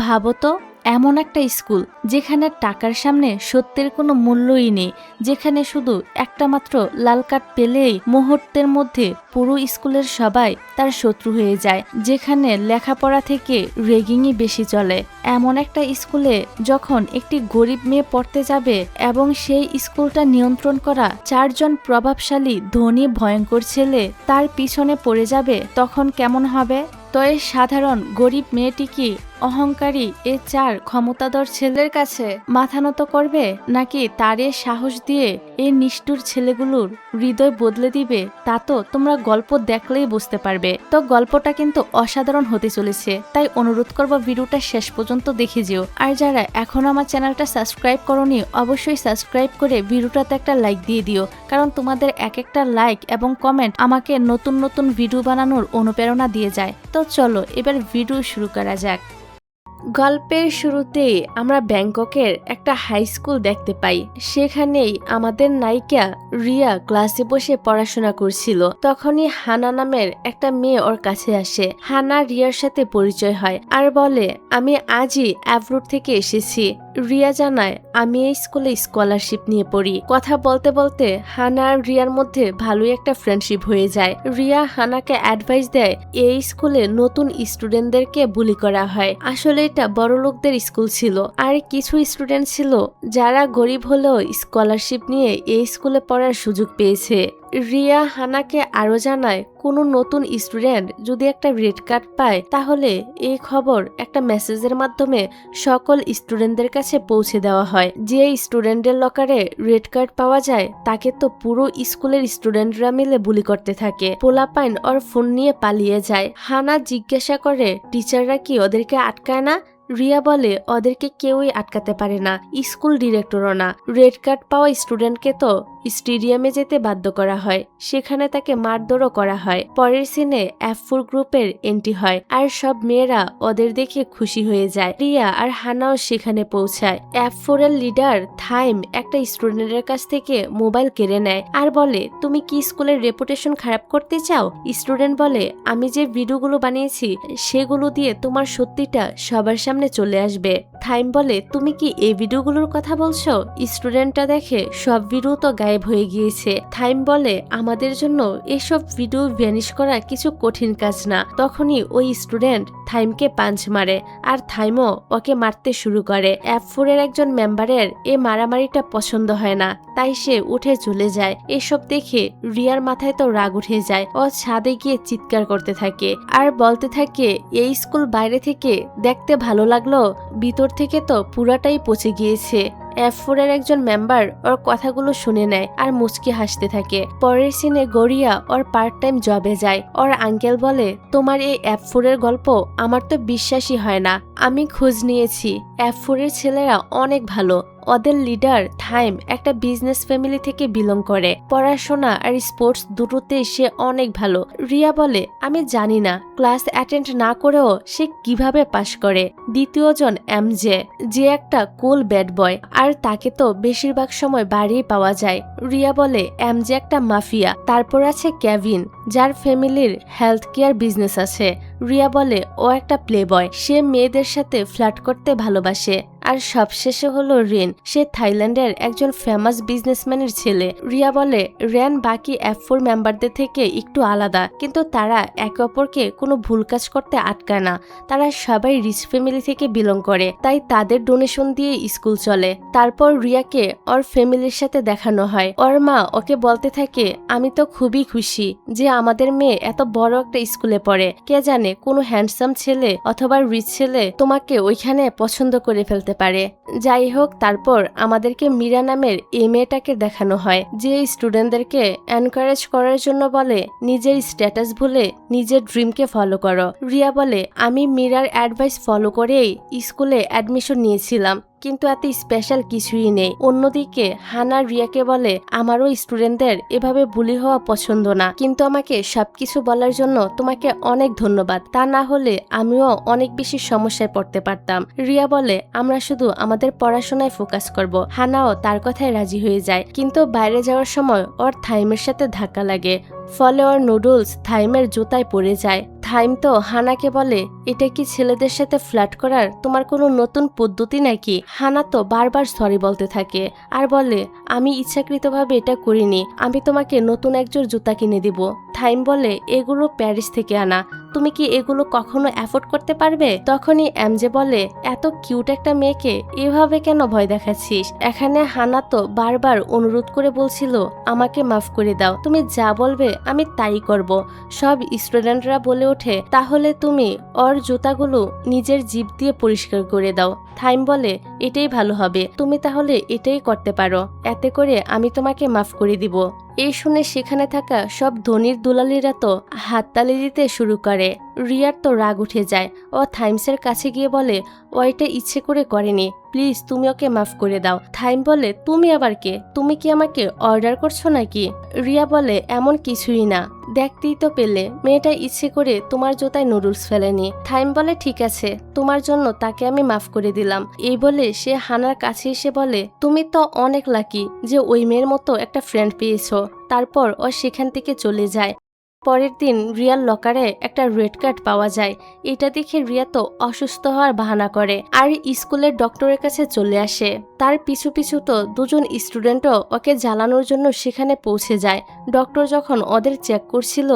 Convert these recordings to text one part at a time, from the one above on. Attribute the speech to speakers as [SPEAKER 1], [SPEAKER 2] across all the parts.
[SPEAKER 1] ভাবো তো, এমন একটা স্কুল যেখানে টাকার সামনে সত্যের কোনো মূল্যই নেই, যেখানে শুধু একটা মাত্র লাল কার্ড পেলেই মুহূর্তের মধ্যে পুরো স্কুলের সবাই তার শত্রু হয়ে যায়, যেখানে লেখাপড়া থেকে রেগিংই বেশি চলে। এমন একটা স্কুলে যখন একটি গরিব মেয়ে পড়তে যাবে এবং সেই স্কুলটা নিয়ন্ত্রণ করা 4 জন প্রভাবশালী ধনী ভয়ঙ্কর ছেলে তার পিছনে পড়ে যাবে, তখন কেমন হবে? তো এই সাধারণ গরিব মেয়েটি কি অহংকারী এ 4 ক্ষমতাধর ছেলের কাছে মাথা নত করবে, নাকি তার এ সাহস দিয়ে এই নিষ্ঠুর ছেলেগুলোর হৃদয় বদলে দিবে? তা তো তোমরা গল্প দেখলেই বুঝতে পারবে। তো গল্পটা কিন্তু অসাধারণ হতে চলেছে, তাই অনুরোধ করব ভিডিওটা শেষ পর্যন্ত দেখে যেও। আর যারা এখনো আমার চ্যানেলটা সাবস্ক্রাইব করোনি, অবশ্যই সাবস্ক্রাইব করে ভিডিওটাতে একটা লাইক দিয়ে দিও, কারণ তোমাদের এক একটা লাইক এবং কমেন্ট আমাকে নতুন নতুন ভিডিও বানানোর অনুপ্রেরণা দিয়ে যায়। তো চলো এবার ভিডিও শুরু করা যাক। গল্পের শুরুতেই আমরা ব্যাংককের একটা হাই স্কুল দেখতে পাই। সেখানেই আমাদের নায়িকা রিয়া ক্লাসে বসে পড়াশোনা করছিল। তখনই হানা নামের একটা মেয়ে ওর কাছে আসে। হানা রিয়ার সাথে পরিচয় হয় আর বলে, আমি আজই অ্যাব্রোড থেকে এসেছি। রিয়া জানায়, আমি এই স্কুলে স্কলারশিপ নিয়ে পড়ি। কথা বলতে বলতে হানা আর রিয়ার মধ্যে ভালোই একটা ফ্রেন্ডশিপ হয়ে যায়। রিয়া হানাকে অ্যাডভাইস দেয়, এই স্কুলে নতুন স্টুডেন্টদেরকে বুলি করা হয়। আসলে এটা বড় লোকদের স্কুল ছিল, আর কিছু স্টুডেন্ট ছিল যারা গরিব হলেও স্কলারশিপ নিয়ে এই স্কুলে পড়ার সুযোগ পেয়েছে। রিয়া হানাকে আরো জানায়, কোনো নতুন স্টুডেন্ট যদি একটা রেড কার্ড পায় তাহলে এই খবর একটা মেসেজের মাধ্যমে সকল স্টুডেন্টদের কাছে পৌঁছে দেওয়া হয়। যে স্টুডেন্টের লকারে রেড কার্ড পাওয়া যায় তাকে তো পুরো স্কুলের স্টুডেন্টরা মিলে বুলি করতে থাকে। পোলাপাইন ওর ফোন নিয়ে পালিয়ে যায়। হানা জিজ্ঞাসা করে, টিচাররা কি ওদেরকে আটকায় না? রিয়া বলে, ওদেরকে কেউই আটকাতে পারে না, স্কুল ডিরেক্টরও না। রেড কার্ড পাওয়া স্টুডেন্টকে তো স্টেডিয়ামে যেতে বাধ্য করা হয়, সেখানে তাকে মারধরও করা হয়। পরের সিনে F4 গ্রুপের এন্ট্রি হয় আর সব মেয়েরা ওদের দেখে খুশি হয়ে যায়। রিয়া আর হানাও সেখানে পৌঁছায়। F4 এর লিডার থাইম একটা স্টুডেন্টের কাছ থেকে মোবাইল কেড়ে নেয় আর বলে, তুমি কি স্কুলের রেপুটেশন খারাপ করতে চাও? স্টুডেন্ট বলে, আমি যে ভিডিওগুলো বানিয়েছি সেগুলো দিয়ে তোমার সত্যিটা সবার সামনে চলে আসবে। থাইম বলে, তুমি কি এই ভিডিওগুলোর কথা বলছো? স্টুডেন্টটা দেখে সব ভিডিও তো গায়েব হয়ে গিয়েছে। থাইম বলে, আমাদের জন্য এসব ভিডিও ভ্যানিশ করা কিছু কঠিন কাজ না। তখনই ওই স্টুডেন্ট থাইমকে পাঞ্চ মারে আর থাইমও ওকে মারতে শুরু করে। F4 এর একজন মেম্বারের এ মারামারিটা পছন্দ হয় না, তাই সে উঠে চলে যায়। এসব দেখে রিয়ার মাথায় তো রাগ উঠে যায়। ও ছাদে গিয়ে চিৎকার করতে থাকে আর বলতে থাকে, এই স্কুল বাইরে থেকে দেখতে ভালো লাগলো, ভিতর থেকে তো পুরাটাই পচে গিয়েছে। F4 এর একজন মেম্বার ওর কথাগুলো শুনে নেয় আর মুচকি হাসতে থাকে। পরের সিনে গড়িয়া ওর পার্ট টাইম জবে যায়। ওর আঙ্কেল বলে, তোমার এই F4 এর গল্প আমার তো বিশ্বাসই হয় না। আমি খোঁজ নিয়েছি, F4 এর ছেলেরা অনেক ভালো। ওদের লিডার থাইম একটা বিজনেস ফ্যামিলি থেকে বিলং করে। পড়াশোনা আর স্পোর্টস দুটোতেই সে অনেক ভালো। রিয়া বলে, আমি জানি না ক্লাস অ্যাটেন্ড না করেও সে কিভাবে পাশ করে। দ্বিতীয়জন এমজে, যে একটা কুল ব্যাড বয়, আর তাকে তো বেশিরভাগ সময় বাড়িই পাওয়া যায়। রিয়া বলে, এমজে একটা মাফিয়া। তারপর আছে কেভিন, যার ফ্যামিলির হেলথ কেয়ার বিজনেস আছে। রিয়া বলে, ও একটা প্লে বয়, সে মেয়েদের সাথে ফ্লার্ট করতে ভালোবাসে। আর সবশেষে হলো রেন, সে থাইল্যান্ডের একজন ফেমাস বিজনেসম্যানের ছেলে। রিয়া বলে, রেন বাকি F4 মেম্বারদের থেকে একটু আলাদা, কিন্তু তারা একে অপরকে কোনো ভুল কাজ করতে আটকায় না। তারা সবাই রিচ ফ্যামিলি থেকে বিলং করে, তাই তাদের ডোনেশন দিয়ে স্কুল চলে। তারপর রিয়াকে ওর ফ্যামিলির সাথে দেখানো হয়। ওর মা ওকে বলতে থাকে, আমি তো খুবই খুশি যে আমাদের মেয়ে এত বড় একটা স্কুলে পড়ে। কে জানে কোনো হ্যান্ডসাম ছেলে অথবা রিচ ছেলে তোমাকে ওইখানে পছন্দ করে ফেলতে পারে। যাই হোক, তারপর আমাদেরকে মীরা নামের এই মেয়েটাকে দেখানো হয়, যে স্টুডেন্টদেরকে এনকারেজ করার জন্য বলে, নিজের স্ট্যাটাস ভুলে নিজের ড্রিমকে ফলো করো। রিয়া বলে, আমি মীরার অ্যাডভাইস ফলো করেই স্কুলে অ্যাডমিশন নিয়েছিলাম, কিন্তু এত স্পেশাল কিছুই নেই। অন্যদিকে হানা রিয়াকে বলে, আমারও স্টুডেন্টদের এভাবে বুলি হওয়া পছন্দ না, কিন্তু আমাকে সবকিছু বলার জন্য তোমাকে অনেক ধন্যবাদ। তা না হলে আমিও অনেক বেশি সমস্যায় পড়তে পারতাম। রিয়া বলে, আমরা শুধু আমাদের পড়াশোনায় ফোকাস করব। হানাও তার কথায় রাজি হয়ে যায়, কিন্তু বাইরে যাওয়ার সময় ওর থাইমের সাথে ধাক্কা লাগে। ফলে ওর নুডলস থাইমের জুতায় পড়ে যায়। থাইম তো হানাকে বলে, এটা কি ছেলেদের সাথে ফ্ল্যাট করার তোমার কোনো নতুন পদ্ধতি নাকি? হানা তো বারবার সরি বলতে থাকে আর বলে, আমি ইচ্ছাকৃতভাবে এটা করিনি, আমি তোমাকে নতুন একজোড় জুতা কিনে দিব। থাইম বলে, এগুলো প্যারিস থেকে আনা, তুমি কি এগুলো কখনো অ্যাফোর্ড করতে পারবে? তখনই এমজে বলে, এত কিউট একটা মেয়েকে এভাবে কেন ভয় দেখাচ্ছিস? এখানে হানা তো বারবার অনুরোধ করে বলছিল, আমাকে মাফ করে দাও, তুমি যা বলবে আমি তাই করব। সব স্টুডেন্টরা বলে ওঠে, তাহলে তুমি ওর জুতাগুলো নিজের জিভ দিয়ে পরিষ্কার করে দাও। থাইম বলে, এটাই ভালো হবে, তুমি তাহলে এটাই করতে পারো, এতে করে আমি তোমাকে মাফ করে দিব। এই শুনে সেখানে থাকা সব ধনির দুলালিরা তো হাততালি দিতে শুরু করে। রিয়ার তো রাগ উঠে যায়, ও থাইমসের কাছে গিয়ে বলে, ও এটা ইচ্ছে করে করেনি, প্লিজ তুমি ওকে মাফ করে দাও। থাইম বলে, তুমি আবার কে? তুমি কি আমাকে অর্ডার করছো নাকি? রিয়া বলে, এমন কিছুই না, দেখতেই তো পেলে মেয়েটা ইচ্ছে করে তোমার জুতায় নুডলস ফেলেনি। থাইম বলে, ঠিক আছে, তোমার জন্য তাকে আমি মাফ করে দিলাম। এই বলে সে হানার কাছে এসে বলে, তুমি তো অনেক লাকি যে ওই মেয়ের মতো একটা ফ্রেন্ড পেয়েছো। তারপর ও সেখান থেকে চলে যায়। পরের দিন রিয়ার লকারে একটা রেড কার্ড পাওয়া যায়। এটা দেখে রিয়া তো অসুস্থ হওয়ার বাহানা করে আর স্কুলের ডক্টরের কাছে চলে আসে। তার পিছু পিছু তো দুজন স্টুডেন্টও ওকে জ্বালানোর জন্য সেখানে পৌঁছে যায়। ডক্টর যখন ওদের চেক করছিল,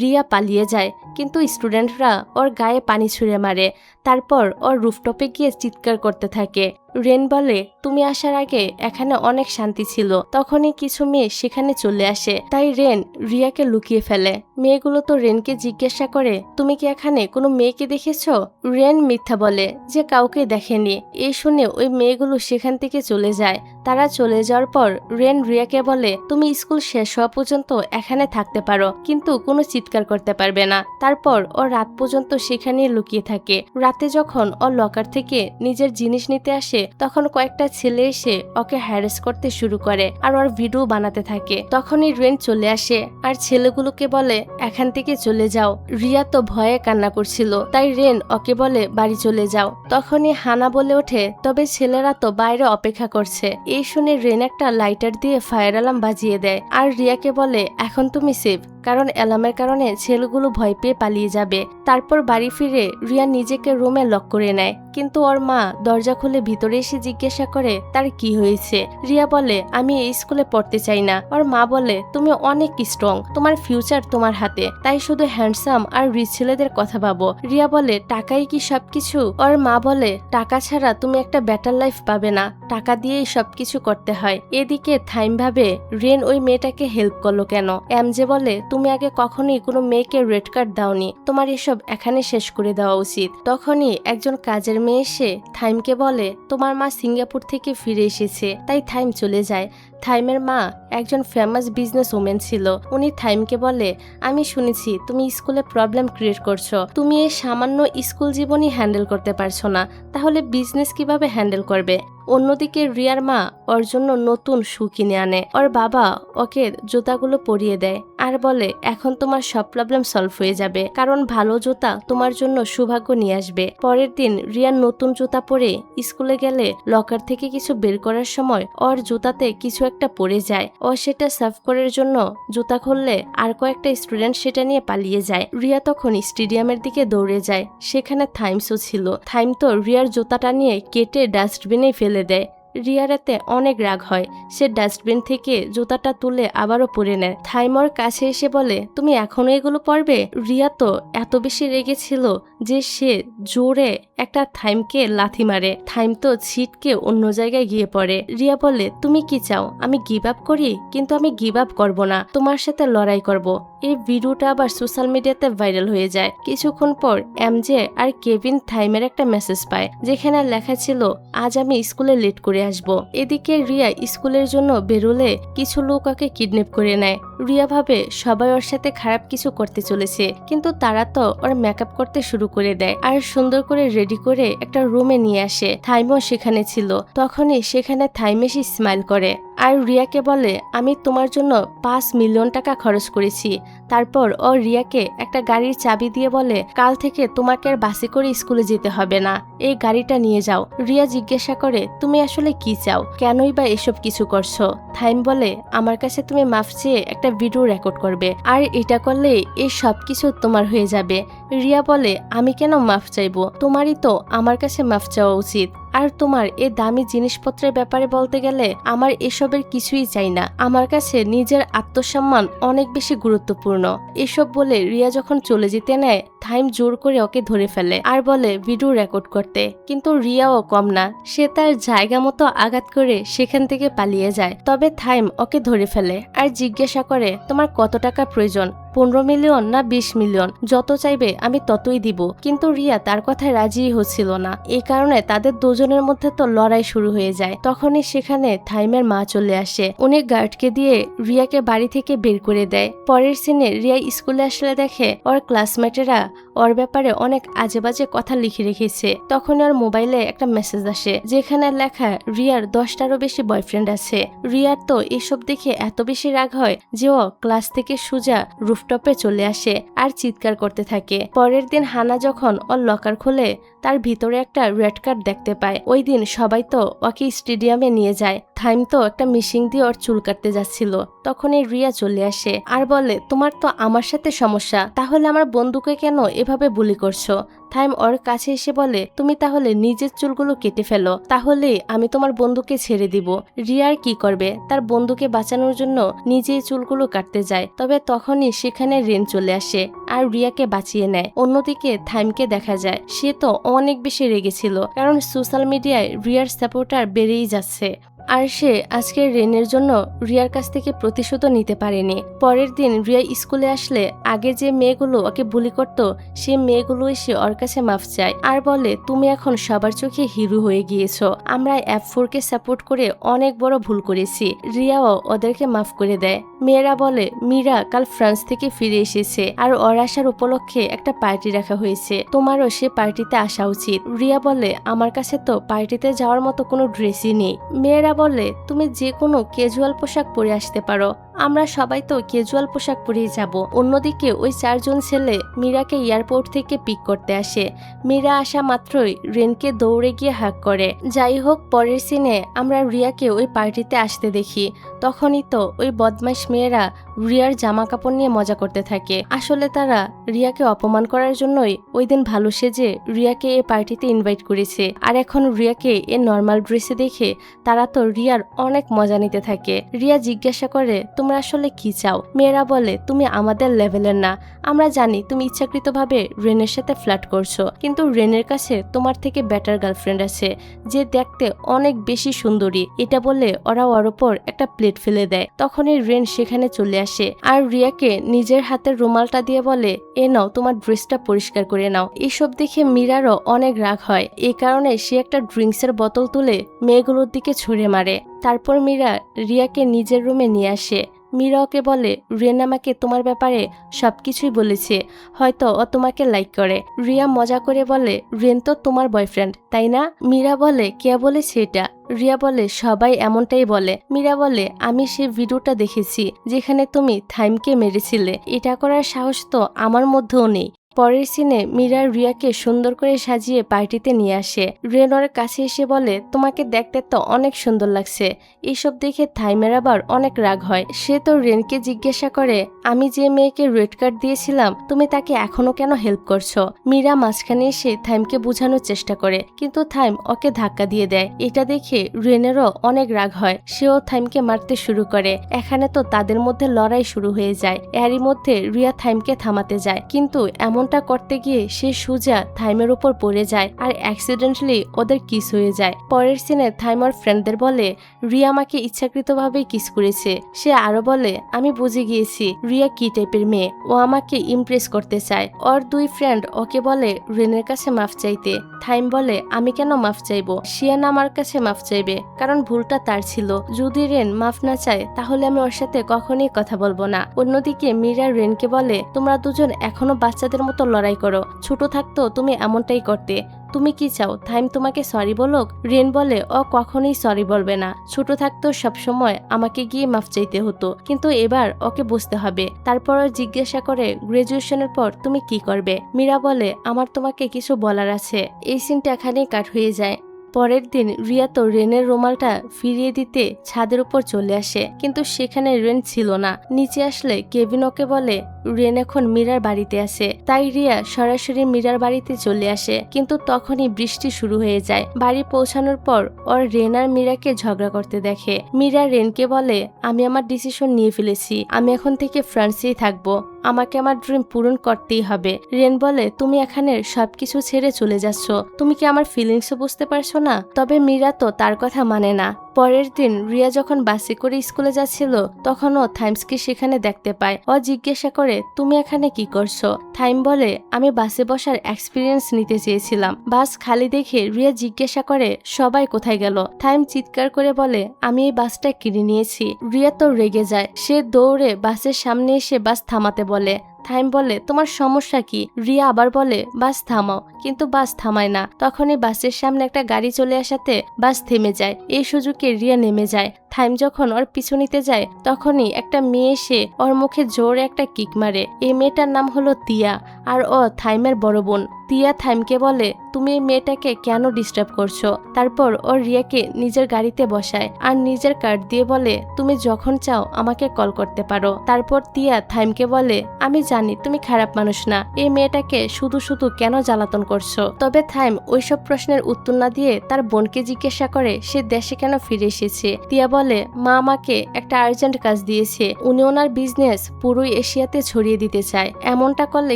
[SPEAKER 1] রিয়া পালিয়ে যায়, কিন্তু স্টুডেন্টরা ওর গায়ে পানি ছুঁড়ে মারে। তারপর ওর রুফটপে গিয়ে চিৎকার করতে থাকে। রেন বলে, তুমি আসার আগে এখানে অনেক শান্তি ছিল। তখনই কিছু মেয়ে সেখানে চলে আসে, তাই রেন রিয়াকে লুকিয়ে ফেলে। মেয়েগুলো তো রেনকে জিজ্ঞাসা করে, তুমি কি এখানে কোনো মেয়েকে দেখেছো? রেন মিথ্যা বলে যে কাউকে দেখেনি। এই শুনে ওই মেয়েগুলো সেখান থেকে চলে যায়। তারা চলে যাওয়ার পর রেন রিয়াকে বলে, তুমি স্কুল শেষ হওয়া পর্যন্ত এখানে থাকতে পারো, কিন্তু কোনো চিৎকার করতে পারবে না। তারপর ও রাত পর্যন্ত সেখানে লুকিয়ে থাকে। রাতে যখন ও লকার থেকে নিজের জিনিস নিতে আসে, তখন কয়েকটা ছেলে এসে ওকে হ্যারাস করতে শুরু করে আর ওর ভিডিও বানাতে থাকে। তখনই রেন চলে আসে আর ছেলেগুলোকে বলে, এখান থেকে চলে যাও। রিয়া তো ভয়ে কান্না করছিল, তাই রেন ওকে বলে, বাড়ি চলে যাও। তখনই হানা বলে ওঠে, তবে ছেলেরা তো বাইরে অপেক্ষা করছে। এই শুনে রেন একটা লাইটার দিয়ে ফায়ার অ্যালার্ম বাজিয়ে দেয় আর রিয়াকে বলে, এখন তুমি সেফ, কারণ অ্যালার্মের কারণে ছেলেগুলো ভয় পেয়ে পালিয়ে যাবে। তারপর বাড়ি ফিরে রিয়া নিজেকে রুমে লক করে নেয়, কিন্তু ওর মা দরজা খুলে ভিতরে এসে জিজ্ঞাসা করে তার কি হয়েছে। রিয়া বলে, আমি এই স্কুলে পড়তে চাই না। ওর মা বলে, তুমি অনেক স্ট্রং, তোমার ফিউচার তোমার হাতে, তাই শুধু হ্যান্ডসাম আর রিচ ছেলেদের কথা ভাবো। রিয়া বলে, টাকাই কি সবকিছু? ওর মা বলে, টাকা ছাড়া তুমি একটা বেটার লাইফ পাবে না, টাকা দিয়েই সবকিছু করতে হয়। এদিকে থাইম ভাবে, রেন ওই মেয়েটাকে হেল্প করলো কেন? এমজে বলে, তুমি আগে কখনোই কোনো মেয়েকে রেড কার্ড দাওনি, তোমার এসব এখানে শেষ করে দেওয়া উচিত। তখনই একজন কাজের মেয়ে এসে থাইমকে বলে, তোমার মা সিঙ্গাপুর থেকে ফিরে এসেছে। তাই থাইম চলে যায়। থাইমের মা একজন ফেমাস বিজনেস ওমেন ছিল। উনি থাইমকে বলে, আমি শুনেছি তুমি স্কুলে প্রবলেম ক্রিয়েট করছো, তুমি এই সামান্য স্কুল জীবনই হ্যান্ডেল করতে পারছো না, তাহলে বিজনেস কিভাবে হ্যান্ডেল করবে? অন্যদিকে রিয়ার মা ওর জন্য নতুন শু কিনে আনে। ওর বাবা ওকে জুতাগুলো পরিয়ে দেয় আর বলে, এখন তোমার সব প্রবলেম সলভ হয়ে যাবে, কারণ ভালো জুতা তোমার জন্য সৌভাগ্য নিয়ে আসবে। পরের দিন রিয়ার নতুন জুতা পরে স্কুলে গেলে লকার থেকে কিছু বের করার সময় ওর জুতাতে কিছু একটা পড়ে যায়। ও সেটা সার্ভ করার জন্য জুতা খুললে আর কয়েকটা স্টুডেন্ট সেটা নিয়ে পালিয়ে যায়। রিয়া তখন স্টেডিয়ামের দিকে দৌড়ে যায়, সেখানে থাইমসও ছিল। থাইম তো রিয়ার জুতাটা নিয়ে কেটে ডাস্টবিনে ফেলে দেয়। রিয়ার এতে অনেক রাগ হয়, সে ডাস্টবিন থেকে জুতাটা তুলে আবারও পরে নেয়। থাইমর কাছে এসে বলে, তুমি এখনো এগুলো পরবে? রিয়া তো এত বেশি রেগেছিল যে সে জোরে একটা থাইমকে লাথি মারে। থাইম তো ছিটকে অন্য জায়গায় গিয়ে পড়ে। রিয়া বলে, তুমি কি চাও আমি গিভ আপ করি? কিন্তু আমি গিভ আপ করবো না, তোমার সাথে লড়াই করব। এই ভিডিওটা আবার সোশ্যাল মিডিয়াতে ভাইরাল হয়ে যায়। কিছুক্ষণ পর এমজে আর কেভিন থাইমের একটা মেসেজ পায়, যেখানে লেখা ছিল, আজ আমি স্কুলে লেট করে আসবো। এদিকে রিয়া স্কুলের জন্য বেরোলে কিছু লোক ওকে কিডন্যাপ করে নেয়। রিয়া ভাবে সবাই ওর সাথে খারাপ কিছু করতে চলেছে, কিন্তু তারা তো ওর মেকআপ করতে শুরু
[SPEAKER 2] শুরু করে দেয় আর সুন্দর করে রেডি করে একটা রুমে নিয়ে আসে। থাইমও সেখানে ছিল। তখনই সেখানে থাইম এসে স্মাইল করে আর রিয়াকে বলে, আমি তোমার জন্য 5 মিলিয়ন টাকা খরচ করেছি। তারপর ও রিয়াকে একটা গাড়ির চাবি দিয়ে বলে, কাল থেকে তোমাকে আর বাসে করে স্কুলে যেতে হবে না, এই গাড়িটা নিয়ে যাও। রিয়া জিজ্ঞাসা করে, তুমি আসলে কি চাও, কেনই বা এসব কিছু করছো? থাইম বলে, আমার কাছে তুমি মাফ চেয়ে একটা ভিডিও রেকর্ড করবে, আর এটা করলে এই সব কিছু তোমার হয়ে যাবে। রিয়া বলে, আমি কেন মাফ চাইবো? তোমারই তো আমার কাছে মাফ চাওয়া উচিত। আর তোমার এই দামি জিনিসপত্রের ব্যাপারে বলতে গেলে আমার এসবের কিছুই চাই না। আমার কাছে নিজের আত্মসম্মান অনেক বেশি গুরুত্বপূর্ণ। এসব বলে রিয়া যখন চলে যেতে নেয়, থাইম জোর করে ওকে ধরে ফেলে আর বলে ভিডিও রেকর্ড করতে। কিন্তু রিয়াও কম না, সে তার জায়গা মতো আঘাত করে সেখান থেকে পালিয়ে যায়। তবে থাইম ওকে ধরে ফেলে আর জিজ্ঞাসা করে, তোমার কত টাকা প্রয়োজন? 15 মিলিয়ন না 20 মিলিয়ন? যত চাইবে আমি ততই দিব। কিন্তু রিয়া তার কথায় রাজি হচ্ছিল না। এই কারণে তাদের দুজনের মধ্যে তো লড়াই শুরু হয়ে যায়। তখনই সেখানে থাইমের মা চলে আসে। উনি গার্ডকে দিয়ে রিয়াকে বাড়ি থেকে বের করে দেয়। পরের সিনে রিয়া স্কুলে আসলে দেখে ওর ক্লাসমেটেরা ওর ব্যাপারে অনেক আজে বাজে কথা লিখে রেখেছে। তখন ওর মোবাইলে একটা মেসেজ আসে যেখানে লেখা রিয়ার 10টারও বেশি বয়ফ্রেন্ড আছে। রিয়ার তো এসব দেখে এত বেশি রাগ হয় যে ও ক্লাস থেকে সোজা রুফটপে চলে আসে আর চিৎকার করতে থাকে। পরের দিন হানা যখন ওর লকার খোলে, তার ভিতরে একটা রেড কার্ড দেখতে পায়। ওই দিন সবাই তো ওকে স্টেডিয়ামে নিয়ে যায়। থাইম তো একটা মিশিং দিয়ে ওর চুল কাটতে যাচ্ছিল। তখনই রিয়া চলে আসে আর বলে, তোমার তো আমার সাথে সমস্যা, তাহলে আমার বন্ধুকে কেন এভাবে বুলি করছো? থাইম ওর কাছে এসে বলে, তুমি তাহলে নিজের চুলগুলো কেটে ফেলো, তাহলে আমি তোমার বন্ধুকে ছেড়ে দিব। রিয়ার কি করবে? তার বন্ধুকে বাঁচানোর জন্য নিজেই চুলগুলো কাটতে যায়। তবে তখনই সেখানে রেন চলে আসে আর রিয়াকে বাঁচিয়ে নেয়। অন্যদিকে থাইমকে দেখা যায় সে তো অনেক বেশি রেগেছিল, কারণ সোশ্যাল মিডিয়ায় রিয়ার সাপোর্টার বেড়েই যাচ্ছে আর সে আজকে রেনের জন্য রিয়ার কাছ থেকে প্রতিশোধও নিতে পারেনি। পরের দিন রিয়া স্কুলে আসলে আগে যে মেয়েগুলো ওকে বুলি করত, সে মেয়েগুলো এসে ওর কাছে মাফ চায় আর বলে, তুমি এখন সবার চোখে হিরো হয়ে গিয়েছো। আমরা F4কে সাপোর্ট করে অনেক বড় ভুল করেছি। রিয়াও ওদেরকে মাফ করে দেয়। মেয়েরা বলে, মীরা কাল ফ্রান্স থেকে ফিরে এসেছে আর ওর আসার উপলক্ষে একটা পার্টি রাখা হয়েছে, তোমারও সে পার্টিতে আসা উচিত। রিয়া বলে, আমার কাছে তো পার্টিতে যাওয়ার মতো কোনো ড্রেসই নেই। মেয়েরা বলে, তুমি যে কোনো ক্যাজুয়াল পোশাক পরে আসতে পারো, আমরা সবাই তো ক্যাজুয়াল পোশাক পরেই যাব। অন্যদিকে ওই 4 জন ছেলে মীরাকে এয়ারপোর্ট থেকে পিক করতে আসে। মীরা আসা মাত্রই রেনকে দৌড়ে গিয়ে হাক করে। যাই হোক, পরের সিনে আমরা রিয়াকে ওই পার্টিতে আসতে দেখি। তখনই তো ওই বদমাইশ মেয়েরা রিয়ার জামা কাপড় নিয়ে মজা করতে থাকে। আসলে তারা রিয়াকে অপমান করার জন্যই ওই দিন ভালো সেজে রিয়াকে এই পার্টিতে ইনভাইট করেছে। আর এখন রিয়াকে এ নর্মাল ড্রেসে দেখে তারা তো রিয়ার অনেক মজা নিতে থাকে। রিয়া জিজ্ঞাসা করে, তোমরা আসলে কি চাও? মেয়েরা বলে, তুমি আমাদের লেভেলের না, আমরা জানি তুমি ইচ্ছাকৃতভাবে রেনের সাথে ফ্লার্ট করছো, কিন্তু রেনের কাছে তোমার থেকে বেটার গার্লফ্রেন্ড আছে যে দেখতে অনেক বেশি সুন্দরী। এটা বলে ওরা ওর ওপর একটা প্লেট ফেলে দেয়। তখনই রেন সেখানে চলে আসে আর রিয়াকে নিজের হাতের রুমালটা দিয়ে বলে, এ নাও তোমার ড্রেসটা পরিষ্কার করে নাও। এসব দেখে মীরারও অনেক রাগ হয়। এই কারণে সে একটা ড্রিঙ্কসের বোতল তুলে মেয়েগুলোর দিকে ছুঁড়ে মারে। তারপর মীরা রিয়াকে নিজের রুমে নিয়ে আসে। মীরা ওকে বলে, রেন আমাকে তোমার ব্যাপারে সবকিছুই বলেছে, হয়তো ও তোমাকে লাইক করে। রিয়া মজা করে বলে, রেন তো তোমার বয়ফ্রেন্ড, তাই না? মীরা বলে, কে বলেছে এটা? রিয়া বলে, সবাই এমনটাই বলে। মীরা বলে, আমি সেই ভিডিওটা দেখেছি যেখানে তুমি থাইমকে মেরেছিলে, এটা করার সাহস তো আমার মধ্যেও নেই। পরের সিনে মীরা রিয়াকে সুন্দর করে সাজিয়ে পার্টিতে নিয়ে আসে। রেনর কাছে এসে বলে, তোমাকে দেখতে তো অনেক সুন্দর লাগছে। এইসব দেখে থাইমের আবার অনেক রাগ হয়। সে তো রেনকে জিজ্ঞাসা করে, আমি যে মেয়েকে রেড কার্ড দিয়েছিলাম তুমি তাকে এখনো কেন হেল্প করছো? মীরা মাঝখানে এসে থাইমকে বোঝানোর চেষ্টা করে, কিন্তু থাইম ওকে ধাক্কা দিয়ে দেয়। এটা দেখে রেনেরও অনেক রাগ হয়। সেও থাইমকে মারতে শুরু করে। এখানে তো তাদের মধ্যে লড়াই শুরু হয়ে যায়। এরই মধ্যে রিয়া থাইমকে থামাতে যায়, কিন্তু এমনটা করতে গিয়ে সে সোজা থাইমের উপর পড়ে যায় আর অ্যাক্সিডেন্টালি ওদের কিস হয়ে যায়। পরের সিনে থাইম ওর ফ্রেন্ডদের বলে, রিয়া আমাকে ইচ্ছাকৃতভাবেই কিস করেছে। সে আরো বলে, আমি বুঝে গিয়েছি রিয়া কি টাইপের মেয়ে, ও আমাকে ইমপ্রেস করতে চায়। ওর 2 ফ্রেন্ড ওকে বলে রেনের কাছে মাফ চাইতে। থাইম বলে, আমি কেন মাফ চাইবো? শিয়ান আমার কাছে মাফ চাইবে, কারণ ভুলটা তার ছিল। যদি রেন মাফ না চায় তাহলে আমি ওর সাথে কখনোই কথা বলবো না। অন্যদিকে মীরা রেনকে বলে, তোমরা দুজন এখনো বাচ্চাদের মতো মতো লড়াই করো, ছোট থাকতো তুমি এমনটাই করতে। তুমি কি চাও থাইম তোমাকে সরি বলুক? রেন বলে ও কখনোই সরি বলবে না। ছোট থাকতো সবসময় আমাকে গিয়ে মাফ চাইতে হতো, কিন্তু এবার ওকে বুঝতে হবে। তারপর জিজ্ঞাসা করে গ্রাজুয়েশনের পর তুমি কি করবে? মীরা বলে আমার তোমাকে কিছু বলার আছে। এই সিনটা এখানেই কাট হয়ে যায়। পরের দিন রিয়া তো রেনের রুমালটা ফিরিয়ে দিতে ছাদের উপর চলে আসে, কিন্তু সেখানে রেন ছিল না। নিচে আসলে কেভিন ওকে বলে রেন এখন মীরার বাড়িতে আছে। তাই রিয়া সরাসরি মীরার বাড়িতে চলে আসে, কিন্তু তখনই বৃষ্টি শুরু হয়ে যায়। বাড়ি পৌঁছানোর পর ওর রেন আর মীরাকে ঝগড়া করতে দেখে। মীরা রেনকে বলে আমি আমার ডিসিশন নিয়ে ফেলেছি, আমি এখন থেকে ফ্রান্সেই থাকবো, আমাকে আমার ড্রিম পূরণ করতেই হবে। রেন বলে তুমি এখানে সবকিছু ছেড়ে চলে যাচ্ছ, তুমি কি আমার ফিলিংসও বুঝতে পারছো না? তবে মীরা তো তার কথা মানে না। পরের দিন রিয়া যখন বাসে করে স্কুলে যাচ্ছিল তখন ও থাইমসকে সেখানে দেখতে পায়। ও জিজ্ঞাসা করে তুমি এখানে কি করছো? থাইম বলে আমি বাসে বসার এক্সপিরিয়েন্স নিতে চেয়েছিলাম। বাস খালি দেখে রিয়া জিজ্ঞাসা করে সবাই কোথায় গেল? থাইম চিৎকার করে বলে আমি এই বাসটা কিনে নিয়েছি। রিয়া তো রেগে যায়, সে দৌড়ে বাসের সামনে এসে বাস থামাতে বলে। থাইম বলে তোমার সমস্যা কি? রিয়া আবার বলে বাস থামাও, কিন্তু বাস থামায় না। তখনই বাসের সামনে একটা গাড়ি চলে আসাতে বাস থেমে যায়। এই সুযোগে রিয়া নেমে যায়। থাইম যখন ওর পিছু নিতে যায় তখনই একটা মেয়ে এসে ওর মুখে জোরে একটা কিক মারে। এই মেয়েটার নাম হলো তিয়া, আর ও থাইমের বড় বোন। তিয়া থাইমকে বলে তুমি এই মেয়েটাকে কেন ডিস্টার্ব করছো? তারপর ও রিয়াকে নিজের গাড়িতে বসায় আর নিজের কার্ড দিয়ে বলে তুমি যখন চাও আমাকে কল করতে পারো। তারপর তিয়া থাইমকে বলে আমি জানি তুমি খারাপ মানুষ না, এই মেয়েটাকে শুধু শুধু কেন জ্বালাতন করছো? তবে থাইম ওইসব প্রশ্নের উত্তর না দিয়ে তার বোনকে জিজ্ঞাসা করে সে দেশে কেন ফিরে এসেছে। তিয়া বলে মা আমাকে একটা আর্জেন্ট কাজ দিয়েছে, উনি ওনার বিজনেস পুরো এশিয়াতে ছড়িয়ে দিতে চায়। এমনটা করলে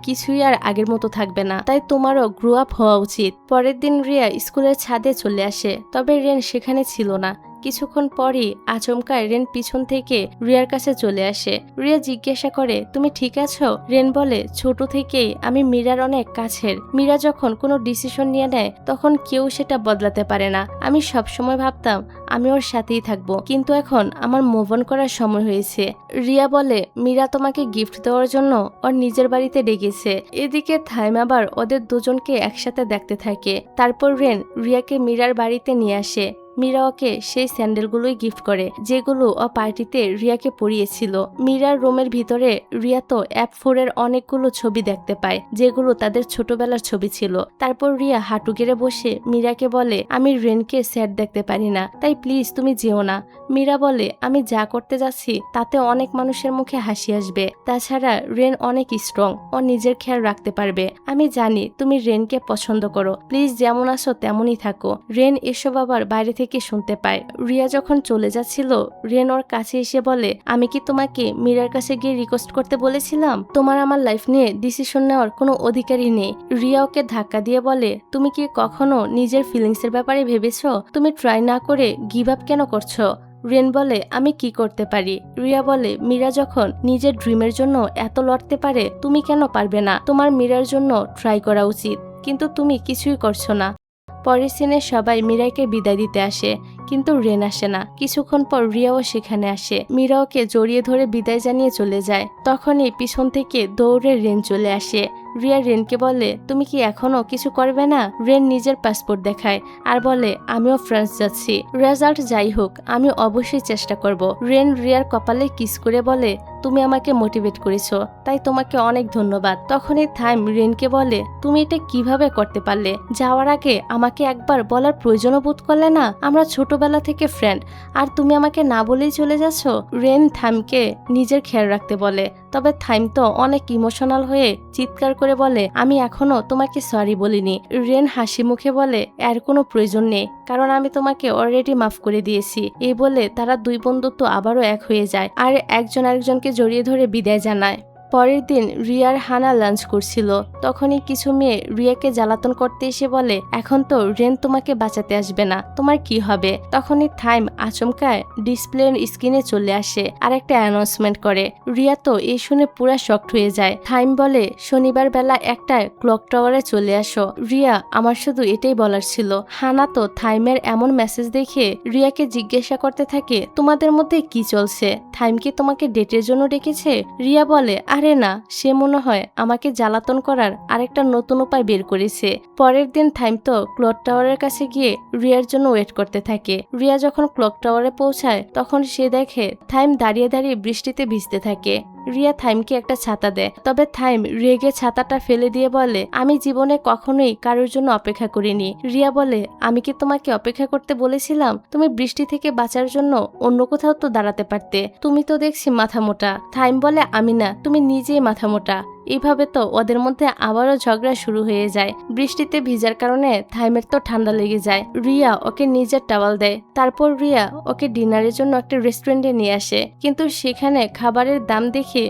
[SPEAKER 2] কিছুই আর আগের মতো থাকবে না, তাই তোমারও গ্রো আপ হওয়া উচিত। পরের দিন রিয়া স্কুলের ছাদে চলে আসে, তবে রেন সেখানে ছিল না। কিছুক্ষণ পরই আচমকায় রেন পিছন থেকে রিয়ার কাছে চলে আসে। রিয়া জিজ্ঞাসা করে তুমি ঠিক আছো? রেন বলে ছোট থেকেই আমি মীরার অনেক কাছের। মীরা যখন কোনো ডিসিশন নিয়ে নেয় তখন কেউ সেটা বদলাতে পারে না। আমি সবসময় ভাবতাম আমি ওর সাথেই থাকবো, কিন্তু এখন আমার মুভ অন করার সময় হয়েছে। রিয়া বলে মীরা তোমাকে গিফট দেওয়ার জন্য ওর নিজের বাড়িতে ডেকেছে। এদিকে থাইম আবার ওদের দুজনকে একসাথে দেখতে থাকে। তারপর রেন রিয়াকে মীরার বাড়িতে নিয়ে আসে। মীরা ওকে সেই স্যান্ডেলগুলোই গিফট করে যেগুলো ও পার্টিতে রিয়াকে পরিয়েছিল। মীরার রুমের ভিতরে রিয়া তো F4 এর অনেকগুলো ছবি দেখতে পায় যেগুলো তাদের ছোটবেলার ছবি ছিল। তারপর রিয়া হাঁটু গেড়ে বসে মীরাকে বলে আমি রেনকে স্যাড দেখতে পারি না, তাই প্লিজ তুমি যেও না। মীরা বলে আমি যা করতে যাচ্ছি তাতে অনেক মানুষের মুখে হাসি আসবে, তাছাড়া রেন অনেক স্ট্রং, ও নিজের খেয়াল রাখতে পারবে। আমি জানি তুমি রেনকে পছন্দ করো, প্লিজ যেমন আছো তেমনই থাকো। রেন এসব আবার বাইরে থেকে শুনতে পায়। রিয়া যখন চলে যাচ্ছিল রেন ওর কাছে এসে বলে আমি কি তোমাকে মীরার কাছে গিয়ে রিকোয়েস্ট করতে বলেছিলাম? তোমার আমার লাইফ নিয়ে ডিসিশন নেওয়ার কোনো অধিকারই নেই। রিয়া ওকে ধাক্কা দিয়ে বলে তুমি কি কখনো নিজের ফিলিংসের ব্যাপারে ভেবেছো? তুমি ট্রাই না করে গিভ আপ কেন করছো? রেন বলে আমি কি করতে পারি? রিয়া বলে মীরা যখন নিজের ড্রিমের জন্য এত লড়তে পারে তুমি কেন পারবে না? তোমার মীরার জন্য ট্রাই করা উচিত, কিন্তু তুমি কিছুই করছো না। পরের সিনে সবাই মীরাকে বিদায় দিতে আসে, কিন্তু রেন আসে না। কিছুক্ষণ পর রিয়াও সেখানে আসে। মীরা ওকে জড়িয়ে ধরে বিদায় জানিয়ে চলে যায়। তখনই পিছন থেকে দৌড়ে রেন চলে আসে। রিয়া রেনকে বলে তুমি কি এখনো কিছু করবে না? রেন নিজের পাসপোর্ট দেখায় আর বলে আমিও ফ্রান্স যাচ্ছি, রেজাল্ট যাই হোক আমি অবশ্যই চেষ্টা করব। রেন রিয়ার কপালে কিস করে বলে তুমি আমাকে মোটিভেট করেছো, তাই তোমাকে অনেক ধন্যবাদ। তখনই থাইম রেনকে বলে তুমি এটা কিভাবে করতে পারলে? যাওয়ার আগে আমাকে একবার বলার প্রয়োজনও বোধ করলে না? আমরা ছোটবেলা থেকে ফ্রেন্ড, আর তুমি আমাকে না বলেই চলে যাচ্ছ। রেন থাইমকে নিজের খেয়াল রাখতে বলে, তবে থাইম তো অনেক ইমোশনাল হয়ে চিৎকার করে বলে আমি এখনো তোমাকে সরি বলিনি। রেন হাসি মুখে বলে এর কোনো প্রয়োজন নেই, কারণ আমি তোমাকে অলরেডি মাফ করে দিয়েছি। এই বলে তারা দুই বন্ধু তো আবারও এক হয়ে যায় আর একজন আরেকজনকে জড়িয়ে ধরে বিদায় জানায়। পরের দিন রিয়ার হানা লাঞ্চ করছিল, তখনই কিছু মেয়ে রিয়াকে জ্বালাতন করতে এসে বলে এখন তো রেন তোমাকে বাঁচাতে আসবে না, তোমার কি হবে? তখনই থাইম আচমকায় ডিসপ্লের স্ক্রিনে চলে আসে আর একটা অ্যানাউন্সমেন্ট করে। রিয়া তো এই শুনে পুরা শকড হয়ে যায়। থাইম বলে শনিবার বেলা 1টায় ক্লক টাওয়ারে চলে আসো। রিয়া আমার শুধু এটাই বলার ছিল। হানা তো থাইমের এমন মেসেজ দেখে রিয়াকে জিজ্ঞাসা করতে থাকে তোমাদের মধ্যে কি চলছে? থাইম কি তোমাকে ডেটের জন্য ডেকেছে? রিয়া বলে আর আরে না, সে মনে হয় আমাকে জ্বালাতন করার আরেকটা নতুন উপায় বের করেছে। পরের দিন থাইম তো ক্লক টাওয়ারের কাছে গিয়ে রিয়ার জন্য ওয়েট করতে থাকে। রিয়া যখন ক্লক টাওয়ারে পৌঁছায় তখন সে দেখে থাইম দাঁড়িয়ে দাঁড়িয়ে বৃষ্টিতে ভিজতে থাকে। রিয়া থাইমকে একটা ছাতা দেয়, তবে থাইম রেগে ছাতাটা ফেলে দিয়ে বলে, আমি জীবনে কখনোই কারোর জন্য অপেক্ষা করিনি। রিয়া বলে, আমি কি তোমাকে অপেক্ষা করতে বলেছিলাম? তুমি বৃষ্টি থেকে বাঁচার জন্য অন্য কোথাও তো দাঁড়াতে পারতে, তুমি তো দেখছি মাথা মোটা। থাইম বলে, আমি না, তুমি নিজেই মাথা মোটা। এইভাবে তো ওদের মধ্যে আবারও ঝগড়া শুরু হয়ে যায়। বৃষ্টিতে ভিজার কারণে থাইমের তো ঠান্ডা লেগে যায়। রিয়া ওকে নিজের টাওয়াল দেয়। তারপর রিয়া ওকে ডিনারের জন্য একটা রেস্টুরেন্টে নিয়ে আসে, কিন্তু সেখানে খাবারের দাম দেখে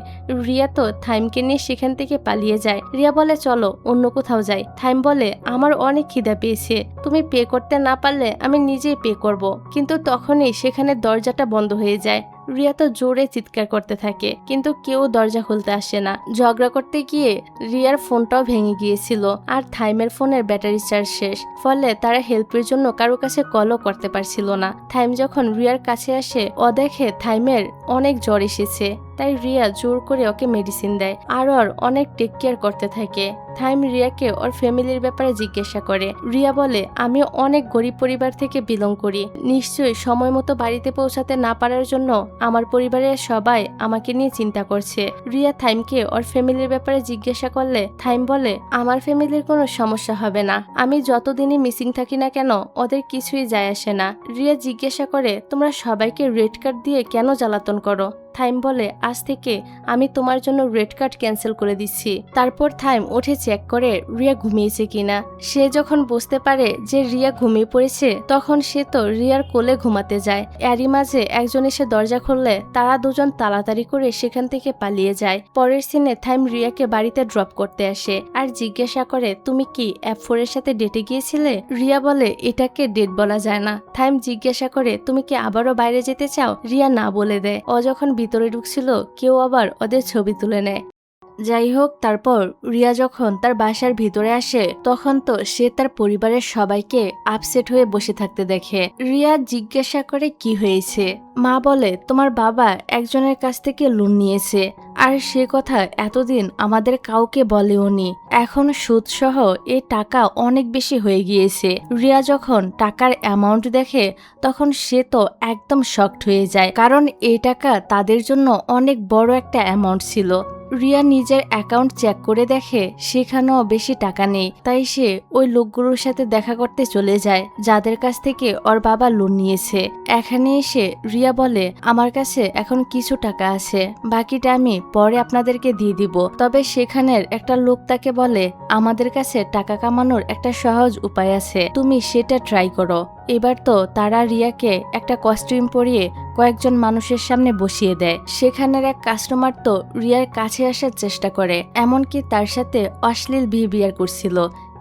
[SPEAKER 2] রিয়া তো থাইমকে নিয়ে সেখান থেকে পালিয়ে যায়। রিয়া বলে, চলো অন্য কোথাও যাই। থাইম বলে, আমার অনেক খিদা পেয়েছে, তুমি পে করতে না পারলে আমি নিজেই পে করব। কিন্তু তখনই সেখানে দরজাটা বন্ধ হয়ে যায়। রিয়া তো জোরে চিৎকার করতে থাকে, কিন্তু কেউ দরজা খুলতে আসে না। ঝগড়া করতে গিয়ে রিয়ার ফোনটাও ভেঙে গিয়েছিল, আর থাইমের ফোনের ব্যাটারি চার্জ শেষ, ফলে তারা হেল্পের জন্য কারো কাছে কলও করতে পারছিল না। থাইম যখন রিয়ার কাছে আসে, ও দেখে থাইমের অনেক জ্বর এসেছে, তাই রিয়া জোর করে ওকে মেডিসিন দেয় আর ওর অনেক টেক কেয়ার করতে থাকে। থাইম রিয়াকে ওর ফ্যামিলির ব্যাপারে জিজ্ঞাসা করে। রিয়া বলে, আমি অনেক গরিব পরিবার থেকে বিলং করি, নিশ্চয়ই সময় মতো বাড়িতে পৌঁছাতে না পারার জন্য আমার পরিবারের সবাই আমাকে নিয়ে চিন্তা করছে। রিয়া থাইমকে ওর ফ্যামিলির ব্যাপারে জিজ্ঞাসা করলে থাইম বলে, আমার ফ্যামিলির কোনো সমস্যা হবে না, আমি যতদিনই মিসিং থাকি না কেন ওদের কিছুই যায় আসে না। রিয়া জিজ্ঞাসা করে, তোমরা সবাইকে রেড কার্ড দিয়ে কেন জ্বালাতন করো? থাইম বলে, আজ থেকে আমি তোমার জন্য রেড কার্ড ক্যান্সেল করে দিচ্ছি। তারপর থাইম উঠে চেক করে রিয়া ঘুমিয়েছে কিনা। সে যখন বুঝতে পারে যে রিয়া ঘুমিয়ে পড়েছে, তখন সে তো রিয়ার কোলে ঘুমাতে যায়। এরই মাঝে একজন এসে দরজা খুললে তারা দুজন তাড়াতাড়ি করে সেখান থেকে পালিয়ে যায়। পরের সিনে থাইম রিয়াকে বাড়িতে ড্রপ করতে আসে আর জিজ্ঞাসা করে, তুমি কি F4 এর সাথে ডেটে গিয়েছিলে? রিয়া বলে, এটাকে ডেট বলা যায় না। থাইম জিজ্ঞাসা করে, তুমি কি আবারও বাইরে যেতে চাও? রিয়া না বলে দেয়। ও যখন ভিতরে ঢুকছিল, কেউ আবার ওদের ছবি তুলে নেয়। যাই হোক, তারপর রিয়া যখন তার বাসার ভিতরে আসে, তখন তো সে তার পরিবারের সবাইকে আপসেট হয়ে বসে থাকতে দেখে। রিয়া জিজ্ঞাসা করে, কি হয়েছে? মা বলে, তোমার বাবা একজনের কাছ থেকে লোন নিয়েছে, আর সে কথা এতদিন আমাদের কাউকে বলেওনি। এখন সুদ সহ এ টাকা অনেক বেশি হয়ে গিয়েছে। রিয়া যখন টাকার অ্যামাউন্ট দেখে, তখন সে তো একদম শকড হয়ে যায়, কারণ এই টাকা তাদের জন্য অনেক বড় একটা অ্যামাউন্ট ছিল। রিয়া নিজের অ্যাকাউন্ট চেক করে দেখে সেখানেও বেশি টাকা নেই, তাই সে ওই লোকগুলোর সাথে দেখা করতে চলে যায় যাদের কাছ থেকে ওর বাবা লোন নিয়েছে। এখানে এসে রিয়া বলে, আমার কাছে এখন কিছু টাকা আছে, বাকিটা আমি পরে আপনাদেরকে দিয়ে দিব। তবে সেখানের একটা লোক তাকে বলে, আমাদের কাছে টাকা কামানোর একটা সহজ উপায় আছে, তুমি সেটা ট্রাই করো। এবার তো তারা রিয়াকে একটা কস্টিউম পরিয়ে কয়েকজন মানুষের সামনে বসিয়ে দেয়। সেখানের এক কাস্টমার তো রিয়ার কাছে আসার চেষ্টা করে, এমনকি তার সাথে অশ্লীল বিহেভিয়ার করছিল।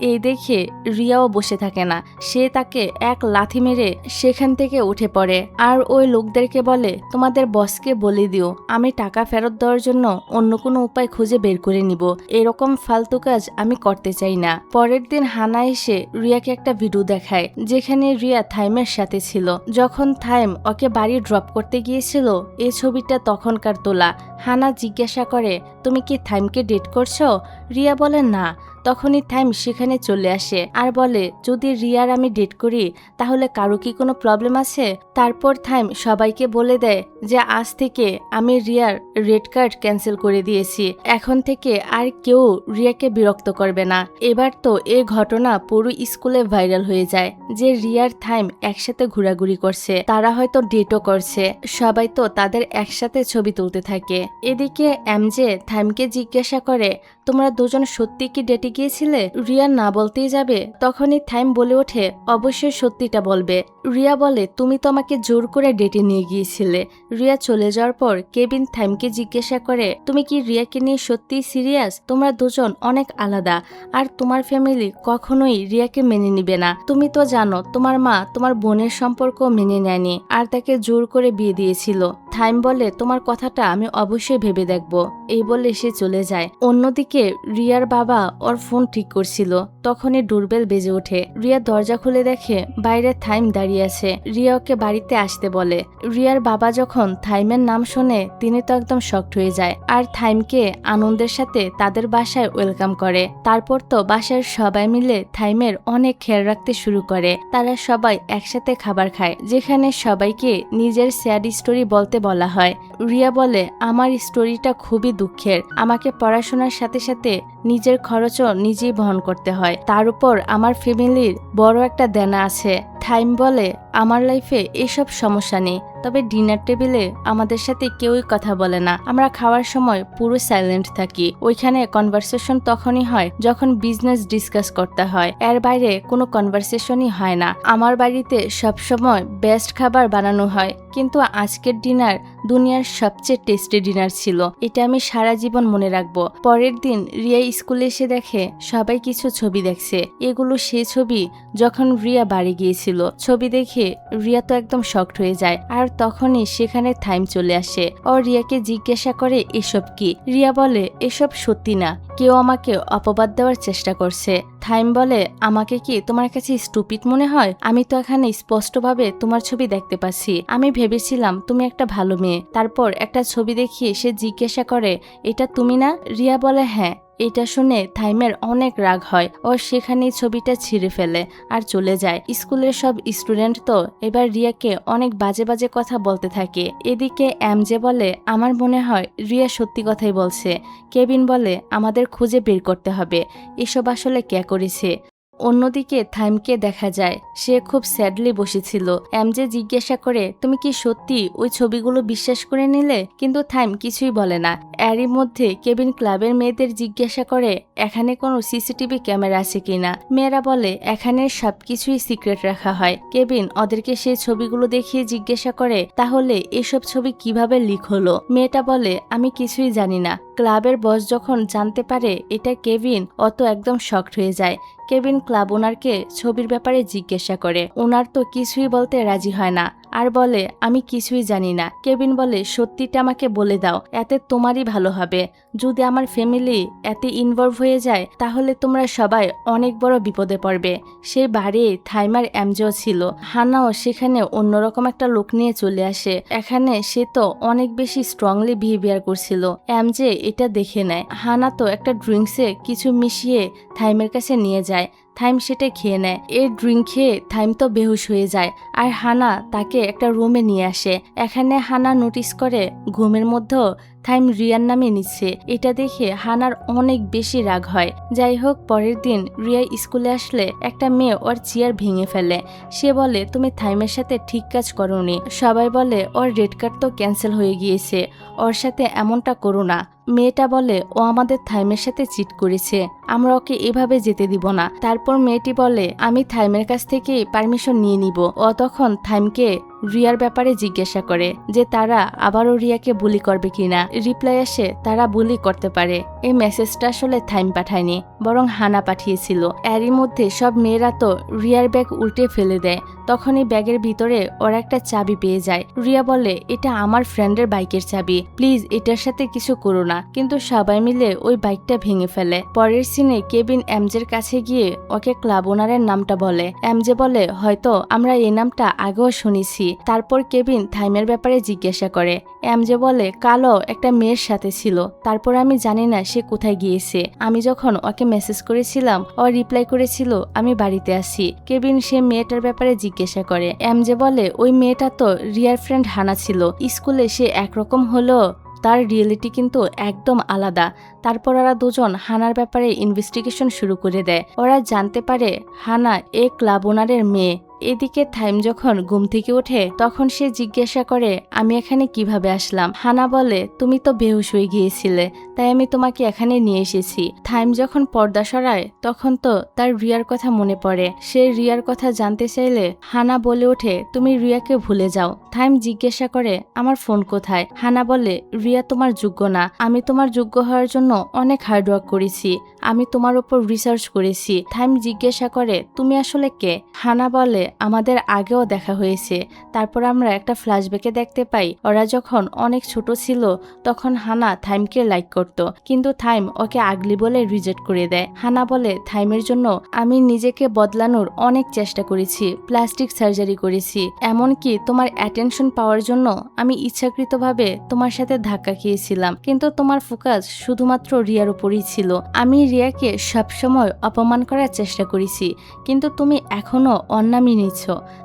[SPEAKER 2] এই দেখে রিয়াও বসে থাকে না, সে তাকে এক লাথি মেরে সেখান থেকে উঠে পড়ে আর ওই লোকদেরকে বলে, তোমাদের বসকে বলে দিও আমি টাকা ফেরত দেওয়ার জন্য অন্য কোনো উপায় খুঁজে বের করে নিব, এরকম ফালতু কাজ আমি করতে চাই না। পরের দিন হানা এসে রিয়াকে একটা ভিডিও দেখায় যেখানে রিয়া থাইমের সাথে ছিল। যখন থাইম ওকে বাড়ি ড্রপ করতে গিয়েছিল, এই ছবিটা তখনকার তোলা। হানা জিজ্ঞাসা করে, তুমি কি থাইমকে ডেট করছো? রিয়া বলে, না। তখনই থাইম সেখানে চলে আসে আর বলে, যদি রিয়ার আমি ডেট করি তাহলে কারো কি কোনো প্রবলেম আছে? তারপর থাইম সবাইকে বলে দেয় যে আজ থেকে আমি রিয়ার রেড কার্ড ক্যান্সেল করে দিয়েছি, এখন থেকে আর কেউ রিয়াকে বিরক্ত করবে না। এবার তো এই ঘটনা পুরো স্কুলে ভাইরাল হয়ে যায় যে রিয়ার থাইম একসাথে ঘোরাঘুরি করছে, তারা হয়তো ডেটও করছে। সবাই তো তাদের একসাথে ছবি তুলতে থাকে। এদিকে এমজে থাইমকে জিজ্ঞাসা করে, তোমরা দুজন সত্যি কি ডেটে গিয়েছিলে? রিয়া না বলতেই যাবে, তখনই থাইম বলে ওঠে, অবশ্যই সত্যিটা বলবে। রিয়া বলে, তুমি তো আমাকে জোর করে ডেটে নিয়ে গিয়েছিলে। রিয়া চলে যাওয়ার পর কেবিন থাইমকে জিজ্ঞাসা করে, তুমি কি রিয়াকে নিয়ে সত্যিই সিরিয়াস? তোমরা দুজন অনেক আলাদা, আর তোমার ফ্যামিলি কখনোই রিয়াকে মেনে নিবে না। তুমি তো জানো তোমার মা তোমার বোনের সম্পর্ক মেনে নেয়নি আর তাকে জোর করে বিয়ে দিয়েছিল। থাইম বলে, তোমার কথাটা আমি অবশ্যই ভেবে দেখব। এই বলে সে চলে যায়। অন্যদিকে অন্যদিকে রিয়ার বাবা ওর ফোন ঠিক করছিল, তখনই ডোরবেল বেজে ওঠে। রিয়া দরজা খুলে দেখে বাইরে থাইম দাঁড়িয়ে আছে। রিয়া ওকে বাড়িতে আসতে বলে। রিয়ার বাবা যখন থাইমের নাম শুনে তিনি তো একদম শকড হয়ে যায় আর থাইমকে আনন্দের সাথে তাদের বাসায় ওয়েলকাম করে। তারপর তো বাসার সবাই মিলে থাইমের অনেক খেয়াল রাখতে শুরু করে। তারা সবাই একসাথে খাবার খায়, যেখানে সবাইকে নিজের স্যাড স্টোরি বলতে বলা হয়। রিয়া বলে, আমার স্টোরিটা খুবই দুঃখের। আমাকে পড়াশোনার সাথে সাথে নিজের খরচও নিজেই বহন করতে হয়, তার উপর আমার ফ্যামিলির বড় একটা দেনা আছে। থাইম বলে, আমার লাইফে এসব সমস্যা নেই, তবে ডিনার টেবিলে আমাদের সাথে কেউই কথা বলে না। আমরা খাওয়ার সময় পুরো সাইলেন্ট থাকি। ওইখানে কনভারসেশন তখনই হয় যখন বিজনেস ডিসকাস করতে হয়, এর বাইরে কোনো কনভারসেশনই হয় না। আমার বাড়িতে সবসময় বেস্ট খাবার বানানো হয়, কিন্তু আজকের ডিনার দুনিয়ার সবচেয়ে টেস্টি ডিনার ছিল। এটা আমি সারা জীবন মনে রাখবো। পরের দিন রিয়া স্কুলে এসে দেখে সবাই কিছু ছবি দেখছে। এগুলো সেই ছবি যখন রিয়া বাড়ি গিয়েছিল। ছবি দেখে রিয়া তো একদম শকড হয়ে যায়। আর তখনই সেখানে থাইম চলে আসে। ও রিয়াকে জিজ্ঞাসা করে, এসব কি? রিয়া বলে, এসব সত্যি না, কেউ আমাকে অপবাদ দেওয়ার চেষ্টা করছে। থাইম বলে, আমাকে কি তোমার কাছে স্টুপিড মনে হয়? আমি তো এখানে স্পষ্টভাবে তোমার ছবি দেখতে পাচ্ছি। আমি ভেবেছিলাম তুমি একটা ভালো মেয়ে। তারপর একটা ছবি দেখিয়ে সে জিজ্ঞাসা করে, এটা তুমি না? রিয়া বলে, হ্যাঁ। এটা শুনে থাইমের অনেক রাগ হয়। ও সেখানেই ছবিটা ছিঁড়ে ফেলে আর চলে যায়। স্কুলের সব স্টুডেন্ট তো এবার রিয়াকে অনেক বাজে বাজে কথা বলতে থাকে। এদিকে এমজে বলে, আমার মনে হয় রিয়া সত্যি কথাই বলছে। কেবিন বলে, আমাদের খুঁজে বের করতে হবে এসব আসলে কে করেছে। অন্যদিকে থাইমকে দেখা যায় সে খুব স্যাডলি বসেছিল। এমজে জিজ্ঞাসা করে, তুমি কি সত্যি ওই ছবিগুলো বিশ্বাস করে নিলে? কিন্তু থাইম কিছুই বলে না। এরই মধ্যে কেবিন ক্লাবের মেয়েদের জিজ্ঞাসা করে, এখানে কোনো সিসিটিভি ক্যামেরা আছে কিনা। মেয়েরা বলে, এখানে সবকিছুই সিক্রেট রাখা হয়। কেবিন ওদেরকে সেই ছবিগুলো দেখিয়ে জিজ্ঞাসা করে, তাহলে এসব ছবি কিভাবে লিক হলো? মেয়েটা বলে, আমি কিছুই জানি না। ক্লাবের বস যখন জানতে পারে এটা কেবিন, অত একদম শকড হয়ে যায়। কেবিন ক্লাব ওনারকে ছবির ব্যাপারে জিজ্ঞাসা করে। ওনার তো কিছুই বলতে রাজি হয় না আর বলে, আমি কিছুই জানি না। কেবিন বলে, সত্যিটা আমাকে বলে দাও, এতে তোমারই ভালো হবে। যদি আমার ফ্যামিলি এতে ইনভলভ হয়ে যায় তাহলে তোমরা সবাই অনেক বড় বিপদে পড়বে। সেই বাড়ি থাইমার এমজেও ছিল। হানাও সেখানে অন্যরকম একটা লোক নিয়ে চলে আসে। এখানে সে তো অনেক বেশি স্ট্রংলি বিহেভিয়ার করছিল। এমজে এটা দেখে নেয়। হানা তো একটা ড্রিঙ্কসে কিছু মিশিয়ে থাইমের কাছে নিয়ে যায়। থাইম সেটা খেয়ে নেয়। এই ড্রিঙ্ক খেয়ে থাইম তো বেহুশ হয়ে যায় আর হানা তাকে একটা রুমে নিয়ে আসে। এখানে হানা নোটিস করে ঘুমের মধ্যেও থাইম রিয়ার নামে নিচ্ছে। এটা দেখে হানার অনেক বেশি রাগ হয়। যাই হোক, পরের দিন রিয়া স্কুলে আসলে একটা মেয়ে ওর চেয়ার ভেঙে ফেলে। সে বলে, তুমি থাইমের সাথে ঠিক কাজ করোনি। সবাই বলে, ওর রেড কার্ড তো ক্যান্সেল হয়ে গিয়েছে, ওর সাথে এমনটা করো না। মেয়েটা বলে, ও আমাদের থাইমের সাথে চিট করেছে, আমরা ওকে এভাবে যেতে দিব না। তারপর মেয়েটি বলে, আমি থাইমের কাছ থেকে পারমিশন নিয়ে নিব। ও তখন থাইমকে রিয়ার ব্যাপারে জিজ্ঞাসা করে যে তারা আবারও রিয়াকে বুলি করবে কিনা। রিপ্লাই আসে, তারা বুলি করতে পারে। এই মেসেজটা আসলে থাইম পাঠায়নি, বরং হানা পাঠিয়েছিল। এরই মধ্যে সব মেয়েরা তো রিয়ার ব্যাগ উল্টে ফেলে দেয়। তখনই ব্যাগের ভিতরে ওরা একটা চাবি পেয়ে যায়। রিয়া বলে, এটা আমার ফ্রেন্ডের বাইকের চাবি, প্লিজ এটার সাথে কিছু করো না। কিন্তু সবাই মিলে ওই বাইকটা ভেঙে ফেলে। পরের সিনে কেবিন এমজের কাছে গিয়ে ওকে ক্লাব ওনারের নামটা বলে। এমজে বলে, হয়তো আমরা এই নামটা আগেও শুনেছি। তারপর কেবিন থাইমের ব্যাপারে জিজ্ঞাসা করে। এমজে বলে, কালো একটা মেয়ের সাথে ছিল, তারপর আমি জানি না সে কোথায় গিয়েছে। আমি যখন ওকে মেসেজ করেছিলাম ও রিপ্লাই করেছিল আমি বাড়িতে আসি। কেবিন সে মেয়েটার ব্যাপারে জিজ্ঞাসা করে। এমজে বলে, ওই মেয়েটা তো রিয়ার ফ্রেন্ড হানা ছিল। স্কুলে সে একরকম হলো, তার রিয়েলিটি কিন্তু একদম আলাদা। তারপর ওরা দুজন হানার ব্যাপারে ইনভেস্টিগেশন শুরু করে দেয়। ওরা জানতে পারে হানা এ ক্লাব ওনারের মেয়ে। এদিকে থাইম যখন ঘুম থেকে ওঠে তখন সে জিজ্ঞাসা করে, আমি এখানে কিভাবে আসলাম? হানা বলে, তুমি তো বেহুশ হয়ে গিয়েছিলে, তাই আমি তোমাকে এখানে নিয়ে এসেছি। থাইম যখন পর্দা সরায় তখন তো তার রিয়ার কথা মনে পড়ে। সে রিয়ার কথা জানতে চাইলে হানা বলে ওঠে, তুমি রিয়াকে ভুলে যাও। থাইম জিজ্ঞাসা করে, আমার ফোন কোথায়? হানা বলে, রিয়া তোমার যোগ্য না। আমি তোমার যোগ্য হওয়ার জন্য অনেক হার্ডওয়ার্ক করেছি, আমি তোমার উপর রিসার্চ করেছি। থাইম জিজ্ঞাসা করে, তুমি আসলে কে? হানা বলে, আমাদের আগেও দেখা হয়েছে। তারপর আমরা একটা ফ্ল্যাশব্যাকে দেখতে পাই ওরা যখন অনেক ছোট ছিল তখন হানা থাইমকে লাইক করত, কিন্তু থাইম ওকে আগলি বলে রিজেক্ট করে দেয়। হানা বলে থাইমের জন্য আমি নিজেকে বদলানোর অনেক চেষ্টা করেছি, প্লাস্টিক সার্জারি করেছি, এমনকি তোমার অ্যাটেনশন পাওয়ার জন্য আমি ইচ্ছাকৃতভাবে তোমার সাথে ধাক্কা খেয়েছিলাম, কিন্তু তোমার ফোকাস শুধুমাত্র রিয়ার উপরই ছিল। আমি রিয়াকে সবসময় অপমান করার চেষ্টা করেছি, কিন্তু তুমি এখনো অন্যামি নিচ্ছ।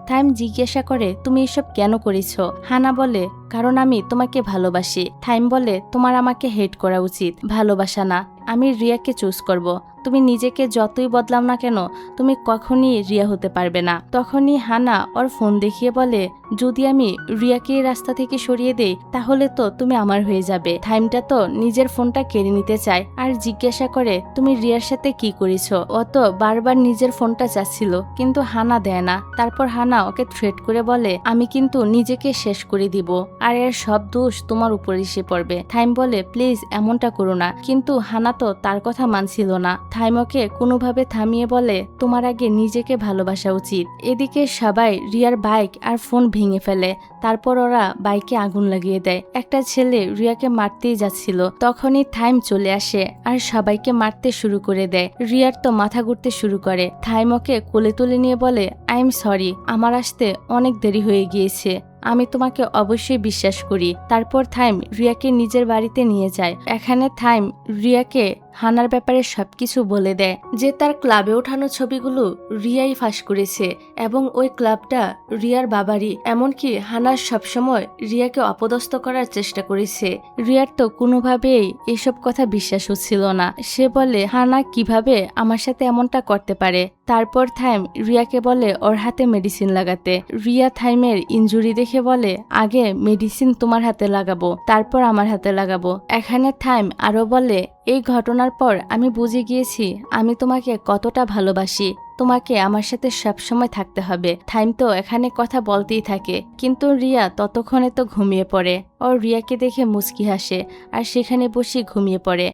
[SPEAKER 2] থাইম জিজ্ঞাসা করে তুমি এসব কেন করেছ? হানা বলে কারণ আমি তোমাকে ভালোবাসি। থাইম বলে তোমার আমাকে হেট করা উচিত, ভালোবাসা না। আমি রিয়াকে চুজ করব। তুমি নিজেকে যতই বদলাও না কেন তুমি কখনই রিয়া হতে পারবে না। তখনই হানা ওর ফোন দেখিয়ে বলে যদি আমি রিয়াকে রাস্তা থেকে সরিয়ে দেই তাহলে তো তুমি আমার হয়ে যাবে। থাইমটা তো নিজের ফোনটা কেড়ে নিতে চায় আর জিজ্ঞাসা করে তুমি রিয়ার সাথে কি করেছো। ও তো বারবার নিজের ফোনটা চাচ্ছিল কিন্তু হানা দেয় না। তারপর হানা ওকে থ্রেট করে বলে আমি কিন্তু নিজেকে শেষ করে দিব আর এর সব দোষ তোমার উপরে এসে পড়বে। থাইম বলে প্লিজ এমনটা করো না, কিন্তু হানা তো তার কথা মানছিল না। থাইম ওকে কোনোভাবে থামিয়ে বলে তোমার আগে নিজেকে ভালোবাসা উচিত। এদিকে সবাই রিয়ার বাইক আর ফোন ভেঙে ফেলে। তারপর ওরা বাইকে আগুন লাগিয়ে দেয়। একটা ছেলে রিয়াকে মারতেই যাচ্ছিল, তখনই থাইম চলে আসে আর সবাইকে মারতে শুরু করে দেয়। রিয়ার তো মাথা ঘুরতে শুরু করে। থাইম ওকে কোলে তুলে নিয়ে বলে আই এম সরি, আমার আসতে অনেক দেরি হয়ে গিয়েছে, আমি তোমাকে অবশ্যই বিশ্বাস করি। তারপর থাইম রিয়াকে নিজের বাড়িতে নিয়ে যায়। এখানে থাইম রিয়াকে হানার ব্যাপারে সবকিছু বলে দেয় যে তার ক্লাবে ওঠানো ছবিগুলো রিয়াই ফাঁস করেছে এবং ওই ক্লাবটা রিয়ার বাবারই। এমনকি হানা সবসময় রিয়াকে অপদস্থ করার চেষ্টা করেছে। রিয়ার তো কোনোভাবেই এসব কথা বিশ্বাস হচ্ছিল না। সে বলে হানা কিভাবে আমার সাথে এমনটা করতে পারে। তারপর থাইম রিয়াকে বলে ওর হাতে মেডিসিন লাগাতে। রিয়া থাইমের ইনজুরি দেখে বলে আগে মেডিসিন তোমার হাতে লাগাবো, তারপর আমার হাতে লাগাবো। এখানে থাইম আরো বলে এই ঘটনার পর আমি বুঝে গিয়েছি আমি তোমাকে কতটা ভালোবাসি, তোমাকে আমার সাথে সবসময় থাকতে হবে। থাইম তো এখানে কথা বলতেই থাকে, কিন্তু রিয়া ততক্ষণে তো ঘুমিয়ে পড়ে। ও রিয়াকে দেখে মুচকি হাসে আর সেখানে বসে ঘুমিয়ে পড়ে।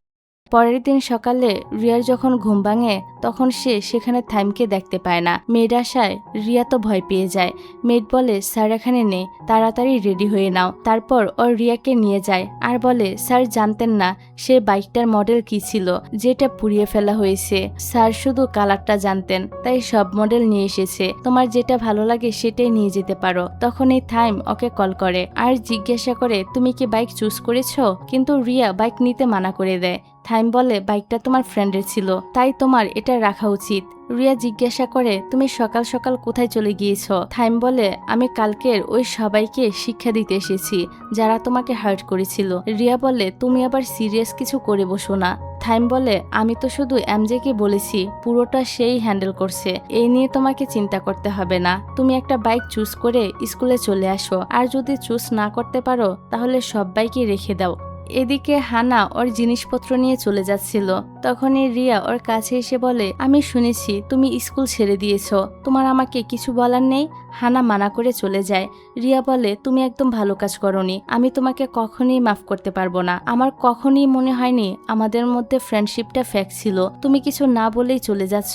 [SPEAKER 2] পরের দিন সকালে রিয়ার যখন ঘুম ভাঙে তখন সে সেখানে থাইমকে দেখতে পায় না। মেয়ের আশায় রিয়া তো ভয় পেয়ে যায়। মেয়েট বলে স্যার এখানে নেই, তাড়াতাড়ি রেডি হয়ে নাও। তারপর ও রিয়াকে নিয়ে যায় আর বলে স্যার জানতেন না সে বাইকটার মডেল কি ছিল যেটা পুড়িয়ে ফেলা হয়েছে, স্যার শুধু কালারটা জানতেন তাই সব মডেল নিয়ে এসেছে, তোমার যেটা ভালো লাগে সেটাই নিয়ে যেতে পারো। তখন এই থাইম ওকে কল করে আর জিজ্ঞাসা করে তুমি কি বাইক চুজ করেছো, কিন্তু রিয়া বাইক নিতে মানা করে দেয়। থাইম বলে বাইকটা তোমার ফ্রেন্ডের ছিল তাই তোমার এটা রাখা উচিত। রিয়া জিজ্ঞাসা করে তুমি সকাল সকাল কোথায় চলে গিয়েছ। থাইম বলে আমি কালকের ওই সবাইকে শিক্ষা দিতে এসেছি যারা তোমাকে হার্ট করেছিল। রিয়া বলে তুমি আবার সিরিয়াস কিছু করে বসো না। থাইম বলে আমি তো শুধু এমজেকে বলেছি, পুরোটা সেই হ্যান্ডেল করছে, এই নিয়ে তোমাকে চিন্তা করতে হবে না। তুমি একটা বাইক চুজ করে স্কুলে চলে আসো, আর যদি চুজ না করতে পারো তাহলে সব বাইকই রেখে দাও। এদিকে হানা ওর জিনিসপত্র নিয়ে চলে যাচ্ছিল, তখনই রিয়া ওর কাছে এসে বলে আমি শুনেছি তুমি স্কুল ছেড়ে দিয়েছো, তোমার আমাকে কিছু বলার নেই। হানা মানা করে চলে যায়। রিয়া বলে তুমি একদম ভালো কাজ করনি, আমি তোমাকে কখনোই মাফ করতে পারবো না। আমার কখনোই মনে হয়নি আমাদের মধ্যে ফ্রেন্ডশিপটা ফেক ছিল, তুমি কিছু না বলেই চলে যাচ্ছ,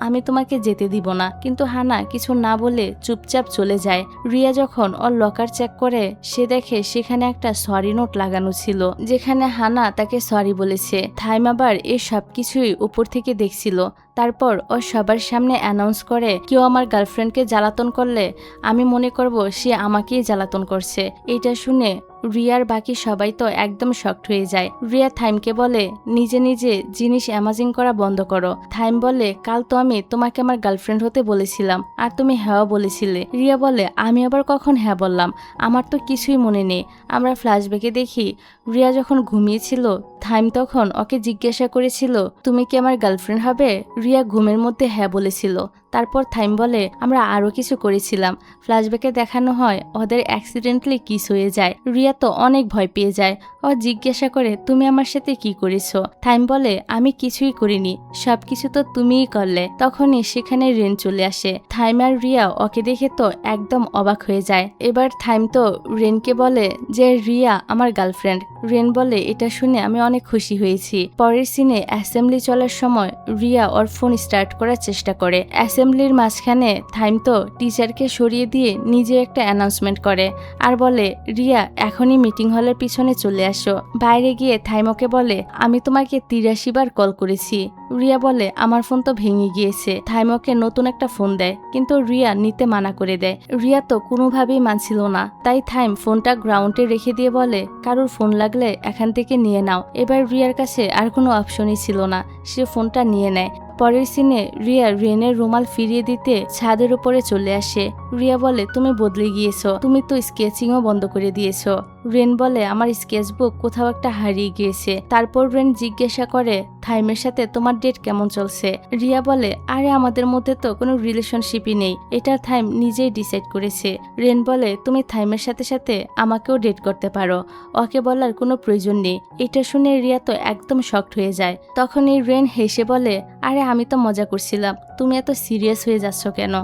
[SPEAKER 2] আমি তোমাকে যেতে দিব না। কিন্তু হানা কিছু না বলে চুপচাপ চলে যায়। রিয়া যখন ওর লকার চেক করে সে দেখে সেখানে একটা সরি নোট লাগানো ছিল যেখানে হানা তাকে সরি বলেছে। থাইম আবার এই সবকিছুই উপর থেকে দেখছিল। তারপর ও সবার সামনে অ্যানাউন্স করে কেউ আমার গার্লফ্রেন্ডকে জ্বালাতন করলে আমি মনে করব সে আমাকেই জ্বালাতন করছে। এটা শুনে রিয়ার বাকি সবাই তো একদম শকড হয়ে যায়। রিয়া থাইমকে বলে নিজে নিজে জিনিস অ্যামাজিং করা বন্ধ করো। থাইম বলে কাল তো আমি তোমাকে আমার গার্লফ্রেন্ড হতে বলেছিলাম আর তুমি হ্যাঁ বলেছিলে। রিয়া বলে আমি আবার কখন হ্যাঁ বললাম, আমার তো কিছুই মনে নেই। আমরা ফ্ল্যাশব্যাকে দেখি রিয়া যখন ঘুমিয়েছিল থাইম তখন ওকে জিজ্ঞাসা করেছিল তুমি কি আমার গার্লফ্রেন্ড হবে। রিয়া ঘুমের মধ্যে হ্যাঁ বলেছিল। তারপর থাইম বলে আমরা আরো কিছু করেছিলাম। ফ্ল্যাশব্যাকে দেখানো হয় ওদের অ্যাক্সিডেন্টলি কিস হয়ে যায়। রিয়া তো অনেক ভয় পেয়ে যায়। ও জিজ্ঞাসা করে তুমি আমার সাথে কি করেছো। থাইম বলে আমি কিছুই করিনি, সবকিছু তো তুমিই করলে। তখনই সেখানে রেন চলে আসে। থাইম আর রিয়া ওকে দেখে তো একদম অবাক হয়ে যায়। এবার থাইম তো রেনকে বলে যে রিয়া আমার গার্লফ্রেন্ড। রেন বলে এটা শুনে আমি অনেক খুশি হয়েছি। পরের সিনে অ্যাসেম্বলি চলার সময় রিয়া ওর ফোন স্টার্ট করার চেষ্টা করে। অ্যাসেম্বলির মাঝখানে থাইম তো টিচারকে সরিয়ে দিয়ে নিজে একটা অ্যানাউন্সমেন্ট করে আর বলে, রিয়া এখনই মিটিং হলের পিছনে চলে আসো। বাইরে গিয়ে থাইম ওকে বলে, আমি তোমাকে 83 বার কল করেছি। রিয়া বলে, আমার ফোন তো ভেঙে গিয়েছে। থাইম ওকে নতুন একটা ফোন দেয়, কিন্তু রিয়া নিতে মানা করে দেয়। রিয়া তো কোনোভাবেই মানছিল না, তাই থাইম ফোনটা গ্রাউন্ডে রেখে দিয়ে বলে, কারোর ফোন লাগলে এখান থেকে নিয়ে নাও। এবার রিয়ার কাছে আর কোনো অপশনই ছিল না, সে ফোনটা নিয়ে নেয়। পরের সিনে রিয়া রেনের রুমাল ফিরিয়ে দিতে ছাদের উপরে চলে আসে। রিয়া বলে, তুমি বদলে গিয়েছো, তুমি তো স্কেচিংও বন্ধ করে দিয়েছো। রেন বলে, আমার স্কেচবুক কোথাও একটা হারিয়ে গিয়েছে। তারপর রেন জিজ্ঞাসা করে, থাইমের সাথে তোমার ডেট কেমন চলছে? রিয়া বলে, আরে আমাদের মধ্যে তো কোনো রিলেশনশিপই নেই, এটা থাইম নিজেই ডিসাইড করেছে। রেন বলে, তুমি থাইমের সাথে সাথে আমাকেও ডেট করতে পারো, ওকে বলার কোনো প্রয়োজন নেই। এটা শুনে রিয়া তো একদম শকড হয়ে যায়। তখনই রেন হেসে বলে, আরে আমি তো মজা করছিলাম, তুমি এত সিরিয়াস হয়ে যাচ্ছ কেন?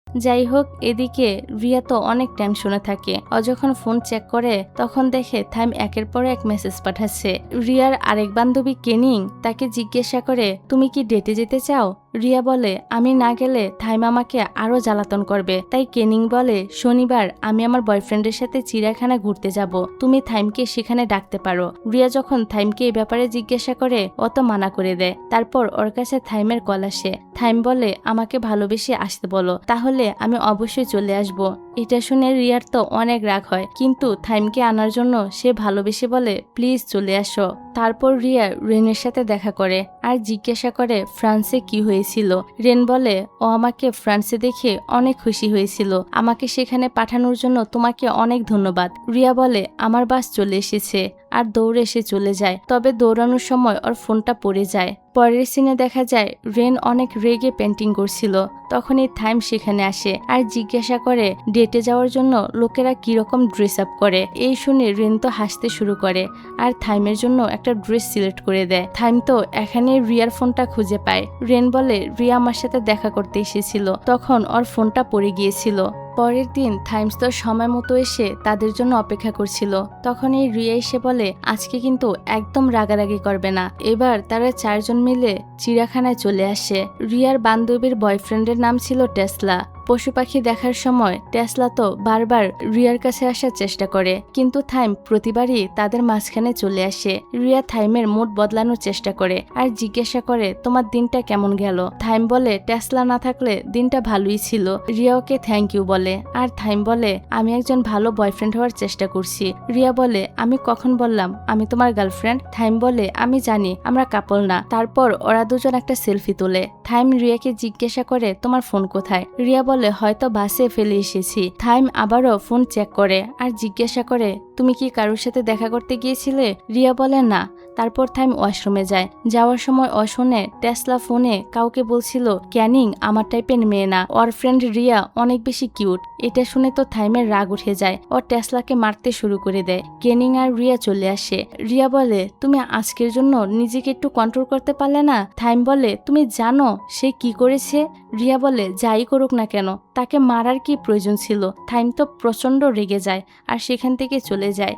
[SPEAKER 2] যাই হোক, এদিকে রিয়া তো অনেক টেনশনে থাকে। ও যখন ফোন চেক করে তখন দেখে থাইম একের পর এক মেসেজ পাঠাচ্ছে। রিয়ার আরেক বান্ধবী কেনিং তাকে জিজ্ঞাসা করে, তুমি কি ডেটে যেতে চাও? রিয়া বলে, আমি না গেলে থাইম আমাকে আরো জ্বালাতন করবে। তাই কেনিং বলে, শনিবার আমি আমার বয়ফ্রেন্ডের সাথে চিড়িয়াখানা ঘুরতে যাব, তুমি থাইমকে সেখানে ডাকতে পারো। রিয়া যখন থাইমকে এই ব্যাপারে জিজ্ঞাসা করে, ও তো মানা করে দেয়। তারপর ওর কাছে থাইমের কল আসে। থাইম বলে, আমাকে ভালোবেসে আসতে বলো, তাহলে আমি অবশ্যই চলে আসব। এটা শুনে রিয়ার তো অনেক রাগ হয়, কিন্তু থাইমকে আনার জন্য সে ভালোবেসে বলে, প্লিজ চলে আসো। তারপর রিয়া রেনের সাথে দেখা করে আর জিজ্ঞাসা করে ফ্রান্সে কি হয়েছিল। রেন বলে, ও আমাকে ফ্রান্সে দেখে অনেক খুশি হয়েছিল, আমাকে সেখানে পাঠানোর জন্য তোমাকে অনেক ধন্যবাদ। রিয়া বলে, আমার বাস চলে এসেছে, আর দৌড়ে এসে চলে যায়। তবে দৌড়ানোর সময় ওর ফোনটা পড়ে যায়। পরের সিনে দেখা যায় রেন অনেক রেগে পেন্টিং করছিল। তখনই থাইম সেখানে আসে আর জিজ্ঞাসা করে ডেটে যাওয়ার জন্য লোকেরা কিরকম ড্রেস আপ করে। এই শুনে রেন তো হাসতে শুরু করে আর থাইমের জন্য একটা ড্রেস সিলেক্ট করে দেয়। থাইম তো এখানে রিয়ার ফোনটা খুঁজে পায়। রেন বলে, রিয়া আমার সাথে দেখা করতে এসেছিল, তখন ওর ফোনটা পড়ে গিয়েছিল। পরের দিন থাইমস তো সময় মতো এসে তাদের জন্য অপেক্ষা করছিল। তখনই রিয়া এসে বলে, আজকে কিন্তু একদম রাগারাগি করবে না। এবার তারা 4 জন মিলে চিড়িয়াখানায় চলে আসে। রিয়ার বান্ধবীর বয়ফ্রেন্ডের নাম ছিল টেসলা। পশু পাখি দেখার সময় টেসলা তো বারবার রিয়ার কাছে আসার চেষ্টা করে, কিন্তু থাইম প্রতিবারই তাদের মাঝখানে চলে আসে। রিয়া থাইমের মুড বদলানোর চেষ্টা করে আর জিজ্ঞাসা করে, তোমার দিনটা কেমন গেল? থাইম বলে, টেসলা না থাকলে দিনটা ভালোই ছিল। রিয়া ওকে থ্যাংক ইউ বলে আর থাইম বলে, আমি একজন ভালো বয়ফ্রেন্ড হওয়ার চেষ্টা করছি। রিয়া বলে, আমি কখন বললাম আমি তোমার গার্লফ্রেন্ড? থাইম বলে, আমি জানি আমরা কাপল না। তারপর ওরা দুজন একটা সেলফি তোলে। থাইম রিয়াকে জিজ্ঞাসা করে, তোমার ফোন কোথায়? রিয়া বলে, হয়তো বাসে ফেলে এসেছি। থাইম আবারও ফোন চেক করে আর জিজ্ঞাসা করে, তুমি কি কারোর সাথে দেখা করতে গিয়েছিলে? রিয়া বলে, না। তারপর থাইম ওয়াশরুমে যায়। যাওয়ার সময় ও শুনে টেসলা ফোনে কাউকে বলছিল, ক্যানিং আমার টাইপের মেয়ে না, ওর ফ্রেন্ড রিয়া অনেক বেশি কিউট। এটা শুনে তো থাইমের রাগ উঠে যায়, ও টেসলাকে মারতে শুরু করে দেয়। ক্যানিং আর রিয়া চলে আসে। রিয়া বলে, তুমি আজকের জন্য নিজেকে একটু কন্ট্রোল করতে পারলে না? থাইম বলে, তুমি জানো সে কি করেছে? রিয়া বলে, যাই করুক না কেন, তাকে মারার কি প্রয়োজন ছিল? থাইম তো প্রচন্ড রেগে যায় আর সেখান থেকে চলে যায়।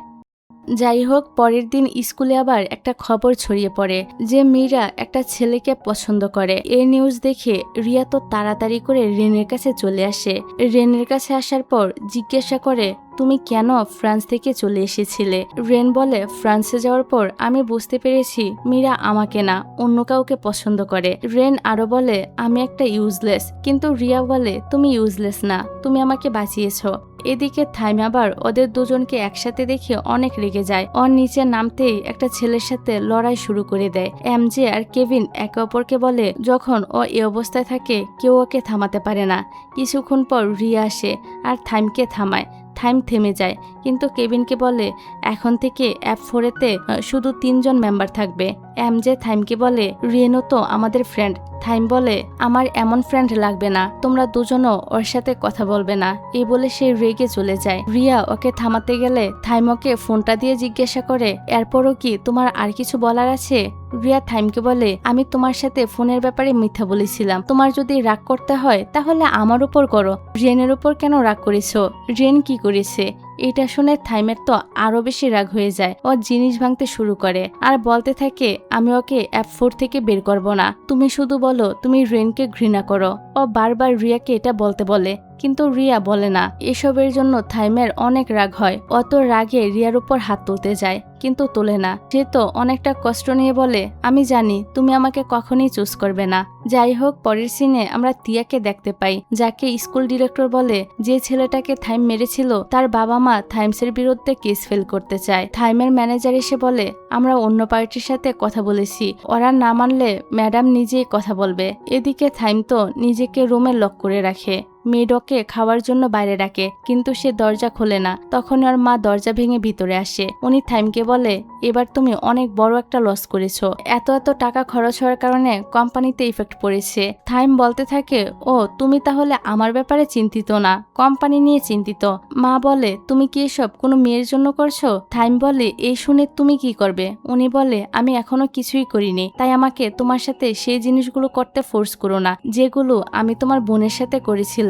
[SPEAKER 2] যাই হোক, পরের দিন স্কুলে আবার একটা খবর ছড়িয়ে পড়ে যে মীরা একটা ছেলেকে পছন্দ করে। এই নিউজ দেখে রিয়া তো তাড়াতাড়ি করে রেনের কাছে চলে আসে। রেনের কাছে আসার পর জিজ্ঞাসা করে, তুমি কেন ফ্রান্স থেকে চলে এসেছিলে? রেন বলে, ফ্রান্সে যাওয়ার পর আমি বুঝতে পেরেছি মীরা আমাকে না অন্য কাউকে পছন্দ করে। রেন আরো বলে, আমি একটা ইউজলেস। কিন্তু রিয়া বলে, তুমি ইউজলেস না, তুমি আমাকে বাঁচিয়েছো। এদিকে থাইম আবার ওদের দুজনকে একসাথে দেখে অনেক রেগে যায়। ওর নিচে নামতেই একটা ছেলের সাথে লড়াই শুরু করে দেয়। এমজে আর কেভিন একে অপরকে বলে, যখন ও এই অবস্থায় থাকে কেউ ওকে থামাতে পারে না। কিছুক্ষণ পর রিয়া আসে আর থাইমকে থামায়। থাইম থেমে যায়, কিন্তু কেভিনকে বলে, এখন থেকে F4-তে শুধু 3 জন মেম্বার থাকবে। এমজে থাইমকে বলে, রিয়েনো তো আমাদের ফ্রেন্ড। থাইম বলে, আমার এমন ফ্রেন্ড লাগবে না, তোমরা দুজনও ওর সাথে কথা বলবে না। এই বলে সে রেগে চলে যায়। রিয়া ওকে থামাতে গেলে থাইম ওকে ফোনটা দিয়ে জিজ্ঞাসা করে, এরপরও কি তোমার আর কিছু বলার আছে? রিয়া থাইমকে বলে, আমি তোমার সাথে ফোনের ব্যাপারে মিথ্যা বলেছিলাম, তোমার যদি রাগ করতে হয় তাহলে আমার উপর করো, রিয়েনের উপর কেন রাগ করেছো? রিয়েন কি করেছে?
[SPEAKER 1] এটা শুনে থাইমের তো আরো বেশি রাগ হয়ে যায়। ও জিনিস ভাঙতে শুরু করে আর বলতে থাকে, আমি ওকে F4 থেকে বের করব না, তুমি শুধু বলো তুমি রেনকে ঘৃণা করো। ও বারবার রিয়াকে এটা বলতে বলে, কিন্তু রিয়া বলে না। এসবের জন্য থাইমের অনেক রাগ হয়। অত রাগে রিয়ার উপর হাত তুলতে যায়, কিন্তু তোলে না। সে তো অনেকটা কষ্ট নিয়ে বলে, আমি জানি তুমি আমাকে কখনই চুজ করবে না। যাই হোক, পরের সিনে আমরা তিয়াকে দেখতে পাই, যাকে স্কুল ডিরেক্টর বলে যে ছেলেটাকে থাইম মেরেছিল তার বাবা মা থাইমসের বিরুদ্ধে কেস ফেল করতে চায়। থাইমের ম্যানেজার এসে বলে, আমরা অন্য পার্টির সাথে কথা বলেছি, ওরা না মানলে ম্যাডাম নিজেই কথা বলবে। এদিকে থাইম তো নিজেকে রুমে লক করে রাখে। মেয়েডকে খাওয়ার জন্য বাইরে ডাকে, কিন্তু সে দরজা খোলে না। তখন ওর মা দরজা ভেঙে ভিতরে আসে। উনি থাইমকে বলে, এবার তুমি অনেক বড় একটা লস করেছো, এত টাকা খরচ হওয়ার কারণে কোম্পানিতে ইফেক্ট পড়েছে। থাইম বলতে থাকে, ও তুমি তাহলে আমার ব্যাপারে চিন্তিত না, কোম্পানি নিয়ে চিন্তিত। মা বলে, তুমি কি এসব কোনো মেয়ের জন্য করছো? থাইম বলে, এই শুনে তুমি কি করবে? উনি বলে, আমি এখনো কিছুই করিনি, তাই আমাকে তোমার সাথে সেই জিনিসগুলো করতে ফোর্স করো না যেগুলো আমি তোমার বোনের সাথে করেছিলাম।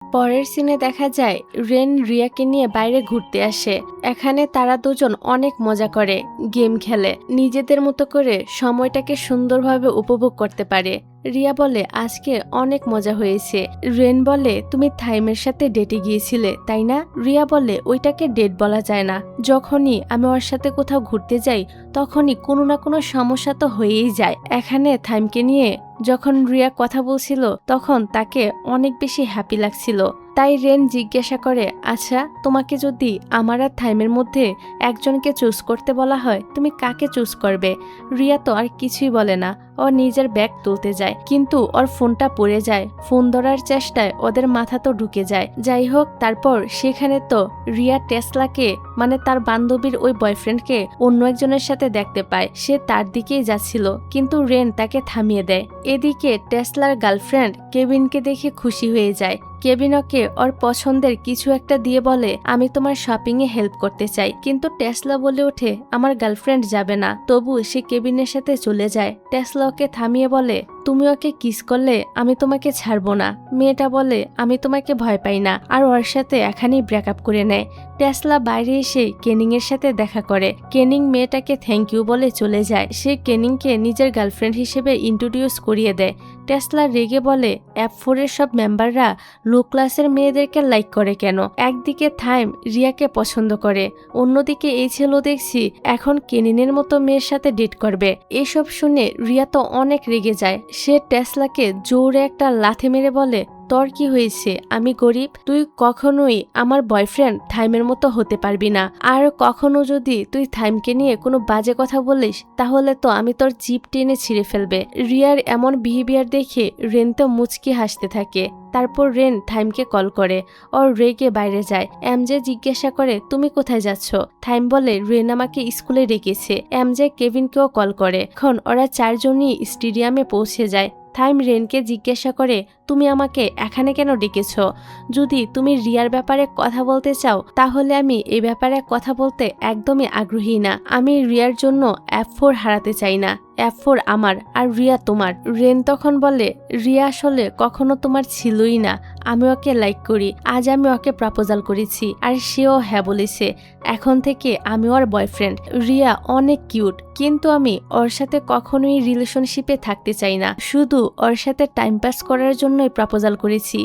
[SPEAKER 1] পরের সিনে দেখা যায় রেন রিয়াকে নিয়ে বাইরে ঘুরতে আসে। এখানে তারা দুজন অনেক মজা করে, গেম খেলে, নিজেদের মতো করে সময়টাকে সুন্দরভাবে উপভোগ করতে পারে। রিয়া বলে, আজকে অনেক মজা হয়েছে। রেন বলে, তুমি থাইমের সাথে ডেটে গিয়েছিলে তাই না? রিয়া বলে, ওইটাকে ডেট বলা যায় না, যখনই আমি ওর সাথে কোথাও ঘুরতে যাই তখনই কোনো না কোনো সমস্যা তো হয়েই যায়। এখানে থাইমকে নিয়ে যখন রিয়া কথা বলছিল তখন তাকে অনেক বেশি হ্যাপি লাগছিল। তাই রেন জিজ্ঞাসা করে, আচ্ছা তোমাকে যদি আমার আর থাইমের মধ্যে একজনকে চুজ করতে বলা হয় তুমি কাকে চুজ করবে? রিয়া তো আর কিছুই বলে না, ও নিজের ব্যাগ তুলতে যায়, কিন্তু ওর ফোনটা পড়ে যায়। ফোন ধরার চেষ্টায় ওদের মাথা তো ঢুকে যায়। যাই হোক, তারপর সেখানে তো রিয়া টেসলাকে, মানে তার বান্ধবীর ওই বয়ফ্রেন্ডকে অন্য একজনের সাথে দেখতে পায়। সে তার দিকেই যাচ্ছিল, কিন্তু রেন তাকে থামিয়ে দেয়। এদিকে টেসলার গার্লফ্রেন্ড কেভিনকে দেখে খুশি হয়ে যায়। কেভিন ওকে ওর পছন্দের কিছু একটা দিয়ে বলে, আমি তোমার শপিং এ হেল্প করতে চাই। কিন্তু টেসলা বলে ওঠে, আমার গার্লফ্রেন্ড যাবে না। তবু সে কেভিনের সাথে চলে যায়। টেসলা ওকে থামিয়ে বলে, তুমি ওকে কিস করলে আমি তোমাকে ছাড়বো না। মেয়েটা বলে, আমি তোমাকে ভয় পাই না, আর ওর সাথে এখানেই ব্রেকআপ করে নেয়। টেসলা বাইরে এসে কেনিং এর সাথে দেখা করে। কেনিং মেয়েটাকে থ্যাংক ইউ বলে চলে যায়। সে কেনিংকে নিজের গার্লফ্রেন্ড হিসেবে ইন্ট্রোডিউস করিয়ে দেয়। টেসলা রেগে বলে, F4 এর সব মেম্বাররা লো ক্লাসের মেয়েদেরকে লাইক করে কেন? একদিকে থাইম রিয়াকে পছন্দ করে, অন্যদিকে এই ছেলে দেখছি এখন কেনিনের মতো মেয়ের সাথে ডেট করবে। এসব শুনে রিয়া তো অনেক রেগে যায়। সে টেসলাকে জোরে একটা লাথি মেরে বলে, তোর কি হয়েছে? আমি গরিব, তুই কখনোই আমার বয়ফ্রেন্ড থাইমের মতো হতে পারবি না। আর কখনো যদি তুই থাইমকে নিয়ে কোনো বাজে কথা বলিস তাহলে তো আমি তোর জিভ টেনে ছিঁড়ে ফেলবে। রিয়ার এমন বিহেভিয়ার দেখে রেন তো মুচকি হাসতে থাকে। তারপর রেন থাইমকে কল করে, ওর রেগে বাইরে যায়। এমজে জিজ্ঞাসা করে, তুমি কোথায় যাচ্ছ? থাইম বলে, রেন আমাকে স্কুলে ডেকেছে। এমজে কেভিনকেও কল করে। এখন ওরা চারজনই স্টেডিয়ামে পৌঁছে যায়। থাইম রেনকে জিজ্ঞাসা করে, তুমি আমাকে এখানে কেন ডেকেছ? যদি তুমি রিয়ার ব্যাপারে কথা বলতে চাও তাহলে আমি এই ব্যাপারে কথা বলতে একদমই আগ্রহী না। আমি রিয়ার জন্য F4 হারাতে চাই না। F4 আমার আর রিয়া তোমার। রেন তখন বলে, রিয়া আসলে কখনো তোমার ছিলই না, আমি ওকে লাইক করি। আজ আমি ওকে প্রপোজাল করেছি আর সেও হ্যাঁ বলেছে। এখন থেকে আমি ওর বয়ফ্রেন্ড। রিয়া অনেক কিউট, কিন্তু আমি ওর সাথে কখনোই রিলেশনশিপে থাকতে চাই না, শুধু ওর সাথে টাইম পাস করার জন্যই প্রপোজাল করেছি।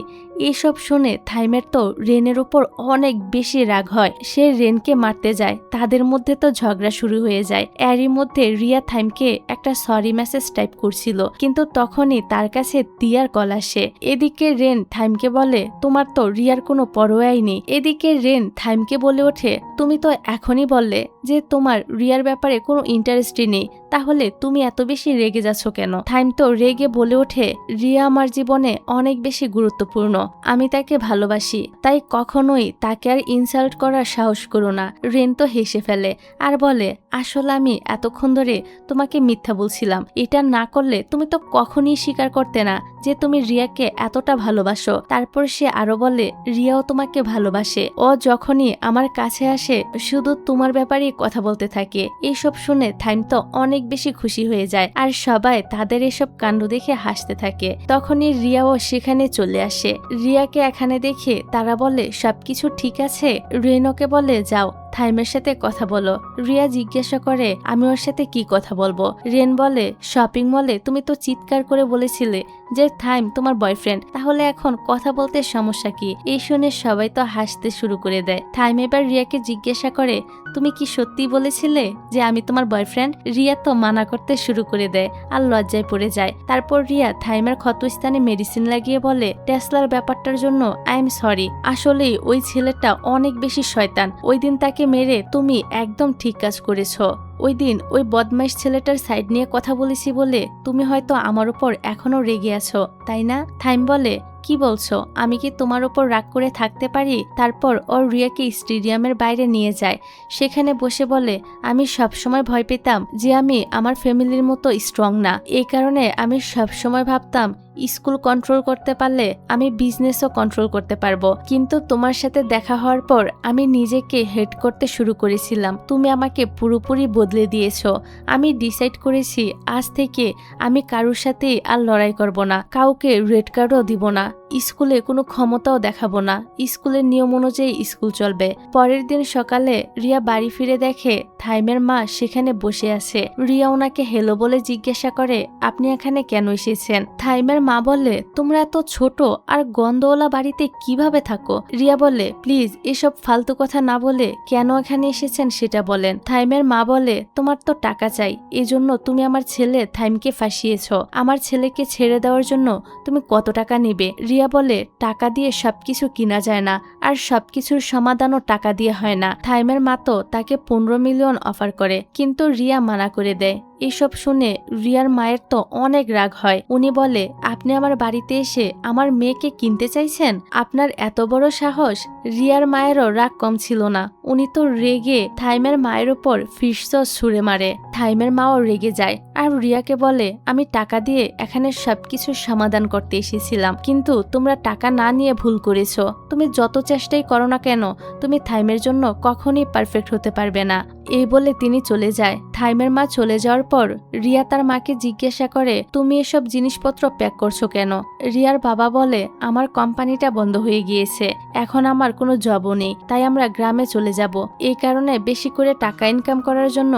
[SPEAKER 1] এসব শুনে থাইমের তো রেনের উপর অনেক বেশি রাগ হয়। সে রেনকে মারতে যায়। তাদের মধ্যে তো ঝগড়া শুরু হয়ে যায়। এরই মধ্যে রিয়া থাইমকে একটা সরি মেসেজ টাইপ করছিল, কিন্তু তখনই তার কাছে তিয়ার কল আসে। এদিকে রেন থাইমকে বলে, তোমার তো রিয়ার কোনো পরোয়াই নেই। এদিকে রেন থাইমকে বলে ওঠে, তুমি তো এখনই বললে যে তোমার রিয়ার ব্যাপারে কোনো ইন্টারেস্টই নেই, তাহলে তুমি এত বেশি রেগে যাচ্ছ কেন? থাইম তো রেগে বলে ওঠে, রিয়া আমার জীবনে অনেক বেশি গুরুত্বপূর্ণ, আমি তাকে ভালোবাসি, তাই কখনোই তাকে আর ইনসাল্ট করার সাহস করো না। রেন তো হেসে ফেলে আর বলে, আসলে আমি এতক্ষণ ধরে তোমাকে মিথ্যা বলছিলাম। এটা না করলে তুমি তো কখনই স্বীকার করতে না যে তুমি রিয়াকে এতটা ভালোবাসো। তারপর সে আরো বলে, রিয়াও তোমাকে ভালোবাসে। ও যখনই আমার কাছে আসে শুধু তোমার ব্যাপারেই কথা বলতে থাকে। এইসব শুনে থাইম তো অনেক বেশি খুশি হয়ে যায় আর সবাই তাদের এসব কাণ্ড দেখে হাসতে থাকে। তখনই রিয়াও সেখানে চলে আসে। রিয়াকে এখানে দেখে তারা বলে সবকিছু ঠিক আছে। রেন ওকে বলে যাও থাইমের সাথে কথা বলো। রিয়া জিজ্ঞাসা করে আমি ওর সাথে কি কথা বলবো। রেন বলে শপিং মলে তুমি তো চিৎকার করে বলেছিলে যে থাইম তোমার বয়ফ্রেন্ড, তাহলে এখন কথা বলতে সমস্যা কি? এই শুনে সবাই তো হাসতে শুরু করে দেয়। থাইম এবার রিয়াকে জিজ্ঞাসা করে তুমি কি সত্যি বলেছিলে যে আমি তোমার বয়ফ্রেন্ড? রিয়া তো মানা করতে শুরু করে দেয় আর লজ্জায় পড়ে যায়। তারপর রিয়া থাইমের ক্ষতস্থানে মেডিসিন লাগিয়ে বলে টেসলার ব্যাপারটার জন্য আই এম সরি। আসলেই ওই ছেলেটা অনেক বেশি শয়তান। ওই দিন তাকে মেরে তুমি একদম ঠিক কাজ করেছো। ওই দিন ওই বদমাইশ ছেলেটার সাইড নিয়ে কথা বলেছি বলে তুমি হয়তো আমার উপর এখনো রেগে আছো, তাই না? থাইম বলে কি বলছো? আমি কি তোমার উপর রাগ করে থাকতে পারি? তারপর ওর রিয়াকে স্টেডিয়ামের বাইরে নিয়ে যায়। সেখানে বসে বলে আমি সবসময় ভয় পেতাম যে আমি আমার ফ্যামিলির মতো স্ট্রং না। এই কারণে আমি সবসময় ভাবতাম স্কুল কন্ট্রোল করতে পারলে আমি বিজনেসও কন্ট্রোল করতে পারবো, কিন্তু তোমার সাথে দেখা হওয়ার পর আমি নিজেকে হেট করতে শুরু করেছিলাম। তুমি আমাকে পুরোপুরি বদলে দিয়েছো। আমি ডিসাইড করেছি আজ থেকে আমি কারোর সাথেই আর লড়াই করব না, কাউকে রেড কার্ডও দিব না, স্কুলে কোনো ক্ষমতাও দেখাবো না। স্কুলের নিয়ম অনুযায়ী স্কুল চলবে। পরের দিন সকালে রিয়া বাড়ি ফিরে দেখে থাইমের মা সেখানে বসে আছে। রিয়া ওনাকে হেলো বলে জিজ্ঞাসা করে আপনি এখানে কেন এসেছেন? থাইমের মা বলে তোমরা এত ছোট আর গন্ধওয়ালা বাড়িতে কিভাবে থাকো? রিয়া বলে প্লিজ এসব ফালতু কথা না বলে কেন এখানে এসেছেন সেটা বলেন। থাইমের মা বলে তোমার তো টাকা চাই, এজন্য তুমি আমার ছেলে থাইমকে ফাঁসিয়েছ। আমার ছেলেকে ছেড়ে দেওয়ার জন্য তুমি কত টাকা নেবে? রিয়া বলে টাকা দিয়ে সবকিছু কিনা যায় না, আর সবকিছুর সমাধানও টাকা দিয়ে হয় না। থাইমের মা তো তাকে 15 মিলিয়ন অফার করে, কিন্তু রিয়া মানা করে দেয়। এসব শুনে রিয়ার মায়ের তো অনেক রাগ হয়। উনি বলে আপনি আমার বাড়িতে এসে আমার মেয়েকে কিনতে চাইছেন? আপনার এত বড় সাহস! রিয়ার মায়েরও রাগ কম ছিল না। উনি তো রেগে থাইমের মায়ের উপর ফিশ সস ছুঁড়ে মারে। থাইমের মাও রেগে যায় আর রিয়াকে বলে আমি টাকা দিয়ে এখানে সবকিছুর সমাধান করতে এসেছিলাম, কিন্তু তোমরা টাকা না নিয়ে ভুল করেছো। তুমি যত চেষ্টাই করো না কেন তুমি থাইমের জন্য কখনই পারফেক্ট হতে পারবে না। এই বলে তিনি চলে যায়। থাইমের মা চলে যাওয়ার পর রিয়া তার মাকে জিজ্ঞাসা করে তুমি এসব জিনিসপত্র প্যাক করছো কেন? রিয়ার বাবা বলে আমার কোম্পানিটা বন্ধ হয়ে গিয়েছে, এখন আমার কোনো জবও নেই, তাই আমরা গ্রামে চলে যাব। এই কারণে বেশি করে টাকা ইনকাম করার জন্য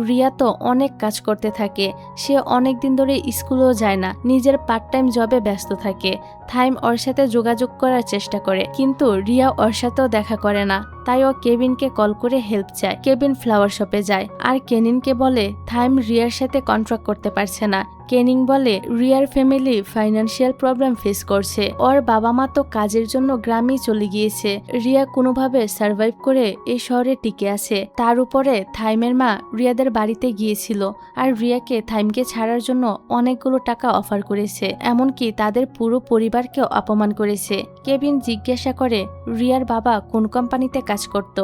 [SPEAKER 1] রিয়া তো অনেক কাজ করতে থাকে। সে অনেক দিন ধরে স্কুলেও যায় না, নিজের পার্ট টাইম জবে ব্যস্ত থাকে। থাইম ওর সাথে যোগাযোগ করার চেষ্টা করে, কিন্তু রিয়া ওর সাথেও দেখা করে না। তাই ও কেবিনকে কল করে হেল্প চায়। কেবিন ফ্লাওয়ার শপে যায় আর কেনিনকে বলে থাইম রিয়ার সাথে কন্ট্রাক্ট করতে পারছে না। কেনিং বলে রিয়ার ফ্যামিলি ফাইন্যান্সিয়াল প্রবলেম ফেস করছে, ওর বাবা মা তো কাজের জন্য গ্রামেই চলে গিয়েছে। রিয়া কোনোভাবে সার্ভাইভ করে এই শহরে টিকে আছে। তার উপরে থাইমের মা রিয়াদের বাড়িতে গিয়েছিল আর রিয়াকে থাইমকে ছাড়ার জন্য অনেকগুলো টাকা অফার করেছে, এমনকি তাদের পুরো পরিবারকেও অপমান করেছে। কেবিন জিজ্ঞাসা করে রিয়ার বাবা কোন কোম্পানিতে কাজ করত।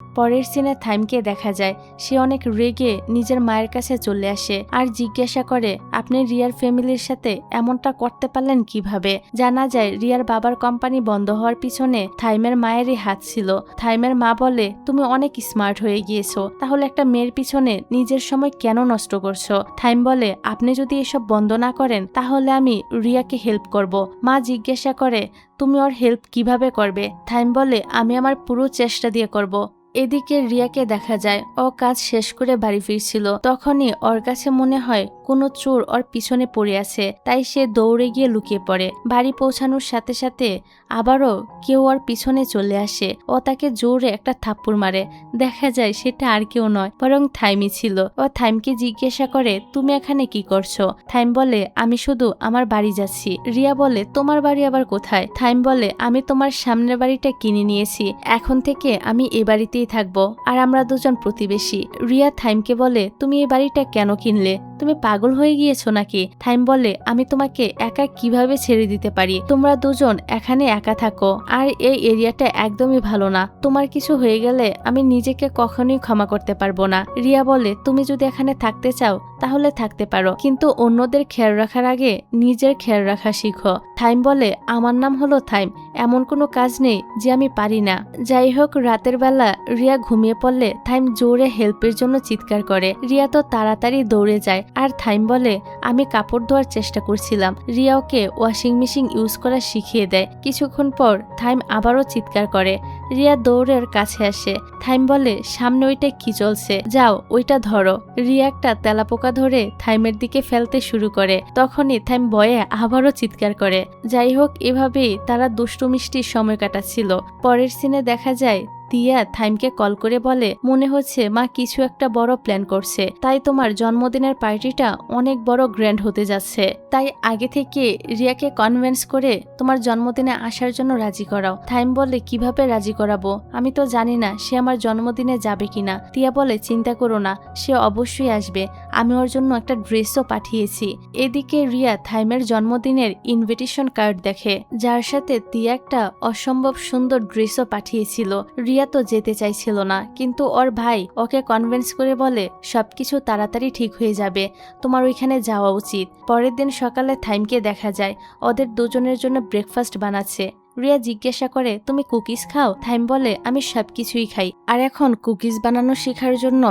[SPEAKER 1] পরের সিনে থাইমকে দেখা যায় সে অনেক রেগে নিজের মায়ের কাছে চলে আসে আর জিজ্ঞাসা করে আপনি রিয়ার ফ্যামিলির সাথে এমনটা করতে পারলেন কিভাবে? জানা যায় রিয়ার বাবার কোম্পানি বন্ধ হওয়ার পিছনে থাইমের মায়েরই হাত ছিল। থাইমের মা বলে তুমি অনেক স্মার্ট হয়ে গিয়েছো, তাহলে একটা মেয়ের পিছনে নিজের সময় কেন নষ্ট করছো? থাইম বলে আপনি যদি এসব বন্ধ না করেন তাহলে আমি রিয়াকে হেল্প করব। মা জিজ্ঞাসা করে তুমি ওর হেল্প কিভাবে করবে? থাইম বলে আমি আমার পুরো চেষ্টা দিয়ে করব। এদিকে রিয়াকে দেখা যায় ও কাজ শেষ করে বাড়ি ফিরছিল। তখনই ওর কাছে মনে হয় কোনো চোর ওর পিছনে পড়ে আছে, তাই সে দৌড়ে গিয়ে লুকিয়ে পড়ে। বাড়ি পৌঁছানোর সাথে সাথে আবারও কেউ ওর পিছনে চলে আসে। ও তাকে জোরে একটা থাপ্পড় মারে। দেখা যায় সেটা আর কেউ নয় বরং থাইমই ছিল। ও থাইমকে জিজ্ঞাসা করে তুমি এখানে কি করছো? থাইম বলে আমি শুধু আমার বাড়ি যাচ্ছি। রিয়া বলে তোমার বাড়ি আবার কোথায়? থাইম বলে আমি তোমার সামনের বাড়িটা কিনে নিয়েছি, এখন থেকে আমি এ বাড়িতেই থাকবো আর আমরা দুজন প্রতিবেশী। রিয়া থাইমকে বলে তুমি এই বাড়িটা কেন কিনলে? তুমি পাগল হয়ে গিয়েছো নাকি? থাইম বলে আমি তোমাকে একা কিভাবে ছেড়ে দিতে পারি? তোমরা দুজন এখানে একা থাকো আর এই এরিয়াটা একদমই ভালো না, তোমার কিছু হয়ে গেলে আমি নিজেকে কখনোই ক্ষমা করতে পারবো না। রিয়া বলে তুমি যদি এখানে থাকতে চাও
[SPEAKER 2] তাহলে থাকতে পারো, কিন্তু অন্যদের খেয়াল রাখার আগে নিজের খেয়াল রাখা শিখো। থাইম বলে, আমার নাম হলো থাইম, এমন কোনো কাজ নেই যে আমি পারি না। যাই হোক, রাতের বেলা রিয়া ঘুমিয়ে পড়লে থাইম জোরে হেল্পের জন্য চিৎকার করে। রিয়া তো তাড়াতাড়ি দৌড়ে যায়, আর থাইম বলে, আমি কাপড় ধোয়ার চেষ্টা করছিলাম। রিয়া ওকে ওয়াশিং মেশিন ইউজ করা শিখিয়ে দেয়। কিছুক্ষণ পর থাইম আবারও চিৎকার করে। রিয়া দৌড়ের কাছে আসে। থাইম বলে, সামনে ওইটা কি চলছে, যাও ওইটা ধরো। রিয়া একটা তেলাপোকা ধরে থাইমের দিকে ফেলতে শুরু করে। তখনই থাইম ভয়ে আবারও চিৎকার করে। যাই হোক, এভাবেই তারা দুষ্টু মিষ্টির সময় কাটাচ্ছিল। পরের সিনে দেখা যায় তিয়া থাইমকে কল করে বলে, মনে হচ্ছে মা কিছু একটা বড় প্ল্যান করছে, তাই তোমার জন্মদিনের পার্টিটা অনেক বড় গ্র্যান্ড হতে যাচ্ছে। তাই আগে থেকে রিয়াকে কনভিন্স করে তোমার জন্মদিনে আসার জন্য রাজি করাও। থাইম বলে, কিভাবে রাজি করাবো, আমি তো জানি না সে আমার জন্মদিনে যাবে কিনা। তিয়া বলে, চিন্তা করো না, সে অবশ্যই আসবে, আমি ওর জন্য একটা ড্রেসও পাঠিয়েছি। এদিকে রিয়া থাইমের জন্মদিনের ইনভিটেশন কার্ড দেখে, যার সাথে তিয়া একটা অসম্ভব সুন্দর ড্রেসও পাঠিয়েছিল। রিয়া তো যেতে চাইছিল না, কিন্তু ওর ভাই ওকে কনভিন্স করে বলে, সবকিছু তাড়াতাড়ি ঠিক হয়ে যাবে, তোমার ওইখানে যাওয়া উচিত। পরের দিন সকালে থাইমকে দেখা যায় ওদের দুজনের জন্য ব্রেকফাস্ট বানাচ্ছে। রিয়া জিজ্ঞাসা করে, তুমি কুকিজ খাও? থাইম বলে, আমি সবকিছুই খাই। আর এখন কুকিজ বানানো শেখার জন্য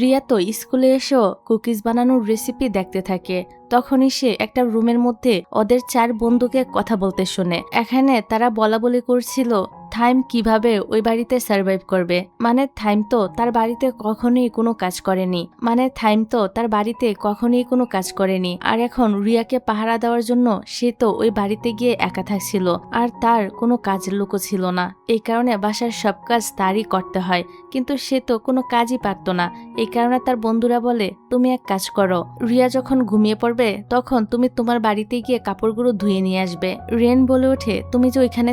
[SPEAKER 2] রিয়া তো স্কুলে এসেও কুকিজ বানানোর রেসিপি দেখতে থাকে। তখনই সে একটা রুমের মধ্যে ওদের 4 বন্ধুকে কথা বলতে শোনে। এখানে তারা বলা বলি করছিল থাইম কিভাবে ওই বাড়িতে সার্ভাইভ করবে। মানে থাইম তো তার বাড়িতে কখনোই কোনো কাজ করেনি। আর এখন রিয়াকে পাহারা দেওয়ার জন্য সে তো ওই বাড়িতে গিয়ে একা থাকছিল, আর তার কোনো কাজের লোকও ছিল না। এই কারণে বাসার সব কাজ তারই করতে হয়, কিন্তু সে তো কোনো কাজই পারত না। এই কারণে তার বন্ধুরা বলে, তুমি এক কাজ করো, রিয়া যখন ঘুমিয়ে পড়বে তখন তুমি তোমার বাড়িতে গিয়ে কাপড়গুলো ধুয়ে নিয়ে আসবে। রেন বলে ওঠে, তুমি যে ওইখানে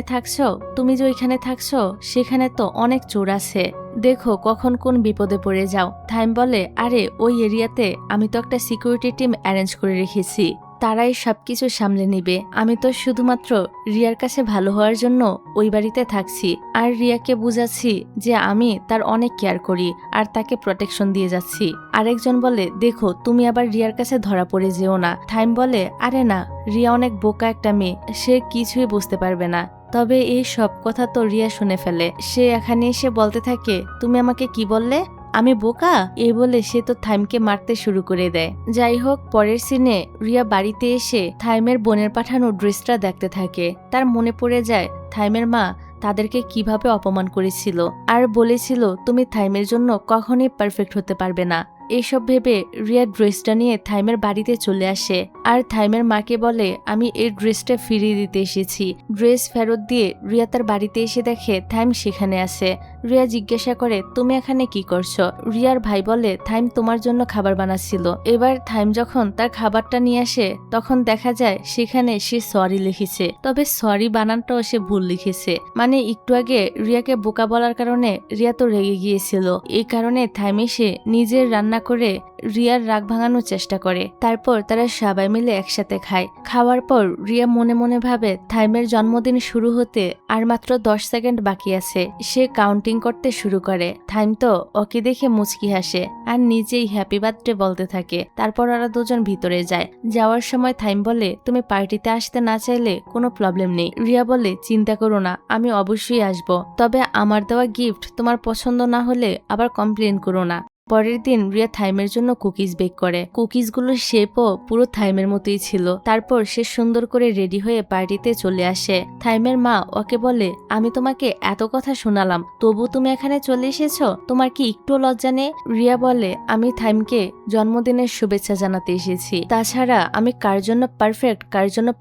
[SPEAKER 2] থাকছো সেখানে তো অনেক চোর আছে, দেখো কখন কোন বিপদে পড়ে যাও। থাইম বলে, আরে ওই এরিয়াতে আমি তো একটা সিকিউরিটি টিম অ্যারেঞ্জ করে রেখেছি, তারাই সবকিছু সামলে নিবে। আমি তো শুধুমাত্র রিয়ার কাছে ভালো হওয়ার জন্য ওই বাড়িতে থাকছি, আর রিয়াকে বুঝাচ্ছি যে আমি তার অনেক কেয়ার করি আর তাকে প্রোটেকশন দিয়ে যাচ্ছি। আরেকজন বলে, দেখো তুমি আবার রিয়ার কাছে ধরা পড়ে যেও না। থাইম বলে, আরে না, রিয়া অনেক বোকা একটা মেয়ে, সে কিছুই বুঝতে পারবে না। তবে এই সব কথা তো রিয়া শুনে ফেলে। সে এখানে এসে বলতে থাকে, তুমি আমাকে কি বললে, আমি বোকা? এই বলে সে তো থাইমকে মারতে শুরু করে দেয়। যাই হোক, পরের সিনে রিয়া বাড়িতে এসে থাইমের বোনের পাঠানো ড্রেসটা দেখতে থাকে। তার মনে পড়ে যায় থাইমের মা তাদেরকে কিভাবে অপমান করেছিল, আর বলেছিল তুমি থাইমের জন্য কখনোই পারফেক্ট হতে পারবে না। এইসব ভেবে রিয়া ড্রেসটা নিয়ে থাইমের বাড়িতে চলে আসে, আর থাইমের মাকে বলে, আমি এই ড্রেসটা ফিরিয়ে দিতে এসেছি। ড্রেস ফেরত দিয়ে রিয়া তার বাড়িতে এসে দেখে থাইম সেখানে আছে। রিয়া জিজ্ঞাসা করে, তুমি এখানে কি করছো? রিয়ার ভাই বলে, থাইম তোমার জন্য খাবার বানাচ্ছিল। এবার থাইম যখন তার খাবারটা নিয়ে আসে তখন দেখা যায় সেখানে সে সরি লিখেছে, তবে সরি বানানটাও সে ভুল লিখেছে। মানে একটু আগে রিয়াকে বোকা বলার কারণে রিয়া তো রেগে গিয়েছিল, এই কারণে থাইম এসে নিজের রান্না করে রিয়ার রাগ ভাঙানোর চেষ্টা করে। তারপর তারা সবাই মিলে একসাথে খায়। খাওয়ার পর রিয়া মনে মনে ভাবে থাইমের জন্মদিন শুরু হতে আর মাত্র 10 সেকেন্ড বাকি আছে। সে কাউন্টিং করতে শুরু করে। থাইম তো ওকে দেখে মুচকি হাসে আর নিজেই হ্যাপি বার্থডে বলতে থাকে। তারপর ওরা দুজন ভিতরে যায়। যাওয়ার সময় থাইম বলে, তুমি পার্টিতে আসতে না চাইলে কোনো প্রবলেম নেই। রিয়া বলে, চিন্তা করো না, আমি অবশ্যই আসবো, তবে আমার দেওয়া গিফট তোমার পছন্দ না হলে আবার কমপ্লেন করো না। পরের দিন রিয়া থাইমের জন্য কুকিজ বেক করে। কুকিজগুলোর শেপও পুরো থাইমের মতোই ছিল। তারপর সে সুন্দর করে রেডি হয়ে পার্টিতে চলে আসে। থাইমের মা ওকে বলে, আমি তোমাকে এত কথা শোনালাম, তবু তুমি এখানে চলে এসেছো, তোমার কি একটু লজ্জা নেই? রিয়া বলে, আমি থাইমকে জন্মদিনের শুভেচ্ছা জানাতে এসেছি, তাছাড়া আমি কার জন্য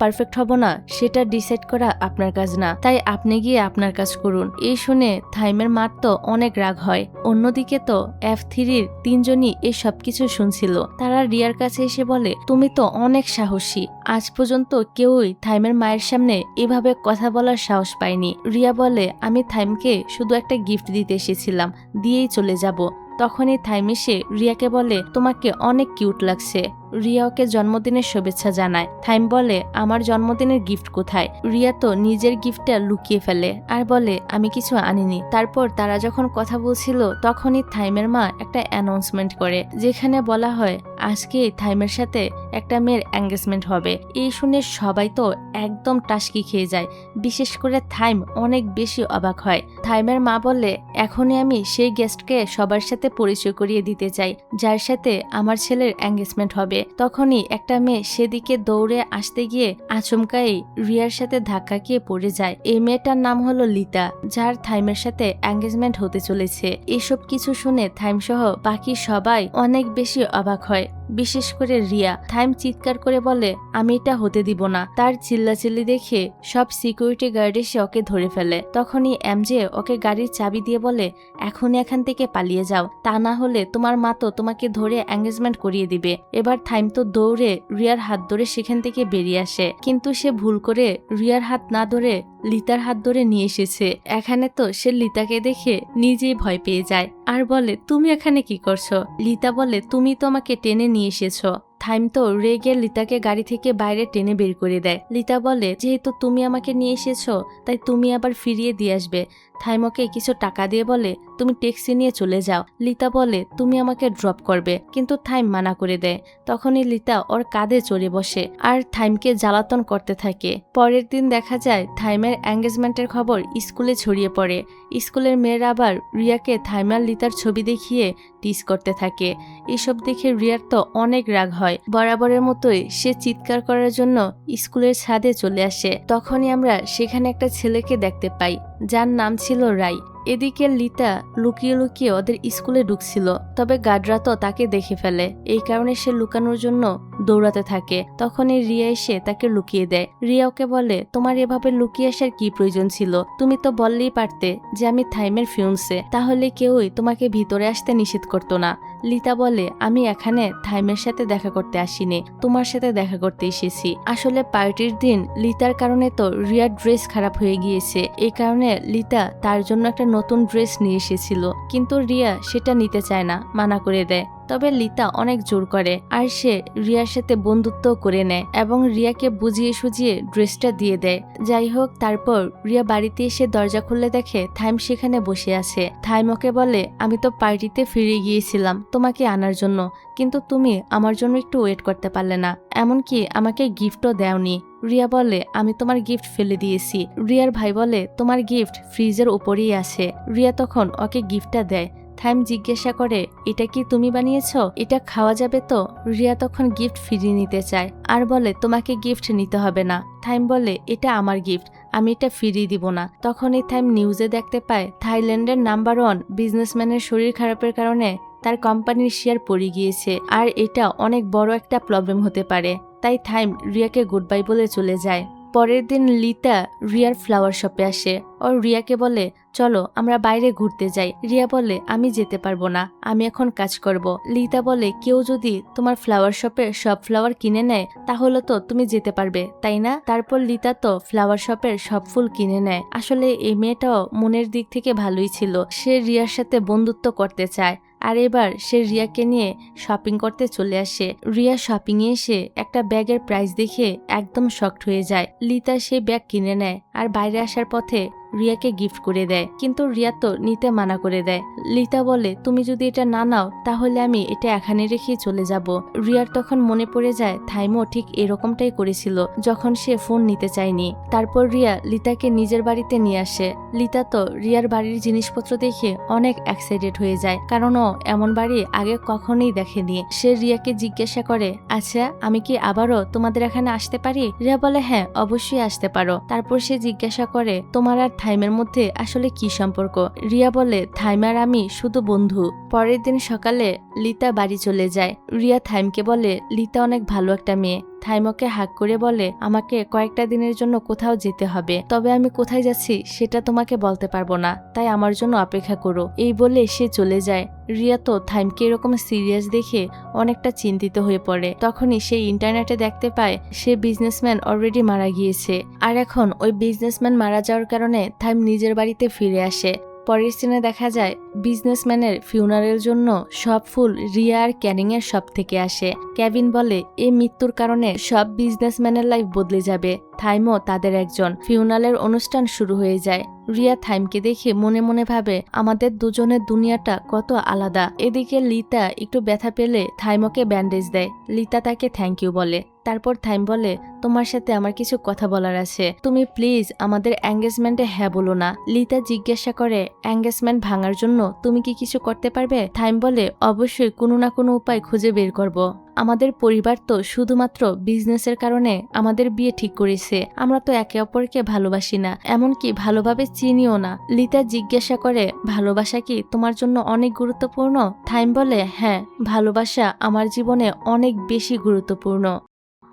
[SPEAKER 2] পারফেক্ট হব না সেটা ডিসাইড করা আপনার কাজ না, তাই আপনি গিয়ে আপনার কাজ করুন। এই শুনে থাইমের মার তো অনেক রাগ হয়। অন্যদিকে তো F3 তিনজনই এই সবকিছু শুনছিল। তারা রিয়ার কাছে এসে বলে, তুমি তো অনেক সাহসী, আজ পর্যন্ত কেউই থাইমের মায়ের সামনে এভাবে কথা বলার সাহস পায়নি। রিয়া বলে, আমি থাইমকে শুধু একটা গিফট দিতে এসেছিলাম, দিয়েই চলে যাব। তখনই থাইম এসে রিয়াকে বলে, তোমাকে অনেক কিউট লাগছে। রিয়া ওকে জন্মদিনের শুভেচ্ছা জানায়। থাইম বলে আমার জন্মদিনের গিফট কোথায়? রিয়া তো নিজের গিফটটা লুকিয়ে ফেলে আর বলে আমি কিছু আনিনি। তারপর তারা যখন কথা বলছিল তখনই থাইমের মা একটা অ্যানাউন্সমেন্ট করে, যেখানে বলা হয় আজকেই থাইমের সাথে একটা মেয়ের এঙ্গেজমেন্ট হবে। এই শুনে সবাই তো একদম টাসকি খেয়ে যায়, বিশেষ করে থাইম অনেক বেশি অবাক হয়। থাইমের মা বলে এখনই আমি সেই গেস্টকে সবার সাথে পরিচয় করিয়ে দিতে চাই যার সাথে আমার ছেলের এঙ্গেজমেন্ট হবে। তখনই একটা মেয়ে সেদিকে দৌড়ে আসতে গিয়ে আচমকাই রিয়ার সাথে ধাক্কা খেয়ে পড়ে যায়। এই মেয়েটার নাম হলো লিতা, যার থাইমের সাথে এঙ্গেজমেন্ট হতে চলেছে। এসব কিছু শুনে থাইম সহ বাকি সবাই অনেক বেশি অবাক হয়, বিশেষ করে রিয়া। থাইম চিৎকার করে বলে আমি এটা হতে দিব না। তার চিল্লাচিল্লি দেখে সব সিকিউরিটি গার্ড এসে ওকে ধরে ফেলে। তখনই এমজে ওকে গাড়ির চাবি দিয়ে বলে এখনই এখান থেকে পালিয়ে যাও, তা না হলে তোমার মা তো তোমাকে ধরে এঙ্গেজমেন্ট করিয়ে দিবে। এবার থাইম তো দৌড়ে রিয়ার হাত ধরে সেখান থেকে বেরিয়ে আসে, কিন্তু সে ভুল করে রিয়ার হাত না ধরে লিতার হাত ধরে নিয়ে এসেছে। এখানে তো সে লিতাকে দেখে নিজেই ভয় পেয়ে যায় আর বলে তুমি এখানে কি করছো? লিতা বলে তুমি তো আমাকে টেনে নিয়ে এসেছো। থাইম তো রেগে লিতাকে গাড়ি থেকে বাইরে টেনে বের করে দেয়। লিতা বলে যেহেতু তুমি আমাকে নিয়ে এসেছো তাই তুমি আবার ফিরিয়ে দিয়ে আসবে। থাইম ওকে কিছু টাকা দিয়ে বলে তুমি ট্যাক্সি নিয়ে চলে যাও। লিতা বলে তুমি আমাকে ড্রপ করবে, কিন্তু থাইম মানা করে দেয়। তখনই লিতা ওর কাঁধে চড়ে বসে আর থাইমকে জ্বালাতন করতে থাকে। পরের দিন দেখা যায় থাইমের এঙ্গেজমেন্টের খবর স্কুলে ছড়িয়ে পড়ে। স্কুলের মেয়েরা আবার রিয়াকে থাইম আর লিতার ছবি দেখিয়ে টিজ করতে থাকে। এসব দেখে রিয়ার তো অনেক রাগ হয়। বরাবরের মতোই সে চিৎকার করার জন্য স্কুলের ছাদে চলে আসে। তখনই আমরা সেখানে একটা ছেলেকে দেখতে পাই যার নাম ছিল রাই। এদিকে লিতা লুকিয়ে লুকিয়ে ওদের স্কুলে ঢুকছিল, তবে গার্ডরা তো তাকে দেখে ফেলে। এই কারণে সে লুকানোর জন্য দৌড়াতে থাকে। তখনই রিয়া এসে তাকে লুকিয়ে দেয়। রিয়া ওকে বলে তোমার এভাবে লুকিয়ে আসার কি প্রয়োজন ছিল? তুমি তো বললেই পারতে যে আমি থাইমের ফিউন্সে, তাহলে কেউই তোমাকে ভিতরে আসতে নিষেধ করতো না। লিতা বলে আমি এখানে থাইমের সাথে দেখা করতে আসিনি, তোমার সাথে দেখা করতে এসেছি। আসলে পার্টির দিন লিতার কারণে তো রিয়ার ড্রেস খারাপ হয়ে গিয়েছে, এই কারণে লিতা তার জন্য একটা নতুন ড্রেস নিয়ে এসেছিল, কিন্তু রিয়া সেটা নিতে চায় না, মানা করে দেয়। তবে লিতা অনেক জোর করে আর সে রিয়ার সাথে বন্ধুত্ব করে নেয় এবং রিয়াকে বুঝিয়ে সুঝিয়ে ড্রেসটা দিয়ে দেয়। যাই হোক, তারপর রিয়া বাড়িতে এসে দরজা খুলে দেখে থাইম সেখানে বসে আছে। থাইম ওকে বলে আমি তো পার্টিতে ফিরে গিয়েছিলাম তোমাকে আনার জন্য, কিন্তু তুমি আমার জন্য একটু ওয়েট করতে পারলে না, এমনকি আমাকে গিফটও দেওনি। রিয়া বলে আমি তোমার গিফট ফেলে দিয়েছি। রিয়ার ভাই বলে তোমার গিফট ফ্রিজের উপরেই আছে। রিয়া তখন ওকে গিফটটা দেয়। থাইম জিজ্ঞাসা করে এটা কি তুমি বানিয়েছো? এটা খাওয়া যাবে তো? রিয়া তখন গিফট ফিরিয়ে নিতে চায় আর বলে তোমাকে গিফট নিতে হবে না। থাইম বলে এটা আমার গিফট, আমি এটা ফিরিয়ে দিব না। তখনই থাইম নিউজে দেখতে পায় থাইল্যান্ডের নাম্বার 1 বিজনেসম্যানের শরীর খারাপের কারণে তার কোম্পানির শেয়ার পড়ে গিয়েছে আর এটা অনেক বড় একটা প্রবলেম হতে পারে। তাই থাইম রিয়াকে গুড বাই বলে চলে যায়। পরের দিন লিতা রিয়ার ফ্লাওয়ার শপে আসে আর রিয়াকে বলে চলো আমরা বাইরে ঘুরতে যাই। রিয়া বলে আমি যেতে পারবো না, আমি এখন কাজ করব। লিতা বলে কেউ যদি তোমার ফ্লাওয়ার শপে সব ফ্লাওয়ার কিনে নেয় তাহলে তো তুমি যেতে পারবে, তাই না? তারপর লিতা তো ফ্লাওয়ার শপের সব ফুল কিনে নেয়। আসলে এই মেয়েটাও মনের দিক থেকে ভালোই ছিল, সে রিয়ার সাথে বন্ধুত্ব করতে চায়। আর এবার সে রিয়াকে নিয়ে শপিং করতে চলে আসে। রিয়া শপিং এ এসে একটা ব্যাগের প্রাইস দেখে একদম শকড হয়ে যায়। লিতা সেই ব্যাগ কিনে নেয় আর বাইরে আসার পথে রিয়াকে গিফট করে দেয়, কিন্তু রিয়া তো নিতে মানা করে দেয়। লিতা বলে তুমি যদি এটা না নাও তাহলে আমি এটা এখানে রেখেই চলে যাব। রিয়ার তখন মনে পড়ে যায় থাইমও ঠিক এরকমটাই করেছিল যখন সে ফোন নিতে চায়নি। তারপর রিয়া লিতাকে নিজের বাড়িতে নিয়ে আসে। লিতা তো রিয়ার বাড়ির জিনিসপত্র দেখে অনেক এক্সাইটেড হয়ে যায়, কারণ ও এমন বাড়ি আগে কখনোই দেখেনি। সে রিয়াকে জিজ্ঞাসা করে আচ্ছা আমি কি আবারও তোমাদের এখানে আসতে পারি? রিয়া বলে হ্যাঁ অবশ্যই আসতে পারো। তারপর সে জিজ্ঞাসা করে তোমার আর থাইমের মধ্যে আসলে কি সম্পর্ক? রিয়া বলে থাইম আর আমি শুধু বন্ধু। পরের দিন সকালে লিতা বাড়ি চলে যায়। রিয়া থাইমকে বলে লিতা অনেক ভালো একটা মেয়ে। থাইম ওকে হাক করে বলে আমাকে কয়েকটা দিনের জন্য কোথাও যেতে হবে, তবে আমি কোথায় যাচ্ছি সেটা তোমাকে বলতে পারবো না, তাই আমার জন্য অপেক্ষা করো। এই বলে সে চলে যায়। রিয়া তো থাইমকে এরকম সিরিয়াস দেখে অনেকটা চিন্তিত হয়ে পড়ে। তখনই সে ইন্টারনেটে দেখতে পায় সে বিজনেসম্যান অলরেডি মারা গিয়েছে, আর এখন ওই বিজনেসম্যান মারা যাওয়ার কারণে থাইম নিজের বাড়িতে ফিরে আসে।
[SPEAKER 1] পরের সিনে দেখা যায় বিজনেসম্যানের ফিউনারের জন্য সব ফুল রিয়া আর ক্যানিং এর শপ থেকে আসে। কেভিন বলে এই মৃত্যুর কারণে সব বিজনেসম্যানের লাইফ বদলে যাবে। থাইমও তাদের একজন। ফিউনারের অনুষ্ঠান শুরু হয়ে যায়। রিয়া থাইমকে দেখে মনে মনে ভাবে আমাদের দুজনের দুনিয়াটা কত আলাদা। এদিকে লিতা একটু ব্যথা পেলে থাইমকে ব্যান্ডেজ দেয়। লিতা তাকে থ্যাংক ইউ বলে। তারপর থাইম বলে তোমার সাথে আমার কিছু কথা বলার আছে, তুমি প্লিজ আমাদের এঙ্গেজমেন্টে হ্যাঁ বলো না। লিতা জিজ্ঞাসা করে এঙ্গেজমেন্ট ভাঙার জন্য তুমি কি কিছু করতে পারবে? থাইম বলে অবশ্যই কোনো না কোনো উপায় খুঁজে বের করব। আমাদের পরিবার তো শুধুমাত্র বিজনেসের কারণে আমাদের বিয়ে ঠিক করেছে, আমরা তো একে অপরকে ভালোবাসি না, এমনকি ভালোভাবে চিনিও না। লিতা জিজ্ঞাসা করে ভালোবাসা কি তোমার জন্য অনেক গুরুত্বপূর্ণ? থাইম বলে হ্যাঁ, ভালোবাসা আমার জীবনে অনেক বেশি গুরুত্বপূর্ণ।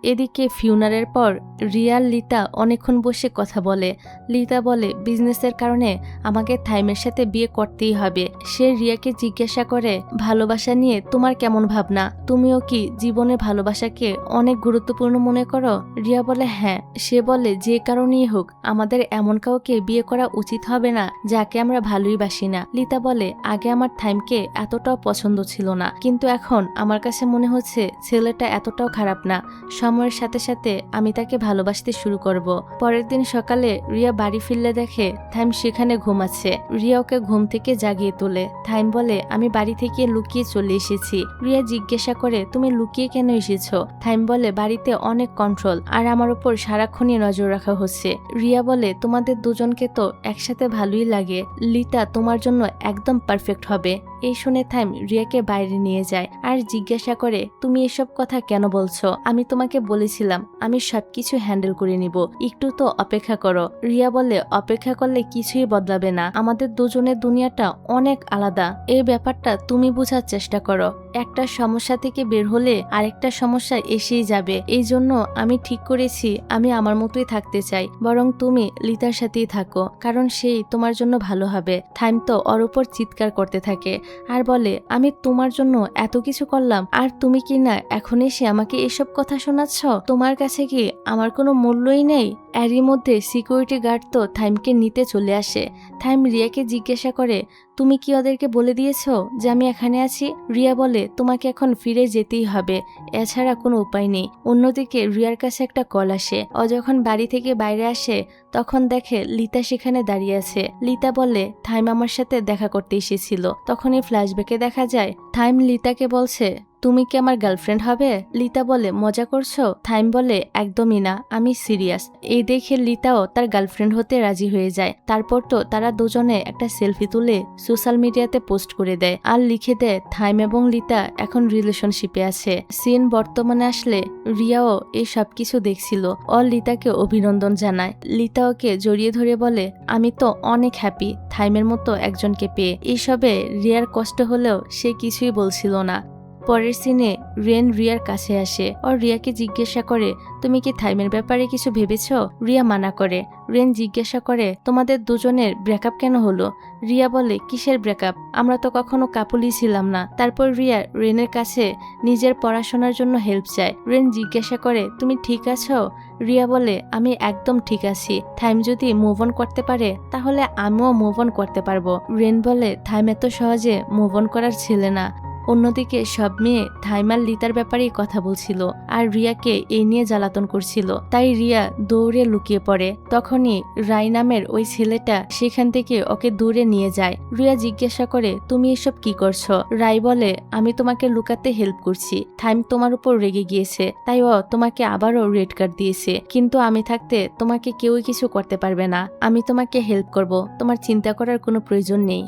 [SPEAKER 1] এদিকে ফিউনারের পর রিয়া আর লিতা অনেকক্ষণ বসে কথা বলে। লিতা বলে বিজনেসের কারণে আমাকে থাইমের সাথে বিয়ে করতেই হবে। সে রিয়াকে জিজ্ঞাসা করে ভালোবাসা নিয়ে তোমার কেমন ভাবনা, তুমিও কি জীবনে ভালোবাসাকে অনেক গুরুত্বপূর্ণ মনে করো? রিয়া বলে হ্যাঁ। সে বলে যে কারণেই হোক আমাদের এমন কাউকে বিয়ে করা উচিত হবে না যাকে আমরা ভালোই বাসি না। লিতা বলে আগে আমার থাইমকে এতটাও পছন্দ ছিল না, কিন্তু এখন আমার কাছে মনে হচ্ছে ছেলেটা এতটাও খারাপ না। সময়ের সাথে সাথে আমি তাকে ভালোবাসতে শুরু করব। পরের দিন সকালে রিয়া বাড়ি ফিরলে দেখে থাইম সেখানে ঘুমাচ্ছে। রিয়া ওকে ঘুম থেকে জাগিয়ে তোলে। থাইম বলে আমি বাড়ি থেকে লুকিয়ে চলে এসেছি। রিয়া জিজ্ঞাসা করে তুমি লুকিয়ে কেন এসেছো? থাইম বলে বাড়িতে অনেক কন্ট্রোল আর আমার উপর সারাক্ষণই নজর রাখা হচ্ছে। রিয়া বলে তোমাদের দুজনকে তো একসাথে ভালোই লাগে, লিতা তোমার জন্য একদম পারফেক্ট হবে। এই শুনে থাইম রিয়াকে বাইরে নিয়ে যায় আর জিজ্ঞাসা করে তুমি এসব কথা কেন বলছো? আমি তোমাকে বলেছিলাম আমি সবকিছু হ্যান্ডেল করে নিব, একটু তো অপেক্ষা করো। রিয়া বলে অপেক্ষা করলে কিছুই বদলাবে না, আমাদের দুজনের দুনিয়াটা অনেক আলাদা। এই ব্যাপারটা তুমি বোঝার চেষ্টা করো। একটা সমস্যা থেকে বের হলে আরেকটা সমস্যা এসেই যাবে। এই জন্য আমি ঠিক করেছি আমি আমার মতোই থাকতে চাই, বরং তুমি লিতার সাথেই থাকো, কারণ সেই তোমার জন্য ভালো হবে। থাইম তো ওর উপর চিৎকার করতে থাকে আর বলে আমি তোমার জন্য এত কিছু করলাম আর তুমি কি না এখন এসে আমাকে এসব কথা শোনাচ্ছ? তোমার কাছে কি আমার কোনো মূল্যই নেই? এরই মধ্যে সিকিউরিটি গার্ড তো থাইমকে নিতে চলে আসে। থাইম রিয়াকে জিজ্ঞাসা করে তুমি কি ওদেরকে বলে দিয়েছো যে আমি এখানে আছি? রিয়া বলে তোমাকে এখন ফিরে যেতেই হবে, এছাড়া কোনো উপায় নেই। অন্যদিকে রিয়ার কাছে একটা কল আসে। ও যখন বাড়ি থেকে বাইরে আসে তখন দেখে লিতা সেখানে দাঁড়িয়ে আছে। লিতা বলে থাইম আমার সাথে দেখা করতে এসেছিল। তখনই ফ্ল্যাশব্যাকে দেখা যায় থাইম লিতাকে বলছে তুমি কি আমার গার্লফ্রেন্ড হবে? লিতা বলে মজা করছো? থাইম বলে একদমই না, আমি সিরিয়াস। এই দেখে লিতাও তার গার্লফ্রেন্ড হতে রাজি হয়ে যায়। তারপর তো তারা দুজনে একটা সেলফি তুলে সোশ্যাল মিডিয়াতে পোস্ট করে দেয় আর লিখে দেয় থাইম এবং লিতা এখন রিলেশনশিপে আছে। সিন বর্তমানে আসলে রিয়াও এই সবকিছু দেখছিল। ও লিতাকে অভিনন্দন জানায়। লিতা ওকে জড়িয়ে ধরে বলে আমি তো অনেক হ্যাপি থাইমের মতো একজনকে পেয়ে। এইসবে রিয়ার কষ্ট হলেও সে কিছুই বলছিল না। পরের সিনে রেন রিয়ার কাছে আসে আর রিয়াকে জিজ্ঞাসা করে তুমি কি থাইমের ব্যাপারে কিছু ভেবেছো? রিয়া মানা করে। রেন জিজ্ঞাসা করে তোমাদের দুজনের ব্রেকআপ কেন হলো? রিয়া বলে কিসের ব্রেকআপ, আমরা তো কখনো কাপুলই ছিলাম না। তারপর রিয়া রেনের কাছে নিজের পড়াশোনার জন্য হেল্প চায়। রেন জিজ্ঞাসা করে তুমি ঠিক আছো? রিয়া বলে আমি একদম ঠিক আছি, থাইম যদি মুভ অন করতে পারে তাহলে আমিও মুভ অন করতে পারবো। রেন বলে থাইম এত সহজে মুভ অন করার ছেলে না। অন্যদিকে সব মেয়ে থাইম আর লিতার ব্যাপারেই কথা বলছিল আর রিয়াকে এই নিয়ে জ্বালাতন করছিল। তাই রিয়া দৌড়ে লুকিয়ে পড়ে। তখনই রাই নামের ওই ছেলেটা সেখান থেকে ওকে দূরে নিয়ে যায়। রিয়া জিজ্ঞাসা করে তুমি এসব কি করছো? রাই বলে আমি তোমাকে লুকাতে হেল্প করছি, থাইম তোমার উপর রেগে গিয়েছে তাই ও তোমাকে আবারও রেড কার্ড দিয়েছে, কিন্তু আমি থাকতে তোমাকে কেউই কিছু করতে পারবে না। আমি তোমাকে হেল্প করব, তোমার চিন্তা করার কোনো প্রয়োজন নেই।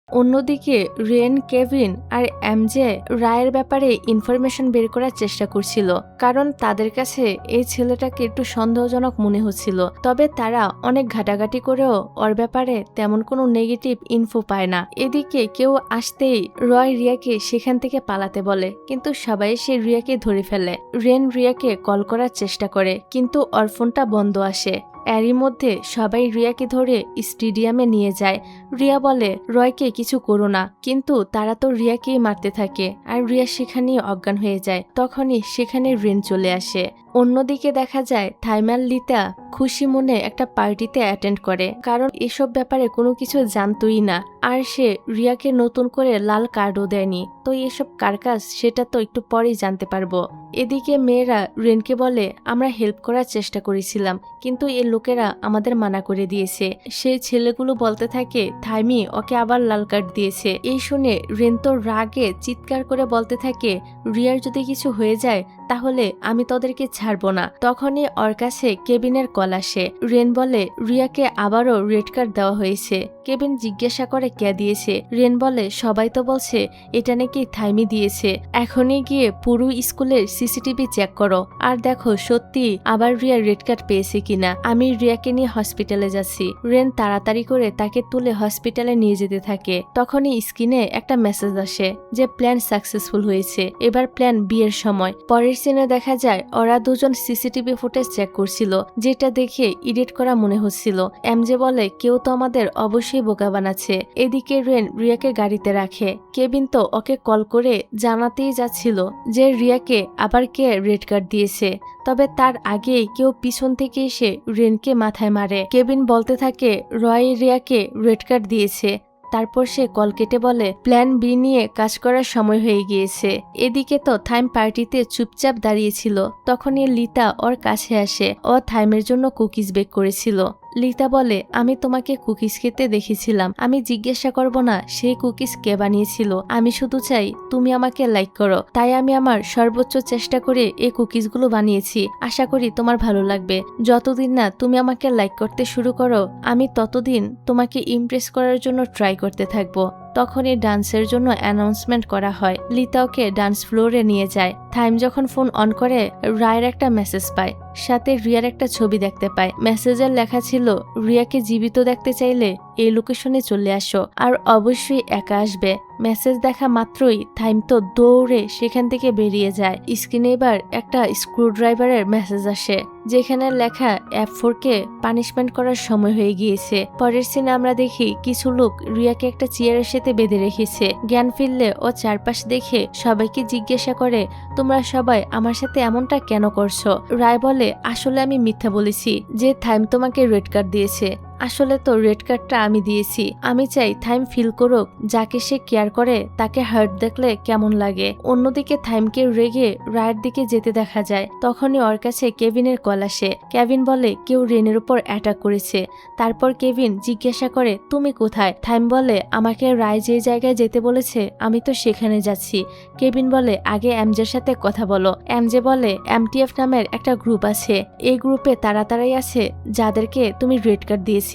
[SPEAKER 1] অন্যদিকে রেন, কেভিন আর এমজে রায়ের ব্যাপারে ইনফরমেশন বের করার চেষ্টা করছিল, কারণ তাদের কাছে এই ছেলেটাকে একটু সন্দেহজনক মনে হচ্ছিল। তবে তারা অনেক ঘাটাঘাটি করেও ওর ব্যাপারে তেমন কোনো নেগেটিভ ইনফো পায় না। এদিকে কেউ আসতেই রয় রিয়াকে সেখান থেকে পালাতে বলে, কিন্তু সবাই সে রিয়াকে ধরে ফেলে। রেন রিয়াকে কল করার চেষ্টা করে কিন্তু ওর ফোনটা বন্ধ আসে। এরই মধ্যে সবাই রিয়াকে ধরে স্টেডিয়ামে নিয়ে যায়। রিয়া বলে রয়কে কিছু করো না, কিন্তু তারা তো রিয়াকেই মারতে থাকে আর রিয়া সেখানেই অজ্ঞান হয়ে যায়। তখনই সেখানে রেন চলে আসে।
[SPEAKER 2] অন্যদিকে দেখা যায় থাইমার লিতা খুশি মনে একটা পার্টিতে অ্যাটেন্ড করে, কারণ এসব ব্যাপারে কোনো কিছু জানতোই না। আর সে রিয়াকে নতুন করে লাল কার্ডও দেয়নি, তো এসব কার কাজ সেটা তো একটু পরেই জানতে পারবো। এদিকে মেয়েরা রেনকে বলে আমরা হেল্প করার চেষ্টা করেছিলাম, কিন্তু এর লোকেরা আমাদের মানা করে দিয়েছে। সেই ছেলেগুলো বলতে থাকে থাইমি ওকে আবার লাল কার্ড দিয়েছে। এই শুনে রেন তো রাগে চিৎকার করে বলতে থাকে রিয়ার যদি কিছু হয়ে যায় তাহলে আমি তোদেরকে ছাড়বো না। তখনই ওর কাছে কেবিনের কল আসে। রেন বলে রিয়াকে আবারও রেড কার্ড দেওয়া হয়েছে। কেবিন জিজ্ঞাসা করে কে দিয়েছে। রেন বলে সবাই তো বলছে এটা নাকি থাইমি দিয়েছে, এখনই গিয়ে পুরো স্কুলের সিসিটিভি চেক করো আর দেখো সত্যি আবার রিয়া রেড কার্ড পেয়েছে কিনা। আমি রিয়াকে নিয়ে হসপিটালে যাচ্ছি। রেন তাড়াতাড়ি করে তাকে তুলে হসপিটালে নিয়ে যেতে থাকে। তখনই স্ক্রিনে একটা মেসেজ আসে যে প্ল্যান সাকসেসফুল হয়েছে, এবার প্ল্যান বিয়ের সময়। পরের সিনে দেখা যায় ওরা দুজন সিসিটিভি ফুটেজ চেক করছিল, যেটা দেখে এডিট করা মনে হচ্ছিল। এমজে বলে কেউ তো আমাদের অবশ্যই বোকা বানাচ্ছে। এদিকে রেন রিয়াকে গাড়িতে রাখে। কেবিন তো ওকে কল করে জানাতেই যাচ্ছিল যে রিয়াকে আবার কে রেড কার্ড দিয়েছে, তবে তার আগেই কেউ পিছন থেকে এসে রেনকে মাথায় মারে। কেবিন বলতে থাকে রয় রিয়াকে রেড কার্ড দিয়েছে। তারপর সে কল কেটে বলে প্ল্যান বি নিয়ে কাজ করার সময় হয়ে গিয়েছে। এদিকে তো থাইম পার্টিতে চুপচাপ দাঁড়িয়েছিল। তখনই লিতা ওর কাছে আসে। ও থাইমের জন্য কুকিজ বেক করেছিল। লিতা বলে আমি তোমাকে কুকিজ খেতে দেখেছিলাম, আমি জিজ্ঞাসা করব না সেই কুকিজ কে বানিয়েছিল, আমি শুধু চাই তুমি আমাকে লাইক করো, তাই আমি আমার সর্বোচ্চ চেষ্টা করে এই কুকিজগুলো বানিয়েছি। আশা করি তোমার ভালো লাগবে। যতদিন না তুমি আমাকে লাইক করতে শুরু করো আমি ততদিন তোমাকে ইমপ্রেস করার জন্য ট্রাই করতে থাকবো। তখনই ডান্সের জন্য অ্যানাউন্সমেন্ট করা হয়। লিতা ওকে ডান্স ফ্লোরে নিয়ে যায়। থাইম যখন ফোন অন করে রায়ের একটা মেসেজ পায়, সাথে রিয়ার একটা ছবি দেখতে পায়। মেসেজের লেখা ছিল রিয়াকে জীবিত দেখতে চাইলে এই লোকেশনে চলে আসো, আর অবশ্যই একা আসবে। মেসেজ দেখা মাত্রই থাইম তো দৌড়ে সেখান থেকে বেরিয়ে যায়। স্ক্রিনে এবার একটা স্ক্রুড্রাইভারের মেসেজ আসে, যেখানে লেখা F4 কে পানিশমেন্ট করার সময় হয়ে গিয়েছে। পরের সিনে আমরা দেখি কিছু লোক রিয়াকে একটা চেয়ারের সাথে বেঁধে রেখেছে। জ্ঞান ফিরলে ও চারপাশ দেখে সবাইকে জিজ্ঞাসা করে তোমরা সবাই আমার সাথে এমনটা কেন করছো। রায় বলে আসলে আমি মিথ্যা বলেছি যে থাইম তোমাকে রেড কার্ড দিয়েছে, আসলে তো রেড কার্ডটা আমি দিয়েছি। আমি চাই থাইম ফিল করুক যাকে সে কেয়ার করে তাকে হার্ট দেখলে কেমন লাগে। অন্যদিকে থাইমকে রেগে রায়ের দিকে যেতে দেখা যায়। তখনই ওর কাছে কেভিনের কল আসে। কেভিন বলে কেউ রেনের উপর অ্যাটাক করেছে। তারপর কেভিন জিজ্ঞাসা করে তুমি কোথায়। থাইম বলে আমাকে রায় যে জায়গায় যেতে বলেছে আমি তো সেখানে যাচ্ছি। কেভিন বলে আগে এমজের সাথে কথা বলো। এমজে বলে MTF নামের একটা গ্রুপ আছে, এই গ্রুপে তারাই আছে যাদেরকে তুমি রেড কার্ড দিয়েছে,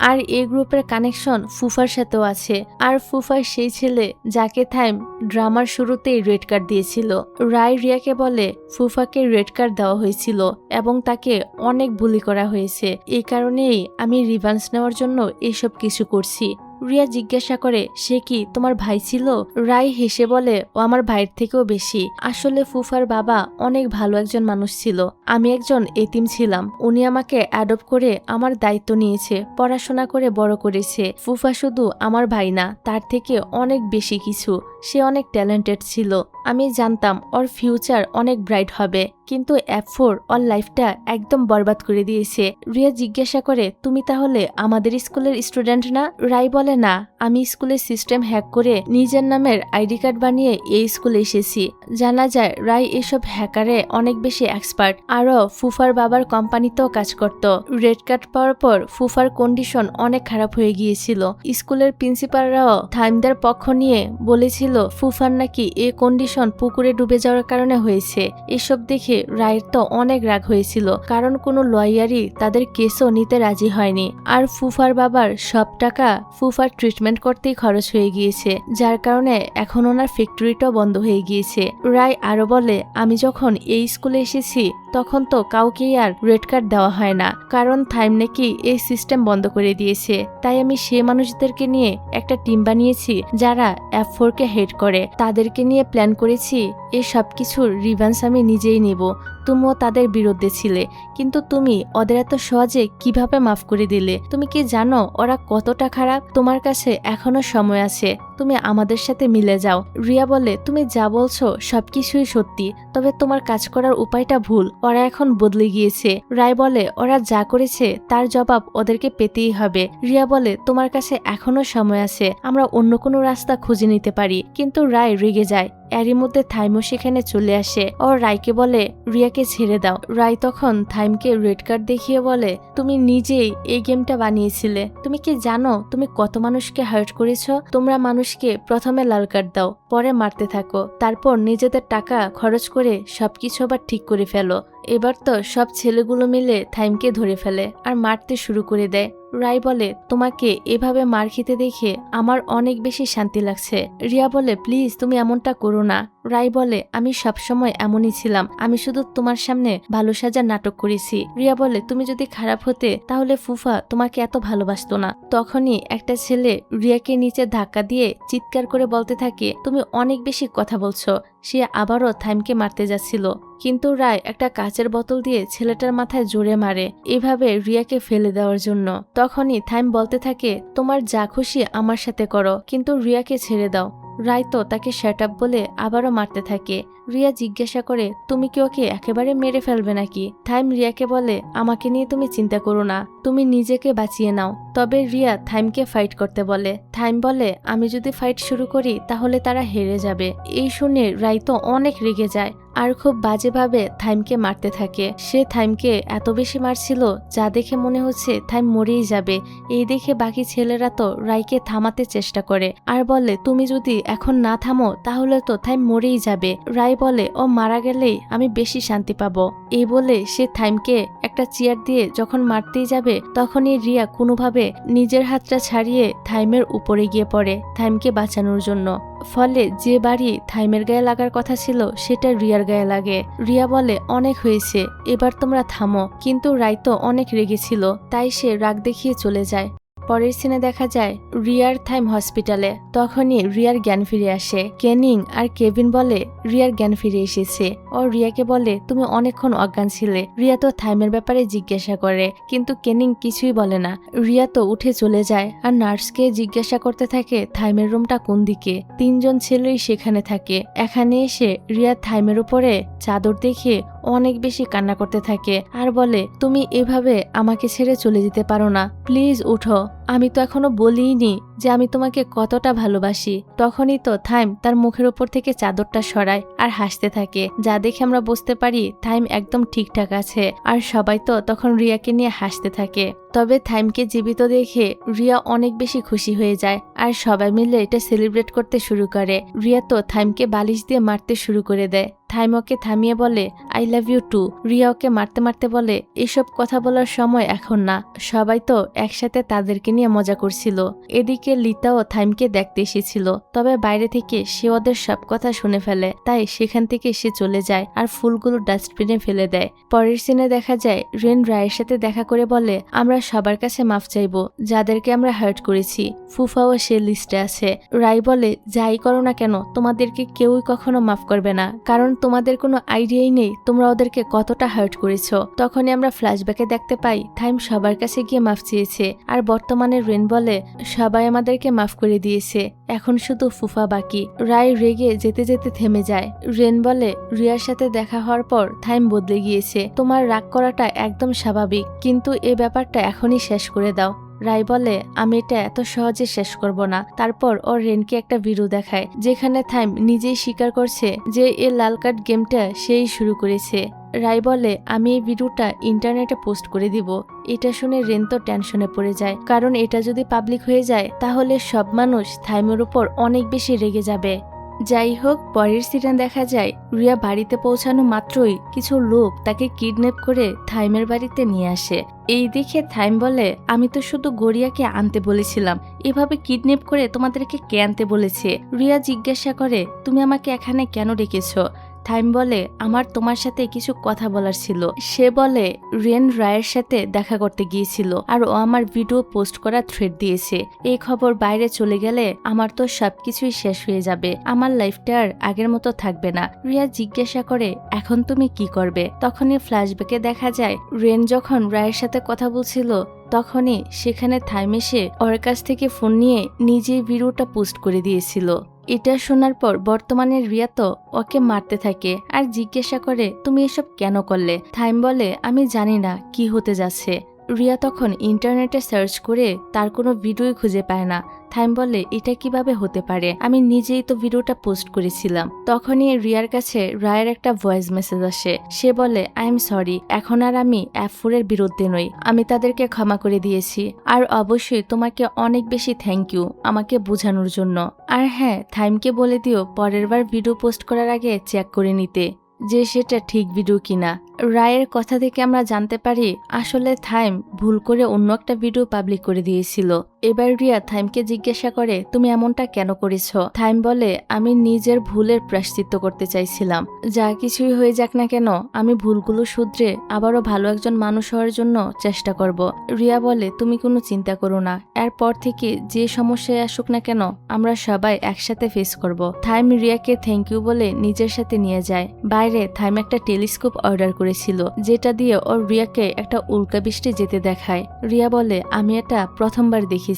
[SPEAKER 2] আর এই গ্রুপের কানেকশন ফুফার সাথেও আছে। আর ফুফার সেই ছেলে যাকে থাইম ড্রামার শুরুতেই রেড কার্ড দিয়েছিল। রায় রিয়াকে বলে ফুফাকে রেড কার্ড দেওয়া হয়েছিল এবং তাকে অনেক বুলি করা হয়েছে, এই কারণেই আমি রিভান্স নেওয়ার জন্য এসব কিছু করছি। রিয়া জিজ্ঞাসা করে সে কি তোমার ভাই ছিল। রায় হেসে বলে ও আমার ভাইয়ের থেকেও বেশি। আসলে ফুফার বাবা অনেক ভালো একজন মানুষ ছিল, আমি একজন এতিম ছিলাম, উনি আমাকে অ্যাডপ্ট করে আমার দায়িত্ব নিয়েছে, পড়াশোনা করে বড় করেছে। ফুফা শুধু আমার ভাই না, তার থেকে অনেক বেশি কিছু। সে অনেক ট্যালেন্টেড ছিল, আমি জানতাম ওর ফিউচার অনেক ব্রাইট হবে, কিন্তু F4 ওর লাইফটা একদম বরবাদ করে দিয়েছে। রিয়া জিজ্ঞাসা করে তুমি তাহলে আমাদের স্কুলের স্টুডেন্ট না। রায় বলে না, আমি স্কুলের সিস্টেম হ্যাক করে নিজের নামের আইডি কার্ড বানিয়ে এই স্কুলে এসেছি। জানা যায় রায় এসব হ্যাকারে অনেক বেশি এক্সপার্ট, আরও ফুফার বাবার কোম্পানিতেও কাজ করত। রেড কার্ড পাওয়ার পর ফুফার কন্ডিশন অনেক খারাপ হয়ে গিয়েছিল। স্কুলের প্রিন্সিপালরাও থাইমদের পক্ষ নিয়ে বলেছিল ফুফার নাকি এই কন্ডিশন পুকুরে ডুবে যাওয়ার কারণে হয়েছে। এসব দেখে রায়ের তো অনেক রাগ হয়েছিল, কারণ কোনো লয়ারই তাদের কেসও নিতে রাজি হয়নি। আর ফুফার বাবার সব টাকা ফুফার ট্রিটমেন্ট করতেই খরচ হয়ে গিয়েছে, যার কারণে এখন ওনার ফ্যাক্টরিটাও বন্ধ হয়ে গিয়েছে। রায় আরো বলে আমি যখন এই স্কুলে এসেছি তখন তো কাউকেই আর রেড কার্ড দেওয়া হয় না, কারণ থাইম নাকি এই সিস্টেম বন্ধ করে দিয়েছে। তাই আমি সে মানুষদেরকে নিয়ে একটা টিম বানিয়েছি যারা F4 কে হেড করে, তাদেরকে নিয়ে প্ল্যান করেছি এই সব কিছুর রিভেঞ্জ আমি নিজেই নেব। তুমিও তাদের বিরুদ্ধে ছিলে, কিন্তু তুমি ওদের এত সহজে কিভাবে মাফ করে দিলে? তুমি কি জানো ওরা কতটা খারাপ? তোমার কাছে এখনো সময় আছে, তুমি আমাদের সাথে মিলে যাও। রিয়া বলে, তুমি যা বলছো সবকিছুই সত্যি, তবে তোমার কাজ করার উপায়টা ভুল। ওরা এখন বদলে গিয়েছে। রায় বলে, ওরা যা করেছে তার জবাব ওদেরকে পেতেই হবে। রিয়া বলে, তোমার কাছে এখনো সময় আছে, আমরা অন্য কোনো রাস্তা খুঁজে নিতে পারি। কিন্তু রায় রেগে যায়। এরই মধ্যে থাইমও সেখানে চলে আসে। ও রায়কে বলে, রিয়াকে ছেড়ে দাও। রায় তখন থাইমকে রেড কার্ড দেখিয়ে বলে, তুমি নিজেই এই গেমটা বানিয়েছিলে। তুমি কি জানো তুমি কত মানুষকে হার্ট করেছো? তোমরা মানুষকে প্রথমে লাল কার্ড দাও, পরে মারতে থাকো, তারপর নিজেদের টাকা খরচ করে সবকিছু আবার ঠিক করে ফেলো। এবার তো সব ছেলেগুলো মিলে থাইমকে ধরে ফেলে আর মারতে শুরু করে দেয়। রায় বলে, তোমাকে এভাবে মার খেতে দেখে আমার অনেক বেশি শান্তি লাগছে। রিয়া বলে, প্লিজ তুমি এমনটা করো না। রায় বলে, আমি সবসময় এমনই ছিলাম, আমি শুধু তোমার সামনে ভালো সাজার নাটক করেছি। রিয়া বলে, তুমি যদি খারাপ হতে তাহলে ফুফা তোমাকে এত ভালোবাসতো না। তখনই একটা ছেলে রিয়াকে নিচে ধাক্কা দিয়ে চিৎকার করে বলতে থাকে, তুমি অনেক বেশি কথা বলছো। সে আবারও থাইমকে মারতে যাচ্ছিল, কিন্তু রায় একটা কাচের বোতল দিয়ে ছেলেটার মাথায় জোরে মারে, এভাবে রিয়াকে ফেলে দেওয়ার জন্য। তখনই থাইম বলতে থাকে, তোমার যা খুশি আমার সাথে করো, কিন্তু রিয়াকে ছেড়ে দাও। রায় তো তাকে শ্যাট আপ বলে আবারও মারতে থাকে। রিয়া জিজ্ঞাসা করে, তুমি কি ওকে একেবারে মেরে ফেলবে নাকি? থাইম রিয়াকে বলে, আমাকে নিয়ে তুমি চিন্তা করো না, তুমি নিজেকে বাঁচিয়ে নাও। তবে রিয়া থাইমকে ফাইট করতে বলে। থাইম বলে, আমি যদি ফাইট শুরু করি তাহলে তারা হেরে যাবে। এই শুনে রায় তো অনেক রেগে যায় আর খুব বাজেভাবে থাইমকে মারতে থাকে। সে থাইমকে এত বেশি মারছিল যা দেখে মনে হচ্ছে থাইম মরেই যাবে। এই দেখে বাকি ছেলেরা তো রায়কে থামাতে চেষ্টা করে আর বলে, তুমি যদি এখন না থামো তাহলে তো থাইম মরেই যাবে। রায় বলে, ও মারা গেলেই আমি বেশি শান্তি পাবো। এই বলে সে থাইমকে একটা চেয়ার দিয়ে যখন মারতেই যাবে, তখনই রিয়া কোনোভাবে নিজের হাতটা ছাড়িয়ে থাইমের উপরে গিয়ে পড়ে থাইমকে বাঁচানোর জন্য। ফলে যে বাড়ি থাইমের গায়ে লাগার কথা ছিল সেটা রিয়ার গায়ে লাগে। রিয়া বলে, অনেক হয়েছে, এবার তোমরা থামো। কিন্তু রায় তো অনেক রেগেছিল, তাই সে রাগ দেখিয়ে চলে যায়। পরের সিনে দেখা যায় রিয়ার থাইম হসপিটালে। তখনই রিয়ার জ্ঞান ফিরে আসে। কেনিং আর কেভিন বলে, রিয়ার জ্ঞান ফিরে এসেছে। ও রিয়াকে বলে, তুমি অনেকক্ষণ অজ্ঞান ছিলে। রিয়া তো থাইমের ব্যাপারে জিজ্ঞাসা করে, কিন্তু কেনিং কিছুই বলে না। রিয়া তো উঠে চলে যায় আর নার্সকে জিজ্ঞাসা করতে থাকে থাইমের রুমটা কোন দিকে। তিনজন ছেলেই সেখানে থাকে। এখানে এসে রিয়া থাইমের উপরে চাদর দেখে অনেক বেশি কান্না করতে থাকে আর বলে, তুমি এভাবে আমাকে ছেড়ে চলে যেতে পারো না, প্লিজ উঠো। আমি তো এখনো বলিনি যে আমি তোমাকে কতটা ভালোবাসি। তখনই তো থাইম তার মুখের উপর থেকে চাদরটা সরায় আর হাসতে থাকে, যা দেখে আমরা বুঝতে পারি থাইম একদম ঠিকঠাক আছে। আর সবাই তো তখন রিয়াকে নিয়ে হাসতে থাকে। তবে থাইমকে জীবিত দেখে রিয়া অনেক বেশি খুশি হয়ে যায় আর সবাই মিলে এটা সেলিব্রেট করতে শুরু করে। রিয়া তো থাইমকে বালিশ দিয়ে মারতে শুরু করে দেয়। থাইম ওকে থামিয়ে বলে, I love you too. Riya ওকে মারতে মারতে বলে, এসব কথা বলার সময় এখন না। সবাই তো একসাথে তাদেরকে নিয়ে মজা করছিল। এদিকে লিতাও থাইমকে দেখতে এসেছিল, তবে বাইরে থেকে সে ওদের সব কথা শুনে ফেলে, তাই সেখান থেকে সে চলে যায় আর ফুলগুলো ডাস্টবিনে ফেলে দেয়। পরের সিনে দেখা যায় রেন রায়ের সাথে দেখা করে বলে, আমরা সবার কাছে মাফ চাইবো যাদেরকে আমরা হার্ট করেছি। ফুফাও সে লিস্টে আছে। রায় বলে, যাই করো না কেন তোমাদেরকে কেউই কখনো মাফ করবে না, কারণ তোমাদের কোনো আইডিয়াই নেই তোমরা ওদেরকে কতটা হার্ট করেছো। তখনই আমরা ফ্ল্যাশব্যাকে দেখতে পাই থাইম সবার কাছে গিয়ে মাফ চেয়েছে আর বর্তমানে রেন বলে, সবাই আমাদেরকে মাফ করে দিয়েছে, এখন শুধু ফুফা বাকি। রায় রেগে যেতে যেতে থেমে যায়। রেন বলে, রিয়ার সাথে দেখা হওয়ার পর থাইম বদলে গিয়েছে, তোমার রাগ করাটা একদম স্বাভাবিক, কিন্তু এ ব্যাপারটা এখনই শেষ করে দাও। রায় বলে, আমি এটা এত সহজে শেষ করব না। তারপর ও রেনকে একটা ভিডিও দেখায় যেখানে থাইম নিজেই স্বীকার করছে যে এই লাল কার্ড গেমটা সেই শুরু করেছে। রায় বলে, আমি এই ভিডিওটা ইন্টারনেটে পোস্ট করে দিব। এটা শুনে রেন তো টেনশনে পড়ে যায়, কারণ এটা যদি পাবলিক হয়ে যায় তাহলে সব মানুষ থাইমের উপর অনেক বেশি রেগে যাবে। যাই হোক, পরের সিনে দেখা যায় রিয়া বাড়িতে পৌঁছানো মাত্রই কিছু লোক তাকে কিডন্যাপ করে থাইমের বাড়িতে নিয়ে আসে। এই দেখে থাইম বলে, আমি তো শুধু গড়িয়াকে আনতে বলেছিলাম, এভাবে কিডন্যাপ করে তোমাদেরকে কে আনতে বলেছে? রিয়া জিজ্ঞাসা করে, তুমি আমাকে এখানে কেন ডেকেছো?
[SPEAKER 1] থাইম বলে আমার তোমার সাথে কিছু কথা বলার ছিল। সে বলে রেন রায়ের সাথে দেখা করতে গিয়েছিল আর ও আমার ভিডিও পোস্ট করা থ্রেড দিয়েছে। এই খবর বাইরে চলে গেলে আমার তো সবকিছুই শেষ হয়ে যাবে, আমার লাইফটা আর আগের মতো থাকবে না। রিয়া জিজ্ঞাসা করে এখন তুমি কি করবে? তখনই ফ্ল্যাশব্যাকে দেখা যায় রেন যখন রায়ের সাথে কথা বলছিল তখনই সেখানে থাইম এসে ওর কাছ থেকে ফোন নিয়ে নিজেই ভিডিওটা পোস্ট করে দিয়েছিল। এটা শোনার পর বর্তমানে রিয়া তো ওকে মারতে থাকে আর জিজ্ঞাসা করে তুমি এসব কেন করলে? থাইম বলে আমি জানি না কি হতে যাচ্ছে। রিয়া তখন ইন্টারনেটে সার্চ করে তার কোনো ভিডিওই খুঁজে পায় না। থাইম বলে এটা কিভাবে হতে পারে, আমি নিজেই তো ভিডিওটা পোস্ট করেছিলাম। তখনই রিয়ার কাছে রায়ের একটা ভয়েস মেসেজ আসে। সে বলে আই এম সরি, এখন আর আমি F4 এর বিরুদ্ধে নই, আমি তাদেরকে ক্ষমা করে দিয়েছি। আর অবশ্যই তোমাকে অনেক বেশি থ্যাংক ইউ আমাকে বোঝানোর জন্য। আর হ্যাঁ, থাইমকে বলে দিও পরের বার ভিডিও পোস্ট করার আগে চেক করে নিতে যে সেটা ঠিক ভিডিও কিনা। রায়ের কথা থেকে আমরা জানতে পারি আসলে থাইম ভুল করে অন্য একটা ভিডিও পাবলিক করে দিয়েছিল। এবার রিয়া থাইমকে জিজ্ঞাসা করে তুমি এমনটা কেন করেছো? থাইম বলে আমি নিজের ভুলের প্রায়শ্চিত্ত করতে চাইছিলাম, যা কিছুই হয়ে যাক না কেন আমি ভুলগুলো শুধরে আবারও ভালো একজন মানুষ হওয়ার জন্য চেষ্টা করব। রিয়া বলে তুমি কোনো চিন্তা করো না, এরপর থেকে যে সমস্যায় আসুক না কেন আমরা সবাই একসাথে ফেস করব। থাইম রিয়াকে থ্যাংক ইউ বলে নিজের সাথে নিয়ে যায়। বাইরে থাইম একটা টেলিস্কোপ অর্ডার করেছিল যেটা দিয়ে ওর রিয়াকে একটা উল্কাবৃষ্টি যেতে দেখায়। রিয়া বলে আমি এটা প্রথমবার দেখি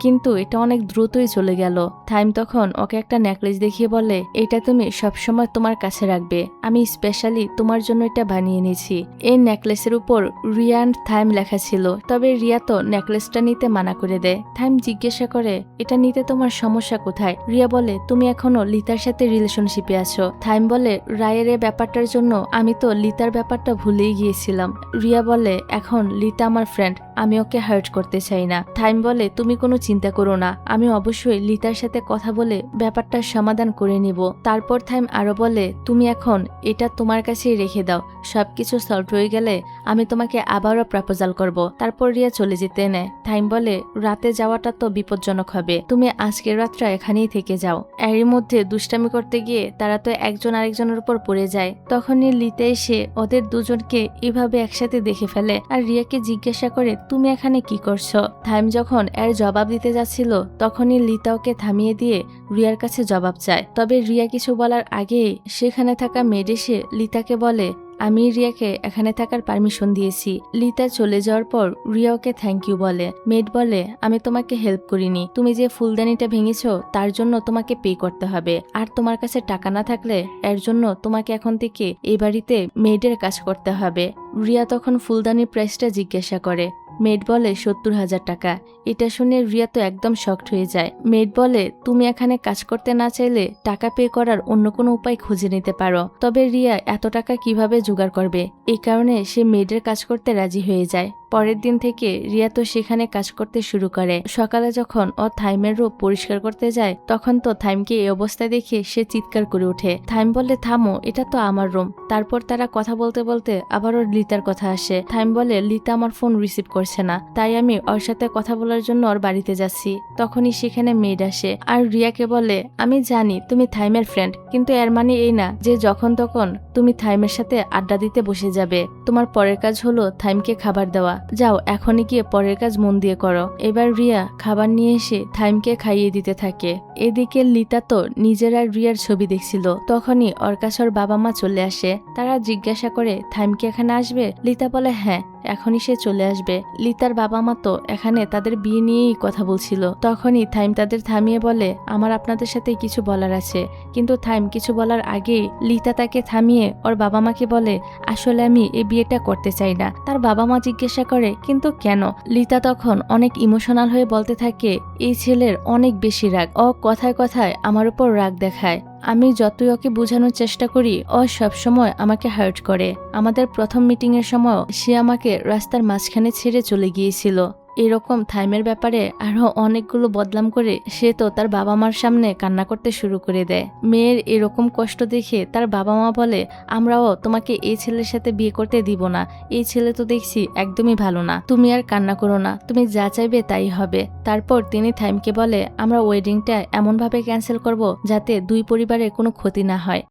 [SPEAKER 1] কিন্তু এটা অনেক দ্রুতই চলে গেল। থাইম তখন ওকে একটা নেকলেস দেখিয়ে বলে এটা তুমি সবসময় তোমার কাছে রাখবে, আমি স্পেশালি তোমার জন্য এটা বানিয়ে নিয়েছি। এই নেকলেসের উপর রিয়া অ্যান্ড থাইম লেখা ছিল, তবে রিয়া তো নেকলেসটা নিতে মানা করে দেয়। থাইম জিজ্ঞাসা করে এটা নিতে তোমার সমস্যা কোথায়? রিয়া বলে তুমি এখনো লিতার সাথে রিলেশনশিপে আছো। থাইম বলে রায়ের এই ব্যাপারটার জন্য আমি তো লিতার ব্যাপারটা ভুলেই গিয়েছিলাম। রিয়া বলে এখন লিতা আমার ফ্রেন্ড, আমি ওকে হার্ট করতে চাই না। থাইম বলে তুমি কোনো চিন্তা করো না, আমি অবশ্যই লিতার সাথে কথা বলে ব্যাপারটার সমাধান করে নিব। তারপর থাইম আরো বলে তুমি এখন এটা তোমার কাছেই রেখে দাও, সবকিছু সলভ হয়ে গেলে আমি তোমাকে আবারও প্রপোজাল করব। তারপর রিয়া চলে যেতে নেয়। থাইম বলে রাতে যাওয়াটা তো বিপজ্জনক হবে, তুমি আজকের রাতটা এখানেই থেকে যাও। এরই মধ্যে দুষ্টামি করতে গিয়ে তারা তো একজন আরেকজনের উপর পড়ে যায়। তখনই লিতা এসে ওদের দুজনকে এভাবে একসাথে দেখে ফেলে আর রিয়াকে জিজ্ঞাসা করে তুমি এখানে কি করছো? থাইম যখন এর জবাব দিতে যাচ্ছিল তখনই লিতা ওকে থামিয়ে দিয়ে রিয়ার কাছে জবাব চায়। তবে রিয়া কিছু বলার আগেই সেখানে থাকা মেড এসে লিতাকে বলে আমি রিয়াকে এখানে থাকার পারমিশন দিয়েছি। লিতা চলে যাওয়ার পর রিয়া ওকে থ্যাংক ইউ বলে। মেড বলে আমি তোমাকে হেল্প করিনি, তুমি যে ফুলদানিটা ভেঙেছো তার জন্য তোমাকে পে করতে হবে, আর তোমার কাছে টাকা না থাকলে এর জন্য তোমাকে এখন থেকে এই বাড়িতে মেডের কাজ করতে হবে। রিয়া তখন ফুলদানির প্রাইসটা জিজ্ঞাসা করে। মেড বলে 70,000 টাকা। এটা শুনে রিয়া তো একদম শকড হয়ে যায়। মেড বলে তুমি এখানে কাজ করতে না চাইলে টাকা পে করার অন্য কোনো উপায় খুঁজে নিতে পারো। তবে রিয়া এত টাকা কিভাবে জোগাড় করবে, এই কারণে সে মেডের কাজ করতে রাজি হয়ে যায়। পরের দিন থেকে রিয়া তো সেখানে কাজ করতে শুরু করে। সকালে যখন ও থাইমের রূপ পরিষ্কার করতে যায় তখন তো থাইমকে এই অবস্থা দেখে সে চিৎকার করে ওঠে। থাইম বলে থামো, এটা তো আমার রুম। তারপর তারা কথা বলতে বলতে আবারও লিতার কথা আসে। থাইম বলে লিতা আমার ফোন রিসিভ করছে না, তাই আমি ওর সাথে কথা বলার জন্য ওর বাড়িতে যাচ্ছি। তখনই সেখানে মেড আসে আর রিয়াকে বলে আমি জানি তুমি থাইমের ফ্রেন্ড, কিন্তু এর মানে এই না যে যখন তখন তুমি থাইমের সাথে আড্ডা দিতে বসে যাবে। তোমার পরের কাজ হলো থাইমকে খাবার দেওয়া, যাও এখনই গিয়ে পরের কাজ মন দিয়ে করো। এবার রিয়া খাবার নিয়ে এসে থাইমকে খাইয়ে দিতে থাকে। এদিকে লিতা তো নিজের আর রিয়ার ছবি দেখছিল। তখনই ওর কাছে ওর বাবা মা চলে আসে। তারা জিজ্ঞাসা করে থাইমকে এখানে আসবে? লিতা বলে হ্যাঁ এখনই সে চলে আসবে। লিতার বাবা মা তো এখানে তাদের বিয়ে নিয়েই কথা বলছিল। তখনই থাইম তাদের থামিয়ে বলে আমার আপনাদের সাথে কিছু বলার আছে। কিন্তু থাইম কিছু বলার আগেই লিতা তাকে থামিয়ে ওর বাবা মাকে বলে আসলে আমি এই বিয়েটা করতে চাই না। তার বাবা মা জিজ্ঞাসা করে কিন্তু কেন? লিতা তখন অনেক ইমোশনাল হয়ে বলতে থাকে এই ছেলের অনেক বেশি রাগ, ও কথায় কথায় আমার উপর রাগ দেখায়। আমি যতই ওকে বোঝানোর চেষ্টা করি ও সবসময় আমাকে হার্ট করে। আমাদের প্রথম মিটিং এর সময় সে আমাকে রাস্তার মাঝখানে ছেড়ে চলে গিয়েছিল। এরকম থাইমের ব্যাপারে আরো অনেকগুলো বদনাম করে সে তো তার বাবা মার সামনে কান্না করতে শুরু করে দেয়। মেয়ের এরকম কষ্ট দেখে তার বাবা মা বলে আমরাও তোমাকে এই ছেলের সাথে বিয়ে করতে দিব না, এই ছেলে তো দেখছি একদমই ভালো না, তুমি আর কান্না করো না, তুমি যা চাইবে তাই হবে। তারপর তিনি থাইমকে বলে আমরা ওয়েডিংটা এমনভাবে ক্যান্সেল করব যাতে দুই পরিবারের কোনো ক্ষতি না হয়।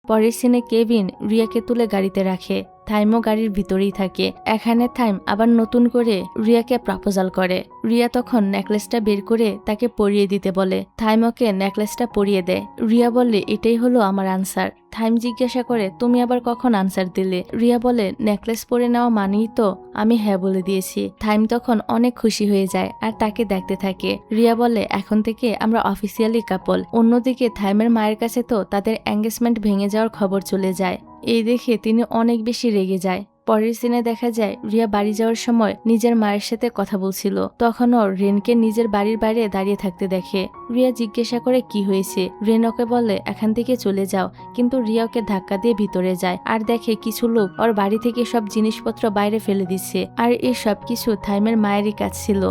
[SPEAKER 1] পরের সিনে কেভিন রিয়াকে তুলে গাড়িতে রাখে, থাইমও গাড়ির ভিতরেই থাকে। এখানে থাইম আবার নতুন করে রিয়াকে প্রপোজাল করে। রিয়া তখন নেকলেসটা বের করে তাকে পরিয়ে দিতে বলে। থাইম ওকে নেকলেসটা পরিয়ে দেয়। রিয়া বলে এটাই হলো আমার আনসার। থাইম জিজ্ঞাসা করে তুমি আবার কখন আনসার দিলে? রিয়া বলে নেকলেস পরে নেওয়া মানেই তো আমি হ্যাঁ বলে দিয়েছি। থাইম তখন অনেক খুশি হয়ে যায় আর তাকে দেখতে থাকে। রিয়া বলে এখন থেকে আমরা অফিসিয়ালি কাপল। অন্যদিকে থাইমের মায়ের কাছে তো তাদের এঙ্গেজমেন্ট ভেঙে যাওয়ার খবর চলে যায়। এই দেখে তিনি অনেক বেশি রেগে যায়। পরের সিনে দেখা যায় রিয়া বাড়ি যাওয়ার সময় নিজের মায়ের সাথে কথা বলছিল। তখনও রেনকে নিজের বাড়ির বাইরে দাঁড়িয়ে থাকতে দেখে। রিয়া জিজ্ঞাসা করে কি হয়েছে। রেন ওকে বলে এখান থেকে চলে যাও, কিন্তু রিয়া ওকে ধাক্কা দিয়ে ভিতরে যায় আর দেখে কিছু লোক ওর বাড়ি থেকে সব জিনিসপত্র বাইরে ফেলে দিচ্ছে। আর এই সব কিছু থাইমের মায়েরই কাজ ছিল।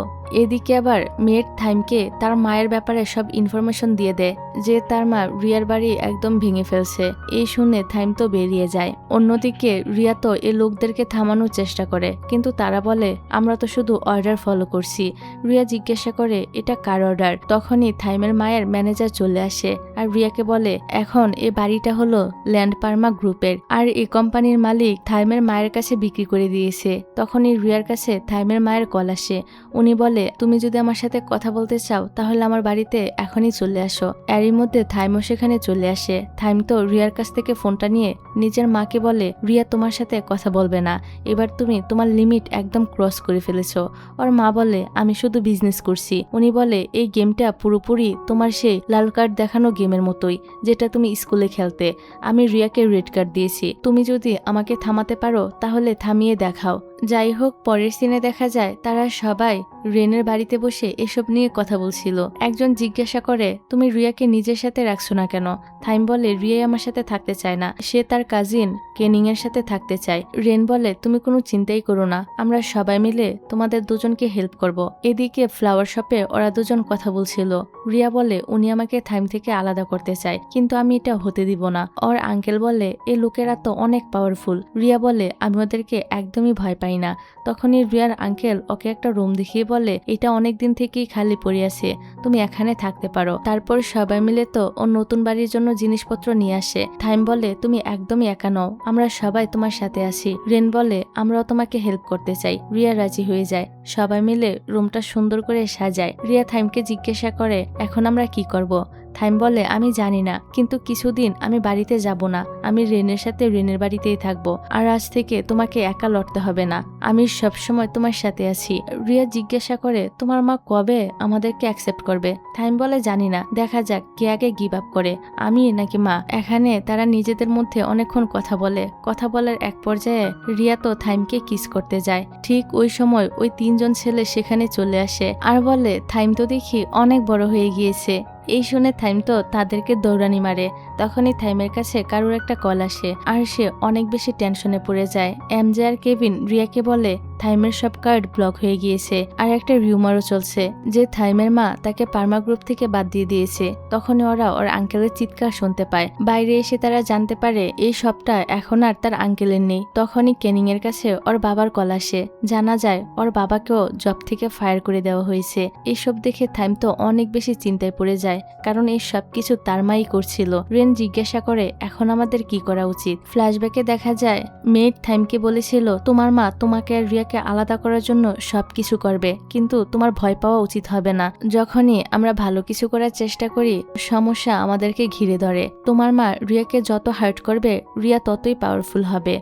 [SPEAKER 1] এদিকে আবার মেয়ের থাইমকে তার মায়ের ব্যাপারে সব ইনফরমেশন দিয়ে দেয় যে তার মা রিয়ার বাড়ি একদম ভেঙে ফেলছে। এই শুনে থাইম তো বেরিয়ে যায়। অন্যদিকে রিয়া তো এই লোকদেরকে থামানোর চেষ্টা করে, কিন্তু তারা বলে আমরা তো শুধু অর্ডার ফলো করছি। রিয়া জিজ্ঞাসা করে এটা কার অর্ডার? তখনই থাইমের মায়ের ম্যানেজার চলে আসে আর রিয়াকে বলে এখন এই বাড়িটা হলো ল্যান্ড পার্মা গ্রুপের, আর এই কোম্পানির মালিক থাইমের মায়ের কাছে বিক্রি করে দিয়েছে। তখনই রিয়ার কাছে থাইমের মায়ের কল আসে। উনি বলে তুমি যদি আমার সাথে কথা বলতে চাও তাহলে আমার বাড়িতে এখনই চলে আসো। এরই মধ্যে থাইমও সেখানে চলে আসে। থাইম তো রিয়ার কাছ থেকে ফোনটা নিয়ে নিজের মাকে বলে রিয়া তোমার সাথে কথা বলবে না, এবার তুমি তোমার লিমিট একদম ক্রস করে ফেলেছো। ওর মা বলে আমি শুধু বিজনেস করছি। উনি বলে এই গেমটা পুরোপুরি তোমার সেই লাল কার্ড দেখানো গেমের মতোই যেটা তুমি স্কুলে খেলতে। আমি রিয়াকে রেড কার্ড দিয়েছি, তুমি যদি আমাকে থামাতে পারো তাহলে থামিয়ে দেখাও। যাই হোক, পরের সিনে দেখা যায় তারা সবাই রেনের বাড়িতে বসে এসব নিয়ে কথা বলছিল। একজন জিজ্ঞাসা করে তুমি রিয়াকে নিজের সাথে রাখছো না কেন? থাইম বলে রিয়া আমার সাথে থাকতে চায় না, সে তার কাজিন কেনিং এর সাথে থাকতে চায়। রেন বলে তুমি কোনো চিন্তাই করো না, আমরা সবাই মিলে তোমাদের দুজনকে হেল্প করব। এদিকে ফ্লাওয়ার শপে ওরা দুজন কথা বলছিল। রিয়া বলে উনি আমাকে থাইম থেকে আলাদা করতে চায়, কিন্তু আমি এটা হতে দিব না। ওর আঙ্কেল বলে এই লোকেরা তো অনেক পাওয়ারফুল। রিয়া বলে আমি ওদেরকে একদমই ভয় পাই না। তখনই রিয়ার আঙ্কেল ওকে একটা রুম দেখিয়ে বলে এটা অনেক দিন থেকেই খালি পড়ে আছে, তুমি এখানে থাকতে পারো। তারপর সবাই মিলে তো ও নতুন বাড়ির জন্য জিনিসপত্র নিয়ে আসে। থাইম বলে তুমি একদমই একা নও, আমরা সবাই তোমার সাথে আছি। রেন বলে আমরাও তোমাকে হেল্প করতে চাই। রিয়া রাজি হয়ে যায়। সবাই মিলে রুমটা সুন্দর করে সাজায়। রিয়া থাইমকে জিজ্ঞাসা করে এখন আমরা কি করব? থাইম বলে আমি জানি না, কিন্তু কিছুদিন আমি বাড়িতে যাব না, আমি রেনের সাথে রেনের বাড়িতেই থাকবো। আর আজ থেকে তোমাকে একা লড়তে হবে না, আমি সবসময় তোমার সাথে আছি। রিয়া জিজ্ঞাসা করে তোমার মা কবে আমাদেরকে অ্যাকসেপ্ট করবে? থাইম বলে জানি না, দেখা যাক কে আগে গিভ আপ করে, আমি নাকি মা। এখানে তারা নিজেদের মধ্যে অনেকক্ষণ কথা বলে। কথা বলার এক পর্যায়ে রিয়া তো থাইমকে কিস করতে যায়। ঠিক ওই সময় ওই তিনজন ছেলে সেখানে চলে আসে আর বলে থাইম তো দেখি অনেক বড় হয়ে গিয়েছে। এই শুনে থাইম তো তাদেরকে দৌড়ানি মারে। তখনই থাইমের কাছে কারোর একটা কল আসে আর সে অনেক বেশি টেনশনে পড়ে যায়। এমজে আর কেভিন রিয়াকে বলে থাইমের সব কার্ড ব্লক হয়ে গিয়েছে আর একটা রিউমারও চলছে যে থাইমের মা তাকে পার্মা গ্রুপ থেকে বাদ দিয়ে দিয়েছে। তখনই ওরা ওর আঙ্কেলের চিৎকার শুনতে পায়। বাইরে এসে তারা জানতে পারে এই সবটা এখন আর তার আঙ্কেলের নেই। তখনই কেনিং এর কাছে ওর বাবার কল আসে। জানা যায় ওর বাবাকেও জব থেকে ফায়ার করে দেওয়া হয়েছে। এইসব দেখে থাইম তো অনেক বেশি চিন্তায় পড়ে যায়, কারণ এই সব কিছু তার মাই করছিল। রেন জিজ্ঞাসা করে এখন আমাদের কি করা উচিত? ফ্ল্যাশব্যাকে দেখা যায় মেয়ের থাইমকে বলেছিল তোমার মা তোমাকে আর রিয়াকে আলাদা করার জন্য সবকিছু করবে, কিন্তু তোমার ভয় পাওয়া উচিত হবে না। যখনই আমরা ভালো কিছু করার চেষ্টা করি সমস্যা আমাদেরকে ঘিরে ধরে। তোমার মা রিয়াকে যত হার্ট করবে রিয়া ততই পাওয়ারফুল হবে।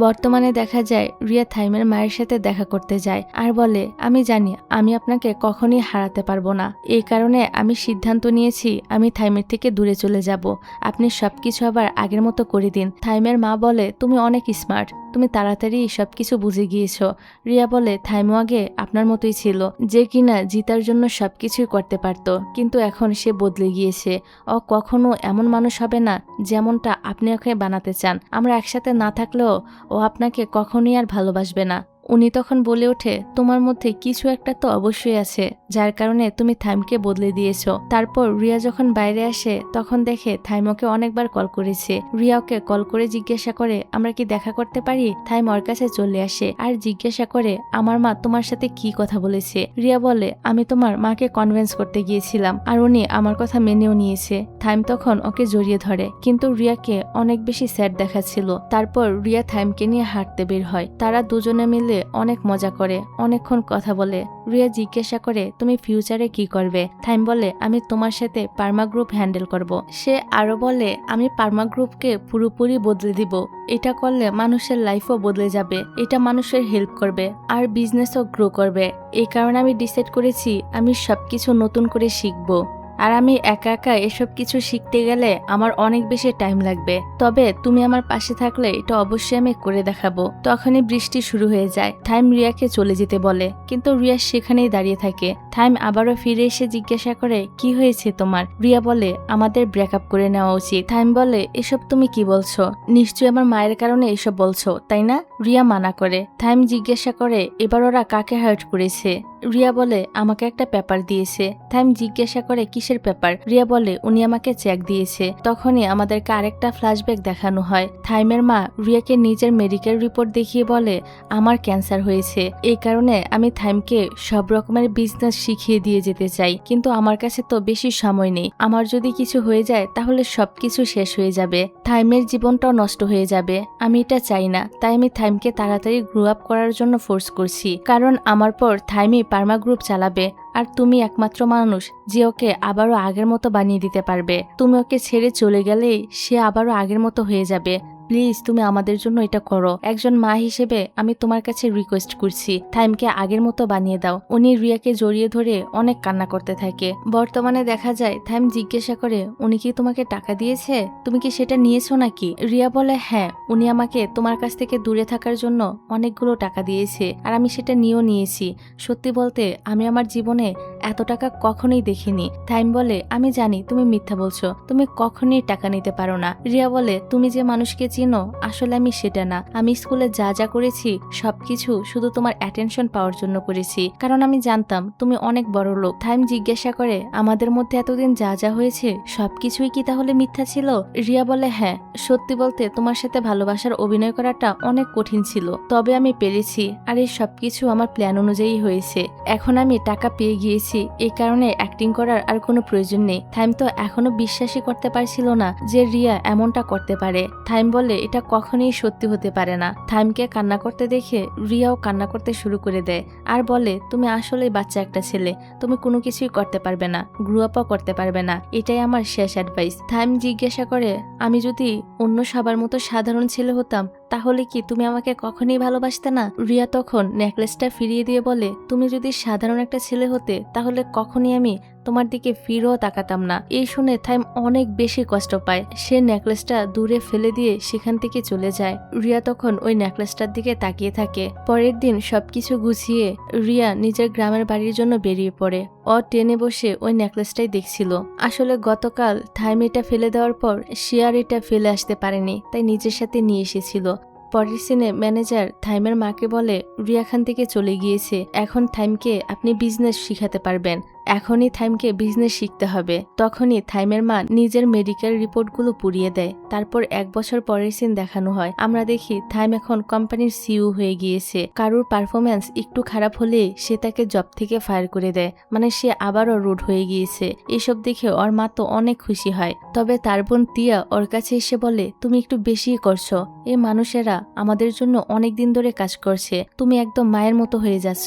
[SPEAKER 1] বর্তমানে দেখা যায় রিয়া থাইমের মায়ের সাথে দেখা করতে যায় আর বলে আমি জানি আমি আপনাকে কখনই হারাতে পারবো না, এই কারণে আমি সিদ্ধান্ত নিয়েছি আমি থাইমের থেকে দূরে চলে যাব। আপনি সবকিছু আবার আগের মতো করে দিন। থাইমের মা বলে তুমি অনেক স্মার্ট, তুমি তাড়াতাড়ি সবকিছু বুঝে গিয়েছো। রিয়া বলে থাইমও আগে আপনার মতোই ছিল, যে কিনা জিতার জন্য সবকিছুই করতে পারতো, কিন্তু এখন সে বদলে গিয়েছে। ও কখনো এমন মানুষ হবে না যেমনটা আপনি ওকে বানাতে চান। আমরা একসাথে না থাকলেও ও আপনাকে কখনোই আর ভালোবাসবে না। উনি তখন বলে ওঠে, তোমার মধ্যে কিছু একটা তো অবশ্যই আছে, যার কারণে তুমি থাইমকে বদলে দিয়েছো। তারপর রিয়া যখন বাইরে আসে তখন দেখে থাইম ওকে অনেকবার কল করেছে। রিয়া ওকে কল করে জিজ্ঞাসা করে, আমরা কি দেখা করতে পারি? থাইম ওর কাছে চলে আসে আর জিজ্ঞাসা করে, আমার মা তোমার সাথে কি কথা বলেছে? রিয়া বলে, আমি তোমার মাকে কনভিন্স করতে গিয়েছিলাম আর উনি আমার কথা মেনেও নিয়েছে। থাইম তখন ওকে জড়িয়ে ধরে, কিন্তু রিয়াকে অনেক বেশি স্যাড দেখাচ্ছিল। তারপর রিয়া থাইমকে নিয়ে হাঁটতে বের হয়। তারা দুজনে মিলে অনেক মজা করে, অনেকক্ষণ কথা বলে। রিয়া জিজ্ঞাসা করে, তুমি ফিউচারে কি করবে? থাইম বলে, আমি তোমার সাথে পার্মা গ্রুপ হ্যান্ডেল করব। সে আরো বলে, আমি পার্মা গ্রুপকে পুরোপুরি বদলে দিব। এটা করলে মানুষের লাইফও বদলে যাবে, এটা মানুষের হেল্প করবে আর বিজনেসও গ্রো করবে। এই কারণে আমি ডিসাইড করেছি আমি সবকিছু নতুন করে শিখবো। আর আমি একা একা এসব কিছু শিখতে গেলে আমার অনেক বেশি টাইম লাগবে, তবে তুমি আমার পাশে থাকলে এটা অবশ্যই আমি করে দেখাবো। তখনই বৃষ্টি শুরু হয়ে যায়। থাইম রিয়াকে চলে যেতে বলে, কিন্তু রিয়া সেখানেই দাঁড়িয়ে থাকে। থাইম আবারও ফিরে এসে জিজ্ঞাসা করে, কি হয়েছে তোমার? রিয়া বলে, আমাদের ব্রেকআপ করে নেওয়া উচিত। থাইম বলে, এসব তুমি কি বলছো? নিশ্চয়ই আমার মায়ের কারণে এসব বলছো, তাই না? রিয়া মানা করে। থাইম জিজ্ঞাসা করে, এবার ওরা কাকে হার্ট করেছে? রিয়া বলে, আমাকে একটা পেপার দিয়েছে। থাইম জিজ্ঞাসা করে, কিসের পেপার? রিয়া বলে, উনি আমাকে চেক দিয়েছে। তখনই আমাদেরকে আরেকটা ফ্ল্যাশব্যাক দেখানো হয়। থাইমের মা রিয়াকে নিজের মেডিকেল রিপোর্ট দেখিয়ে বলে, আমার ক্যান্সার হয়েছে, এই কারণে আমি থাইমকে সব রকমের বিজনেস শিখিয়ে দিয়ে যেতে চাই, কিন্তু আমার কাছে তো বেশি সময় নেই। আমার যদি কিছু হয়ে যায় তাহলে সবকিছু শেষ হয়ে যাবে, থাইমের জীবনটাও নষ্ট হয়ে যাবে। আমি এটা চাই না, তাই আমি থাইমকে তাড়াতাড়ি গ্রো আপ করার জন্য ফোর্স করছি, কারণ আমার পর থাইমই পার্মা গ্রুপ চালাবে আর তুমি একমাত্র মানুষ যে ওকে আবারও আগের মতো বানিয়ে দিতে পারবে। তুমি ওকে ছেড়ে চলে গেলেই সে আবারও আগের মতো হয়ে যাবে। প্লিজ তুমি আমাদের জন্য এটা করো। একজন মা হিসেবে আমি তোমার কাছে রিকোয়েস্ট করছি, থাইমকে আগের মতো বানিয়ে দাও। উনি রিয়াকে জড়িয়ে ধরে অনেক কান্না করতে থাকে। বর্তমানে দেখা যায় থাইম জিজ্ঞাসা করে, উনি কি তোমাকে টাকা দিয়েছে? তুমি কি সেটা নিয়েছো নাকি? রিয়া বলে, হ্যাঁ, উনি আমাকে তোমার কাছ থেকে দূরে থাকার জন্য অনেকগুলো টাকা দিয়েছে আর আমি সেটা নিয়েও নিয়েছি। সত্যি বলতে আমি আমার জীবনে এত টাকা কখনোই দেখিনি। থাইম বলে, আমি জানি তুমি মিথ্যা বলছো, তুমি কখনোই টাকা নিতে পারো না। রিয়া বলে, তুমি যে মানুষকে চিনো আসলে আমি সেটা না। আমি স্কুলে যা যা করেছি সবকিছু শুধু তোমার অ্যাটেনশন পাওয়ার জন্য করেছি, কারণ আমি জানতাম তুমি অনেক বড় লোক। থাইম জিজ্ঞাসা করে, আমাদের মধ্যে এতদিন যা যা হয়েছে সবকিছুই কি তাহলে মিথ্যা ছিল? রিয়া বলে, হ্যাঁ, সত্যি বলতে তোমার সাথে ভালোবাসার অভিনয় করাটা অনেক কঠিন ছিল, তবে আমি পেরেছি আর এই সবকিছু আমার প্ল্যান অনুযায়ী হয়েছে। এখন আমি টাকা পেয়ে গিয়েছি, এই কারণে অ্যাক্টিং করার আর কোনো প্রয়োজন নেই। থাইম তো এখনো বিশ্বাসই করতে পারছিল না যে রিয়া এমনটা করতে পারে। থাইম বলে, এটা কখনোই সত্যি হতে পারে না। থাইমকে কান্না করতে দেখে রিয়াও কান্না করতে শুরু করে দেয় আর বলে, তুমি আসলেই বাচ্চা একটা ছেলে, তুমি কোনো কিছুই করতে পারবে না, গ্রো আপও করতে পারবে না, এটাই আমার শেষ অ্যাডভাইস। থাইম জিজ্ঞাসা করে, আমি যদি অন্য সবার মতো সাধারণ ছেলে হতাম তাহলে কি তুমি আমাকে কখনোই ভালোবাসতে না? রিয়া তখন নেকলেসটা ফিরিয়ে দিয়ে বলে, তুমি যদি সাধারণ একটা ছেলে হতে তাহলে কখনই আমি তোমার দিকে ফিরেও তাকাতাম না। এই শুনে থাইম অনেক বেশি কষ্ট পায়। সে নেকলেসটা দূরে ফেলে দিয়ে সেখান থেকে চলে যায়। রিয়া তখন ওই নেকলেসটার দিকে তাকিয়ে থাকে। পরের দিন সবকিছু গুছিয়ে রিয়া নিজের গ্রামের বাড়ির জন্য বেরিয়ে পড়ে। ও ট্রেনে বসে ওই নেকলেসটাই দেখছিল। আসলে গতকাল থাইম এটা ফেলে দেওয়ার পর সে আর এটা ফেলে আসতে পারেনি, তাই নিজের সাথে নিয়ে এসেছিল। পরের সিনে ম্যানেজার থাইমের মাকে বলে, রিয়া খান থেকে চলে গিয়েছে, এখন থাইমকে আপনি বিজনেস শিখাতে পারবেন, এখনই থাইমকে বিজনেস শিখতে হবে। তখনই থাইমের মা নিজের মেডিকেল রিপোর্টগুলো পুড়িয়ে দেয়। তারপর 1 বছর পরের সিন দেখানো হয়। আমরা দেখি থাইম এখন কোম্পানির সিইও হয়ে গিয়েছে। কারুর পারফরমেন্স একটু খারাপ হলে সে তাকে জব থেকে ফায়ার করে দেয়, মানে সে আবারও রুড হয়ে গিয়েছে। এসব দেখে ওর মা তো অনেক খুশি হয়। তবে তার বোন তিয়া ওর কাছে এসে বলে, তুমি একটু বেশিই করছো, এই মানুষেরা আমাদের জন্য অনেক দিন ধরে কাজ করছে, তুমি একদম মায়ের মতো হয়ে যাচ্ছ,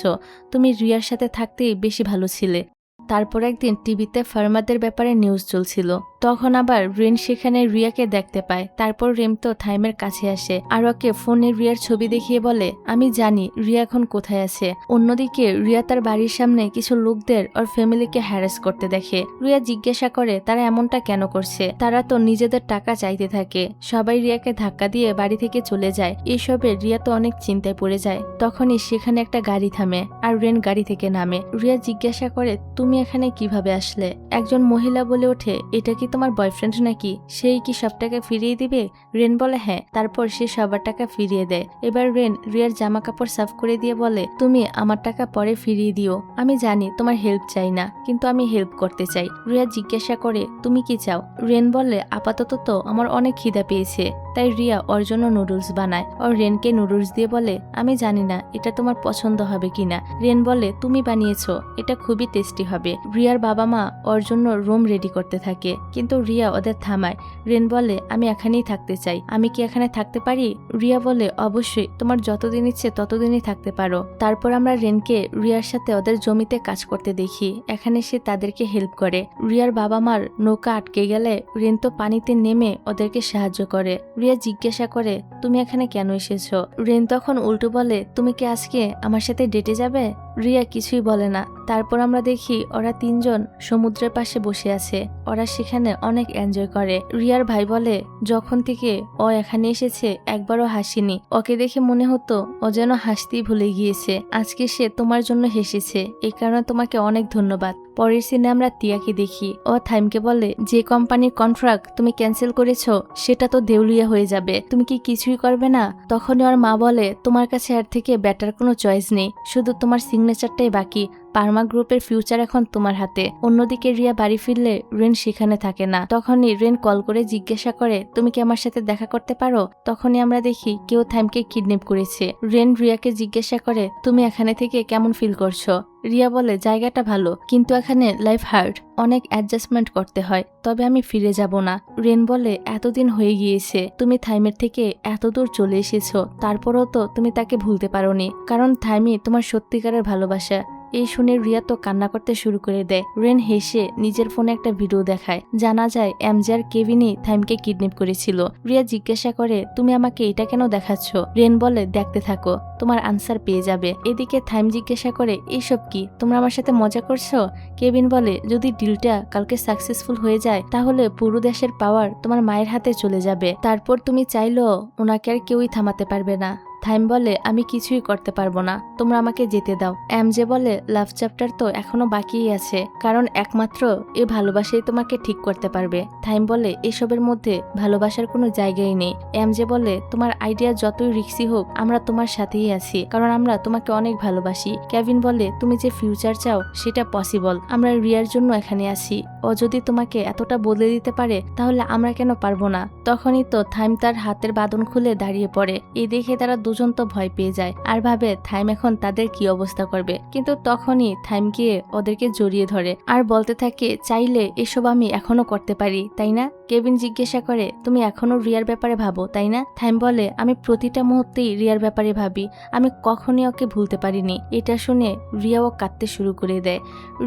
[SPEAKER 1] তুমি রিয়ার সাথে থাকতেই বেশি ভালো ছিলে। তারপর একদিন টিভিতে ফার্মারদের ব্যাপারে নিউজ চলছিল। তখন আবার রিন সেখানে রিয়াকে দেখতে পায়। তারপর রিম তো থাইমের কাছে আসে আর ওকে ফোনে রিয়ার ছবি দেখিয়ে বলে, আমি জানি রিয়া এখন কোথায় আছে। অন্যদিকে রিয়া তার বাড়ির সামনে কিছু লোকদের ওর ফ্যামিলিকে হ্যারাস করতে দেখে। রিয়া জিজ্ঞাসা করে, তারা এমনটা কেন করছে? তারা তো নিজেদের টাকা চাইতে থাকে। সবাই রিয়াকে ধাক্কা দিয়ে বাড়ি থেকে চলে যায়। এসবে রিয়া তো অনেক চিন্তায় পড়ে যায়। তখনই সেখানে একটা গাড়ি থামে আর রিন গাড়ি থেকে নামে। রিয়া জিজ্ঞাসা করে, তুমি এখানে কিভাবে আসলে? একজন মহিলা বলে ওঠে, এটা কি তোমার বয়ফ্রেন্ড নাকি? সেই কি সব টাকা ফিরিয়ে দিবে? রেন বলে হ্যাঁ। তারপর সে সবার টাকা ফিরিয়ে দেয়। এবার রেন রিয়ার জামা কাপড় সাফ করে দিয়ে বলে, তুমি আমার টাকা পরে ফিরিয়ে দিও। আমি জানি তোমার হেল্প চাই না, কিন্তু আমি হেল্প করতে চাই। রিয়া জিজ্ঞাসা করে, তুমি কি চাও? রেন বলে, আপাতত তো আমার অনেক খিদা পেয়েছে, তাই রিয়া ওর জন্য নুডলস বানায়। ওর রেনকে নুডলস দিয়ে বলে, আমি জানি না এটা তোমার পছন্দ হবে কিনা। রেন বলে, তুমি বানিয়েছো, এটা খুবই টেস্টি হবে। রিয়ার বাবা মা ওর জন্য রুম রেডি করতে থাকে, কিন্তু রিয়া ওদের থামায়। রেন বলে, আমি এখানেই থাকতে চাই, আমি কি এখানে থাকতে পারি? রিয়া বলে, অবশ্যই, তোমার যতদিন ইচ্ছে ততদিনই থাকতে পারো। তারপর আমরা রেনকে রিয়ার সাথে ওদের জমিতে কাজ করতে দেখি। এখানে সে তাদেরকে হেল্প করে। রিয়ার বাবা মার নৌকা আটকে গেলে রেন তো পানিতে নেমে ওদেরকে সাহায্য করে। রিয়া জিজ্ঞাসা করে, তুমি এখানে কেন এসেছো? রেন তখন উল্টো বলে, তুমি কি আজকে আমার সাথে ডেটে যাবে? রিয়া কিছুই বলে না। তারপর আমরা দেখি ওরা তিনজন সমুদ্রের পাশে বসে আছে। ওরা সেখানে অনেক এনজয় করে। রিয়ার ভাই বলে, যখন থেকে ও এখানে এসেছে একবারও হাসিনি। ওকে দেখে মনে হতো ও যেন হাসতেই ভুলে গিয়েছে। আজকে সে তোমার জন্য হেসেছে, এই কারণে তোমাকে অনেক ধন্যবাদ। পরের সিনে আমরা তিয়াকে দেখি। ও থাইমকে বলে, যে কোম্পানির কন্ট্রাক্ট তুমি ক্যান্সেল করেছো সেটা তো দেউলিয়া হয়ে যাবে, তুমি কি কিছুই করবে না? তখনই ওর মা বলে, তোমার কাছে এর থেকে বেটার কোনো চয়েস নেই, শুধু তোমার সিগনেচারটাই বাকি। পার্মা গ্রুপের ফিউচার এখন তোমার হাতে। অন্যদিকে রিয়া বাড়ি ফিরলে রেন সেখানে থাকে না। তখনই রেন কল করে জিজ্ঞাসা করে, তুমি কি আমার সাথে দেখা করতে পারো? তখনই আমরা দেখি কেউ থাইমকে কিডন্যাপ করেছে। রেন রিয়াকে জিজ্ঞাসা করে, তুমি এখানে থেকে কেমন ফিল করছো? রিয়া বলে, জায়গাটা ভালো, কিন্তু এখানে লাইফ হার্ড, অনেক অ্যাডজাস্টমেন্ট করতে হয়, তবে আমি ফিরে যাব না। রেন বলে, এতদিন হয়ে গিয়েছে, তুমি থাইমের থেকে এত দূর চলে এসেছো, তারপরও তো তুমি তাকে ভুলতে পারোনি, কারণ থাইমই তোমার সত্যিকারের ভালোবাসা। এই শুনে রিয়া তো কান্না করতে শুরু করে দেয়। রেন হেসে নিজের ফোনে একটা ভিডিও দেখায়। জানা যায় এমজে আর কেভিনই থাইমকে কিডন্যাপ করেছিল। রিয়া জিজ্ঞাসা করে, তুমি আমাকে এটা কেন দেখাচ্ছ? রেন বলে, দেখতে থাকো, তোমার আনসার পেয়ে যাবে। এদিকে থাইম জিজ্ঞাসা করে, এইসব কি, তোমরা আমার সাথে মজা করছো? কেভিন বলে, যদি ডিলটা কালকে সাকসেসফুল হয়ে যায় তাহলে পুরো দেশের পাওয়ার তোমার মায়ের হাতে চলে যাবে, তারপর তুমি চাইলেও ওনাকে আর কেউই থামাতে পারবে না। থাইম বলে, আমি কিছুই করতে পারবো না, তোমরা আমাকে যেতে দাও। এমজে বলে, লাভ চ্যাপ্টার তো এখনো বাকিই আছে, কারণ একমাত্র এই ভালোবাসাই তোমাকে ঠিক করতে পারবে। থাইম বলে, এসবের মধ্যে ভালোবাসার কোনো জায়গাই নেই। এমজে বলে, তোমার আইডিয়া যতই রিক্সি হোক আমরা তোমার সাথেই আছি, কারণ আমরা তোমাকে অনেক ভালোবাসি। কেভিন বলে, তুমি যে ফিউচার চাও সেটা পসিবল, আমরা রিয়ার জন্য এখানে আছি, ও যদি তোমাকে এতটা বদলে দিতে পারে তাহলে আমরা কেন পারবো না? তখনই তো থাইম তার হাতের বাঁধন খুলে দাঁড়িয়ে পড়ে। এই দেখে তারা দুজন তো ভয় পেয়ে যায় আর ভাবে থাইম এখন তাদের কি অবস্থা করবে। কিন্তু তখনই থাইম গিয়ে ওদেরকে জড়িয়ে ধরে আর বলতে থাকে, চাইলে এসব আমি এখনো করতে পারি, তাই না? কেভিন জিজ্ঞাসা করে, তুমি এখনো রিয়ার ব্যাপারে ভাবো, তাই না? থাইম বলে, আমি প্রতিটা মুহূর্তেই রিয়ার ব্যাপারে ভাবি, আমি কখনই ওকে ভুলতে পারিনি। এটা শুনে রিয়াও কাঁদতে শুরু করে দেয়।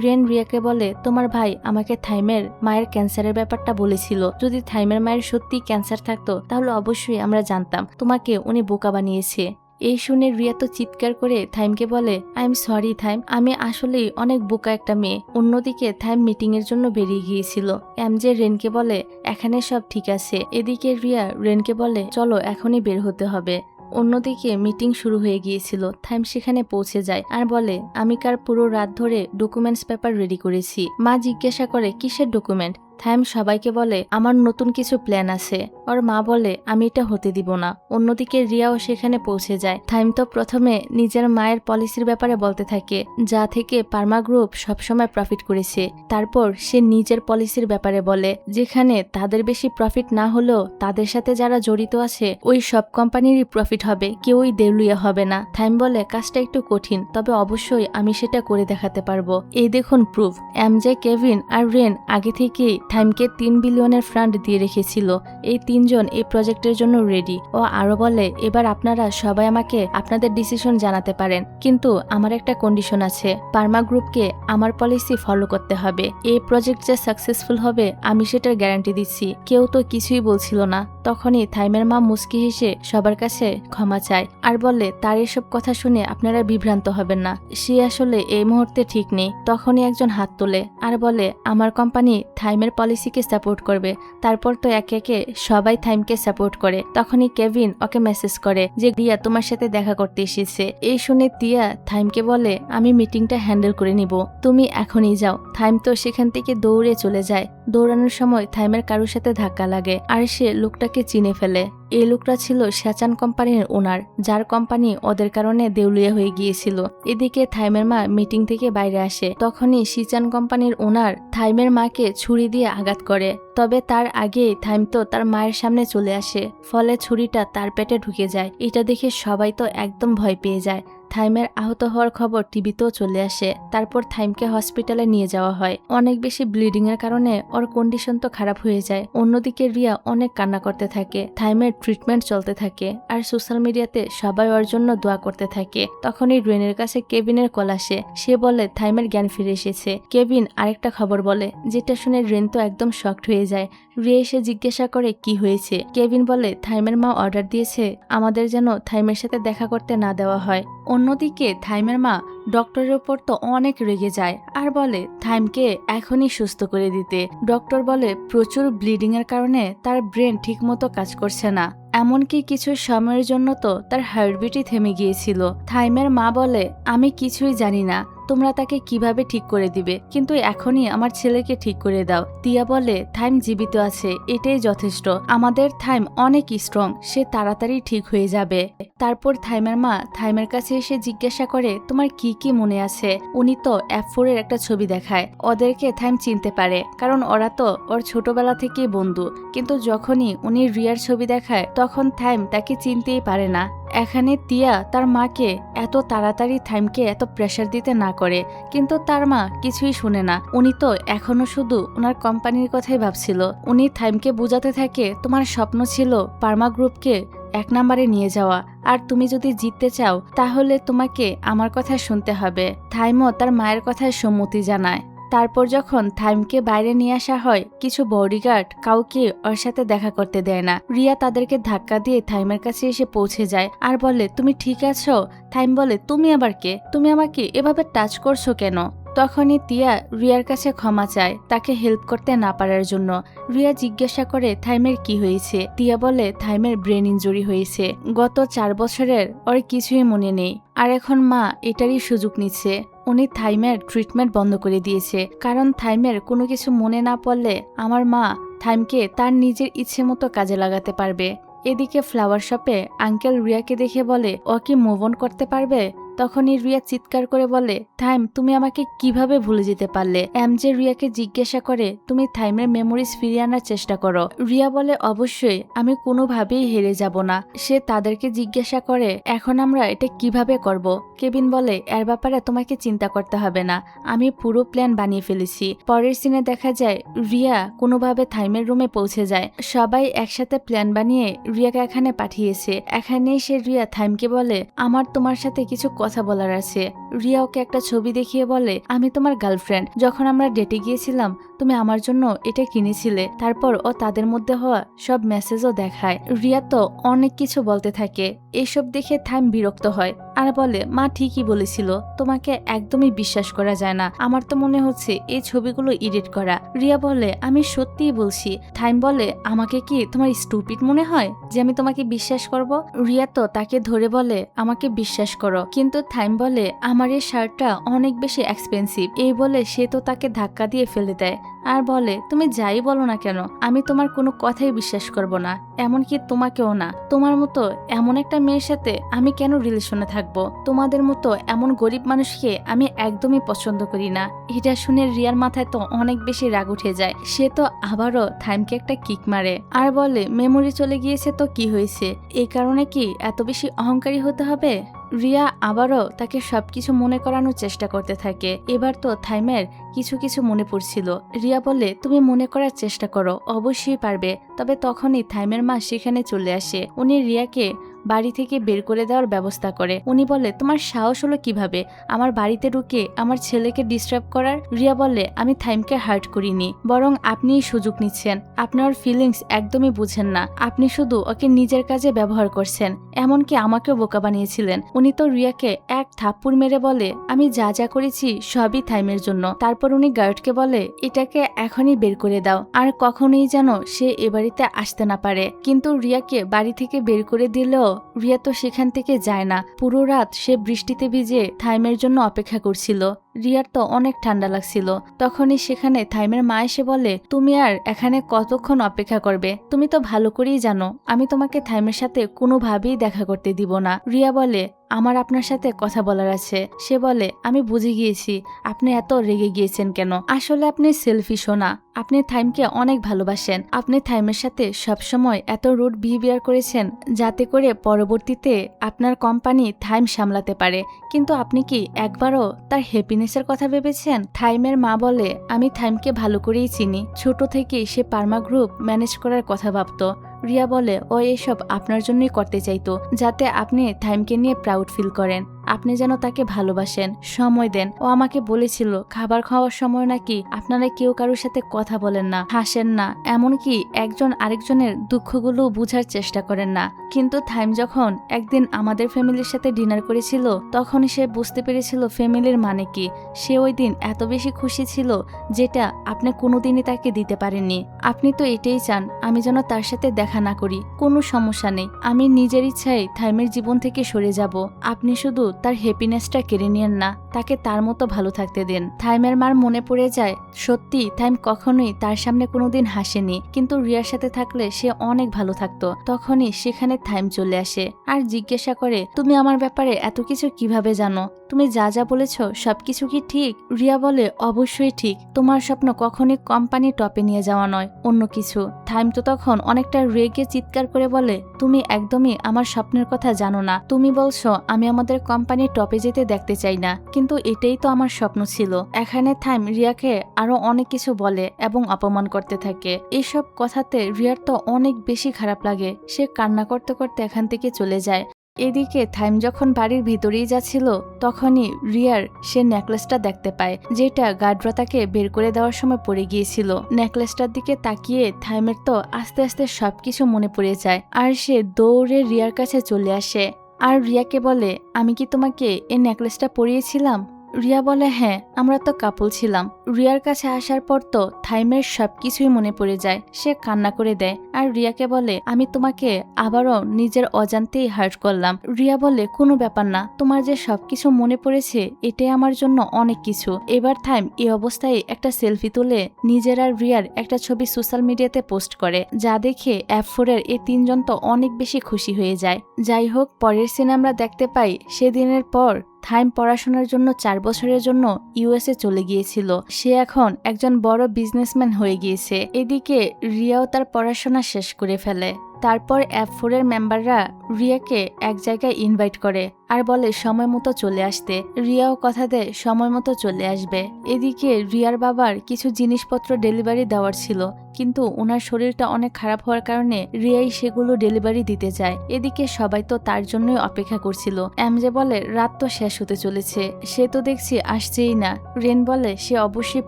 [SPEAKER 1] রেন রিয়াকে বলে, তোমার ভাই আমাকে থাইমের মায়ের ক্যান্সারের ব্যাপারটা বলেছিল, যদি থাইমের মায়ের সত্যি ক্যান্সার থাকতো তাহলে অবশ্যই আমরা জানতাম, তোমাকে উনি বোকা বানিয়েছে। এই শুনে রিয়া তো চিৎকার করে থাইমকে বলে, আই এম সরি থাইম, আমি আসলেই অনেক বোকা একটা মেয়ে। অন্যদিকে থাইম মিটিং এর জন্য বেরিয়ে গিয়েছিল। এমজে রেনকে বলে, এখানে সব ঠিক আছে। এদিকে রিয়া রেনকে বলে, চলো এখনই বের হতে হবে। অন্যদিকে মিটিং শুরু হয়ে গিয়েছিল। থাইম সেখানে পৌঁছে যায় আর বলে, আমি কার পুরো রাত ধরে ডকুমেন্টস পেপার রেডি করেছি। মা জিজ্ঞাসা করে, কিসের ডকুমেন্ট? থাইম সবাইকে বলে, আমার নতুন কিছু প্ল্যান আছে। ওর মা বলে, আমি এটা হতে দিব না। অন্যদিকে রিয়াও সেখানে পৌঁছে যায়। থাইম তো প্রথমে নিজের মায়ের পলিসির ব্যাপারে বলতে থাকে, যা থেকে পার্মা গ্রুপ সবসময় প্রফিট করেছে। তারপর সে নিজের পলিসির ব্যাপারে বলে, যেখানে তাদের বেশি প্রফিট না হলেও তাদের সাথে যারা জড়িত আছে ওই সব কোম্পানিরই প্রফিট হবে, কেউই দেউলিয়া হবে না। থাইম বলে, কাজটা একটু কঠিন, তবে অবশ্যই আমি সেটা করে দেখাতে পারবো। এই দেখুন প্রুফ। এমজে, কেভিন আর রেন আগে থেকেই থাইমকে 3 বিলিয়নের ফান্ড দিয়ে রেখেছিল। এই তিনজন এই প্রজেক্টের জন্য রেডি। ও আরো বলে, এবার আপনারা সবাই আমাকে আপনাদের ডিসিশন জানাতে পারেন, কিন্তু আমার একটা কন্ডিশন আছে, পার্মা গ্রুপকে আমার পলিসি ফলো করতে হবে। এই প্রজেক্ট যে সাকসেসফুল হবে আমি সেটার গ্যারান্টি দিচ্ছি। কেউ তো কিছুই বলছিল না। তখনই থাইমের মা মুস্কি হেসে সবার কাছে ক্ষমা চায় আর বলে, তার এসব কথা শুনে আপনারা বিভ্রান্ত হবেন না, সে আসলে এই মুহূর্তে ঠিক নেই। তখনই একজন হাত তোলে আর বলে, আমার কোম্পানি থাইমের পলিসিকে সাপোর্ট করবে। তারপর তো একে একে সবাই থাইমকে সাপোর্ট করে। তখনই কেভিন ওকে মেসেজ করে যে রিয়া তোমার সাথে দেখা করতে এসেছে। এই শুনে তিয়া থাইমকে বলে আমি মিটিংটা হ্যান্ডেল করে নিব, তুমি এখনই যাও। থাইম তো সেখান থেকে দৌড়ে চলে যায়। দৌড়ানোর সময় থাইমের কারোর সাথে ধাক্কা লাগে আর সে লোকটাকে চিনে ফেলে। এই লোকটা ছিল শ্যাচান কোম্পানির ওনার, যার কোম্পানি ওদের কারণে দেউলিয়া হয়ে গিয়েছিল। এদিকে থাইমের মা মিটিং থেকে বাইরে আসে। তখনই শিচান কোম্পানির ওনার থাইমের মাকে ছুরি দিয়ে আঘাত করে। তবে তার আগেই থাইম তো তার মায়ের সামনে চলে আসে, ফলে ছুরিটা তার পেটে ঢুকে যায়। এটা দেখে সবাই তো একদম ভয় পেয়ে যায়। থাইমের আহত হওয়ার খবর টিভিতেও চলে আসে। তারপর থাইমকে হসপিটালে নিয়ে যাওয়া হয়। অনেক বেশি ব্লিডিং এর কারণে ওর কন্ডিশন তো খারাপ হয়ে যায়। অন্যদিকে রিয়া অনেক কান্না করতে থাকে। থাইমের ট্রিটমেন্ট চলতে থাকে আর সোশ্যাল মিডিয়াতে সবাই ওর জন্য দোয়া করতে থাকে। তখনই রেনের কাছে কেভিনের কল আসে। সে বলে থাইমের জ্ঞান ফিরে এসেছে। কেভিন আরেকটা খবর বলে, যেটা শুনে রেন তো একদম শকড হয়ে যায়। রিয়া এসে জিজ্ঞাসা করে কি হয়েছে। কেভিন বলে থাইমের মা অর্ডার দিয়েছে আমাদের যেন থাইমের সাথে দেখা করতে না দেওয়া হয়। অন্যদিকে থাইমের মা ডক্টরের উপর তো অনেক রেগে যায় আর বলে থাইমকে এখনই সুস্থ করে দিতে। ডক্টর বলে প্রচুর ব্লিডিং এর কারণে তার ব্রেন ঠিকমতো কাজ করছে না, এমনকি কিছু সময়ের জন্য তো তার হার্টবিটই থেমে গিয়েছিল। থাইমের মা বলে আমি কিছুই জানি না তোমরা তাকে কিভাবে ঠিক করে দিবে, কিন্তু এখনই আমার ছেলেকে ঠিক করে দাও। তিয়া বলে থাইম জীবিত আছে, এটাই যথেষ্ট। আমাদের থাইম অনেক স্ট্রং, সে তাড়াতাড়ি ঠিক হয়ে যাবে। তারপর থাইমের মা থাইমের কাছে এসে জিজ্ঞাসা করে তোমার কি কি মনে আছে। উনি তো F4 এর একটা ছবি দেখায়। ওদেরকে থাইম চিনতে পারে কারণ ওরা তো ওর ছোটবেলা থেকেই বন্ধু। কিন্তু যখনই উনি রিয়ার ছবি দেখায় তখন থাইম তাকে চিনতেই পারে না। এখানে তিয়া তার মাকে এত তাড়াতাড়ি থাইমকে এত প্রেসার দিতে না করে, কিন্তু তার মা কিছুই শুনে না। উনি তো এখনো শুধু ওনার কোম্পানির কথাই ভাবছিল। উনি থাইমকে বুঝাতে থাকে তোমার স্বপ্ন ছিল পার্মা গ্রুপকে 1 নম্বরে নিয়ে যাওয়া, আর তুমি যদি জিততে চাও তাহলে তোমাকে আমার কথা শুনতে হবে। থাইমও তার মায়ের কথায় সম্মতি জানায়। তারপর যখন থাইমকে বাইরে নিয়ে আসা হয়, কিছু বডিগার্ড কাউকে ওর সাথে দেখা করতে দেয় না। রিয়া তাদেরকে ধাক্কা দিয়ে থাইমের কাছে এসে পৌঁছে যায় আর বলে তুমি ঠিক আছো। থাইম বলে তুমি আবার কে, তুমি আমাকে এভাবে টাচ করছো কেন। তখনই তিয়া রিয়ার কাছে ক্ষমা চায় তাকে হেল্প করতে না পারার জন্য। রিয়া জিজ্ঞাসা করে থাইমের কি হয়েছে। তিয়া বলে থাইমের ব্রেন ইনজুরি হয়েছে, গত 4 বছরের ওর কিছুই মনে নেই, আর এখন মা এটারই সুযোগ নিচ্ছে। উনি থাইমের ট্রিটমেন্ট বন্ধ করে দিয়েছে, কারণ থাইমের কোনো কিছু মনে না পড়লে আমার মা থাইমকে তার নিজের ইচ্ছে মতো কাজে লাগাতে পারবে। এদিকে ফ্লাওয়ার শপে আঙ্কেল রিয়াকে দেখে বলে ও কি মুভ অন করতে পারবে। তখনই রিয়া চিৎকার করে বলে থাইম তুমি আমাকে কিভাবে ভুলে যেতে পারলে। এমজে রিয়াকে জিজ্ঞাসা করে তুমি থাইমের মেমোরিজ ফিরিয়ে আনার চেষ্টা করো। রিয়া বলে অবশ্যই, আমি কোনোভাবেই হেরে যাব না। সে তাদেরকে জিজ্ঞাসা করে এখন আমরা এটা কিভাবে করব। কেভিন বলে এর ব্যাপারে তোমাকে চিন্তা করতে হবে না, আমি পুরো প্ল্যান বানিয়ে ফেলেছি। পরের সিনে দেখা যায় রিয়া কোনোভাবে থাইমের রুমে পৌঁছে যায়। সবাই একসাথে প্ল্যান বানিয়ে রিয়াকে এখানে পাঠিয়েছে। এখানে সে রিয়া থাইমকে বলে আমার তোমার সাথে কিছু কথা বলার আছে। রিয়া ওকে একটা ছবি দেখিয়ে বলে আমি তোমার গার্লফ্রেন্ড, যখন আমরা ডেটে গিয়েছিলাম তুমি আমার জন্য এটা কিনেছিলে। তারপর ও তাদের মধ্যে হওয়া সব মেসেজও দেখায়। রিয়া তো অনেক কিছু বলতে থাকে। এইসব দেখে থাইম বিরক্ত হয় আর বলে মা ঠিকই বলেছিল, তোমাকে একদমই বিশ্বাস করা যায় না। আমার তো মনে হচ্ছে এই ছবিগুলো এডিট করা। রিয়া বলে আমি সত্যিই বলছি। থাইম বলে আমাকে কি তোমার স্টুপিড মনে হয় যে আমি তোমাকে বিশ্বাস করব। রিয়া তো তাকে ধরে বলে আমাকে বিশ্বাস করো, কিন্তু থাইম বলে আমার এই শার্টটা অনেক বেশি এক্সপেন্সিভ। এই বলে সে তো তাকে ধাক্কা দিয়ে ফেলে দেয় আর বলে তুমি যাই বলো না কেন আমি তোমার কোনো কথাই বিশ্বাস করব না, এমনকি তোমাকেও না। তোমার মতো এমন একটা মেয়ের সাথে আমি কেন রিলেশনে থাকবো। তোমাদের মতো এমন গরিব মানুষকে আমি একদমই পছন্দ করি না। এটা শুনে রিয়ার মাথায় তো অনেক বেশি রাগ উঠে যায়। সে তো আবারও থাইমকে একটা কিক মারে আর বলে মেমোরি চলে গিয়েছে তো কি হয়েছে, এই কারণে কি এত বেশি অহংকারী হতে হবে। রিয়া আবারও তাকে সবকিছু মনে করানোর চেষ্টা করতে থাকে। এবার তো থাইমের কিছু কিছু মনে পড়ছিল। রিয়া বলে তুমি মনে করার চেষ্টা করো, অবশ্যই পারবে। তবে তখনই থাইমের মা সেখানে চলে আসে। উনি রিয়াকে বাড়ি থেকে বের করে দেওয়ার ব্যবস্থা করে। উনি বলে তোমার সাহস হলো কিভাবে আমার বাড়িতে ঢুকে আমার ছেলেকে ডিস্টার্ব করার। রিয়া বলে আমি থাইমকে হার্ট করিনি, বরং আপনিই সুযোগ নিচ্ছেন। আপনার ফিলিংস একদমই বুঝেন না, আপনি শুধু ওকে নিজের কাজে ব্যবহার করছেন, এমনকি আমাকেও বোকা বানিয়েছিলেন। উনি তো রিয়াকে এক থাপ্পড় মেরে বলে আমি যা যা করেছি সবই থাইমের জন্য। তারপর উনি গার্ডকে বলে এটাকে এখনই বের করে দাও, আর কখনোই যেন সে এ বাড়িতে আসতে না পারে। কিন্তু রিয়াকে বাড়ি থেকে বের করে দিলেও রিয়া তো সেখান থেকে যায় না। পুরো রাত সে বৃষ্টিতে ভিজে থাইমের জন্য অপেক্ষা করছিল। রিয়ার তো অনেক ঠান্ডা লাগছিল। তখনই সেখানে থাইমের মা এসে বলে তুমি আর এখানে কতক্ষণ অপেক্ষা করবে? তুমি তো ভালো করেই জানো আমি তোমাকে থাইমের সাথে কোনোভাবেই দেখা করতে দিব না। রিয়া বলে আমার আপনার সাথে কথা বলার আছে। সে বলে আমি বুঝে গিয়েছি আপনি এত রেগে গিয়েছেন কেন। আসলে আপনি সেলফিশও না, আপনি থাইমকে অনেক ভালোবাসেন। আপনি থাইমের সাথে সবসময় এত রুড বিহেভিয়ার করেছেন যাতে করে পরবর্তীতে আপনার কোম্পানি থাইম সামলাতে পারে। কিন্তু আপনি কি একবারও তার হ্যাপিনেসের কথা ভেবেছেন? থাইমের মা বলে আমি থাইমকে ভালো করেই চিনি, ছোট থেকেই সে পার্মা গ্রুপ ম্যানেজ করার কথা ভাবতো। রিয়া বলে ও এসব আপনার জন্যই করতে চাইতো, যাতে আপনি থাইমকে নিয়ে প্রাউড ফিল করেন, আপনি যেন তাকে ভালোবাসেন, সময় দেন। ও আমাকে বলেছিল খাবার খাওয়ার সময় নাকি আপনারা কেউ কারোর সাথে কথা বলেন না, হাসেন না, এমনকি একজন আরেকজনের দুঃখগুলো বুঝার চেষ্টা করেন না। কিন্তু থাইম যখন একদিন আমাদের ফ্যামিলির সাথে ডিনার করেছিল তখন সে বুঝতে পেরেছিল ফ্যামিলির মানে কি। সে ওই দিন এত বেশি খুশি ছিল যেটা আপনি কোনোদিনই তাকে দিতে পারেননি। আপনি তো এটাই চান আমি যেন তার সাথে দেখা না করি। কোনো সমস্যা নেই, আমি নিজের ইচ্ছায় থাইমের জীবন থেকে সরে যাব। আপনি শুধু তার হ্যাপিনেসটা কেড়ে নিয়েন না, তাকে তার মতো ভালো থাকতে দেন। থাইমের মার মনে পড়ে যায় সত্যি থাইম কখনোই তার সামনে কোনোদিন হাসেনি, কিন্তু রিয়ার সাথে থাকলে সে অনেক ভালো থাকতো। তখনই সেখানে থাইম চলে আসে আর জিজ্ঞাসা করে তুমি আমার ব্যাপারে এত কিছু কিভাবে জানো? তুমি যা যা বলেছ সবকিছু কি ঠিক? রিয়া বলে অবশ্যই ঠিক, তোমার স্বপ্ন কখনই কোম্পানি টপে নিয়ে যাওয়া নয়, অন্য কিছু। থাইম তো তখন অনেকটা রেগে চিৎকার করে বলে তুমি একদমই আমার স্বপ্নের কথা জানো না। তুমি বলছো আমি আমাদের কোম্পানি টপে যেতে দেখতে চাই না, কিন্তু এটাই তো আমার স্বপ্ন ছিল। এখানে থাইম রিয়াকে আরো অনেক কিছু বলে এবং অপমান করতে থাকে। এসব কথাতে রিয়ার তো অনেক বেশি খারাপ লাগে, সে কান্না করতে করতে এখান থেকে চলে যায়। এদিকে থাইম যখন বাড়ির ভিতরেই যাচ্ছিল তখনই রিয়ার সে নেকলেসটা দেখতে পায়, যেটা গার্ডরা তাকে বের করে দেওয়ার সময় পড়ে গিয়েছিল। নেকলেসটার দিকে তাকিয়ে থাইমের তো আস্তে আস্তে সবকিছু মনে পড়ে যায়, আর সে দৌড়ে রিয়ার কাছে চলে আসে আর রিয়াকে বলে আমি কি তোমাকে এই নেকলেসটা পরিয়েছিলাম? রিয়া বলে হ্যাঁ, আমরা তো কাপল ছিলাম। রিয়ার কাছে আসার পর তো থাইমের সবকিছুই মনে পড়ে যায়, সে কান্না করে দেয় আর রিয়াকে বলে আমি তোমাকে আবারও নিজের অজান্তেই হার্ট করলাম। রিয়া বলে কোনো ব্যাপার না, তোমার যে সবকিছু মনে পড়েছে এটাই আমার জন্য অনেক কিছু। এবার থাইম এই অবস্থায় একটা সেলফি তুলে নিজের আর রিয়ার একটা ছবি সোশ্যাল মিডিয়াতে পোস্ট করে, যা দেখে F4 এর এই তিনজন তো অনেক বেশি খুশি হয়ে যায়। যাই হোক, পরের সিনে আমরা দেখতে পাই সেদিনের পর থাইম পড়াশোনার জন্য 4 বছরের জন্য ইউএসএ চলে গিয়েছিল। সে এখন একজন বড় বিজনেসম্যান হয়ে গিয়েছে। এদিকে রিয়াও তার পড়াশোনা শেষ করে ফেলে। তারপর F4 এর মেম্বাররা রিয়াকে এক জায়গায় ইনভাইট করে আর বলে সময় মতো চলে আসতে। রিয়াও কথা দেয় সময় মতো চলে আসবে। এদিকে রিয়ার বাবার কিছু জিনিসপত্র ডেলিভারি দেওয়ার ছিল, কিন্তু ওনার শরীরটা অনেক খারাপ হওয়ার কারণে রিয়াই সেগুলো ডেলিভারি দিতে যায়। এদিকে সবাই তো তার জন্যই অপেক্ষা করছিল। এমজে বলে রাত তো শেষ হতে চলেছে, সে তো দেখছি আসছেই না। রেন বলে সে অবশ্যই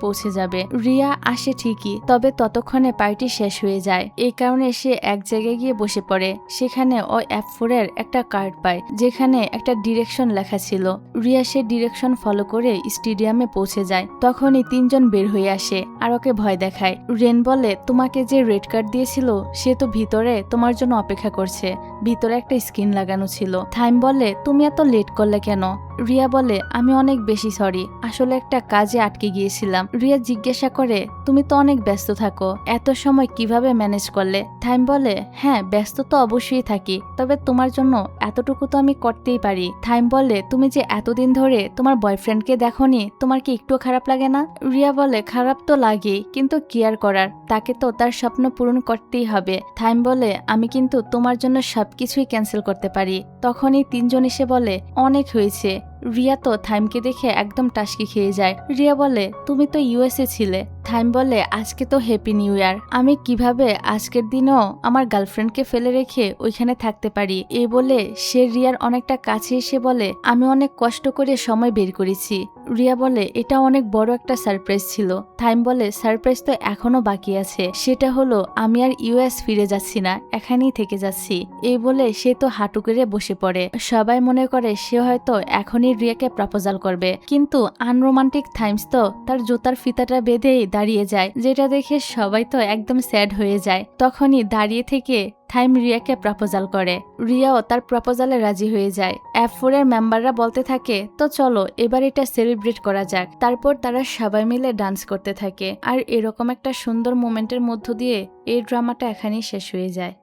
[SPEAKER 1] পৌঁছে যাবে। রিয়া আসে ঠিকই, তবে ততক্ষণে পার্টি শেষ হয়ে যায়। এই কারণে সে এক জায়গায় গিয়ে বসে পড়ে। সেখানে ও F4 এর একটা কার্ড পায় যেখানে একটা ডিরেকশন লেখা ছিল। রিয়া সে ডিরেকশন ফলো করে স্টেডিয়ামে পৌঁছে যায়। তখনই তিনজন বের হয়ে আসে আর ওকে ভয় দেখায়। রেন বলে তোমাকে যে রেড কার্ড দিয়েছিল সে তো ভিতরে তোমার জন্য অপেক্ষা করছে, ভিতরে একটা স্ক্রিন লাগানো ছিল। থাইম বলে তুমি এত লেট করলে কেন? রিয়া বলে আমি অনেক বেশি সরি, আসলে একটা কাজে আটকে গিয়েছিলাম। রিয়া জিজ্ঞাসা করে তুমি তো অনেক ব্যস্ত থাকো, এত সময় কিভাবে ম্যানেজ করলে? থাইম বলে হ্যাঁ, ব্যস্ত তো অবশ্যই থাকি, তবে তোমার জন্য এতটুকু তো আমি করতেই পারি। থাইম বলে তুমি যে এতদিন ধরে তোমার বয়ফ্রেন্ডকে দেখোনি, তোমার কি একটু খারাপ লাগে না? রিয়া বলে খারাপ তো লাগেই, কিন্তু কি আর করার, তাকে তো তার স্বপ্ন পূরণ করতেই হবে। থাইম বলে আমি কিন্তু তোমার জন্য সবকিছুই ক্যান্সেল করতে পারি। তখনই তিনজন এসে বলে অনেক হয়েছে। রিয়া তো থাইমকে দেখে একদম টাসকি খেয়ে যায়। রিয়া বলে তুমি তো ইউএসএ ছিলে, থাইম বলে আজকে তো হ্যাপি নিউ ইয়ার, আমি কিভাবে আজকের দিনও আমার গার্লফ্রেন্ডকে ফেলে রেখে ওইখানে থাকতে পারি। এই বলে সে রিয়ার অনেকটা কাছে এসে বলে আমি অনেক কষ্ট করে সময় বের করেছি। রিয়া বলে এটা অনেক বড় একটা সারপ্রাইজ ছিল। থাইম বলে সারপ্রাইজ তো এখনো বাকি আছে, সেটা হলো আমি আর ইউএস ফিরে যাচ্ছি না, এখানেই থেকে যাচ্ছি। এই বলে সে তো হাঁটু করে বসে পড়ে। সবাই মনে করে সে হয়তো এখনই রিয়াকে প্রপোজাল করবে, কিন্তু আনরোমান্টিক থাইমস তো তার জুতার ফিতাটা বেঁধেই দাঁড়িয়ে যায়, যেটা দেখে সবাই তো একদম স্যাড হয়ে যায়। তখনই দাঁড়িয়ে থেকে থাইম রিয়াকে প্রপোজাল করে। রিয়াও তার প্রপোজালে রাজি হয়ে যায়। F4 এর মেম্বাররা বলতে থাকে তো চলো এবার এটা সেলিব্রেট করা যাক। তারপর তারা সবাই মিলে ডান্স করতে থাকে। আর এরকম একটা সুন্দর মোমেন্টের মধ্য দিয়ে এই ড্রামাটা এখানেই শেষ হয়ে যায়।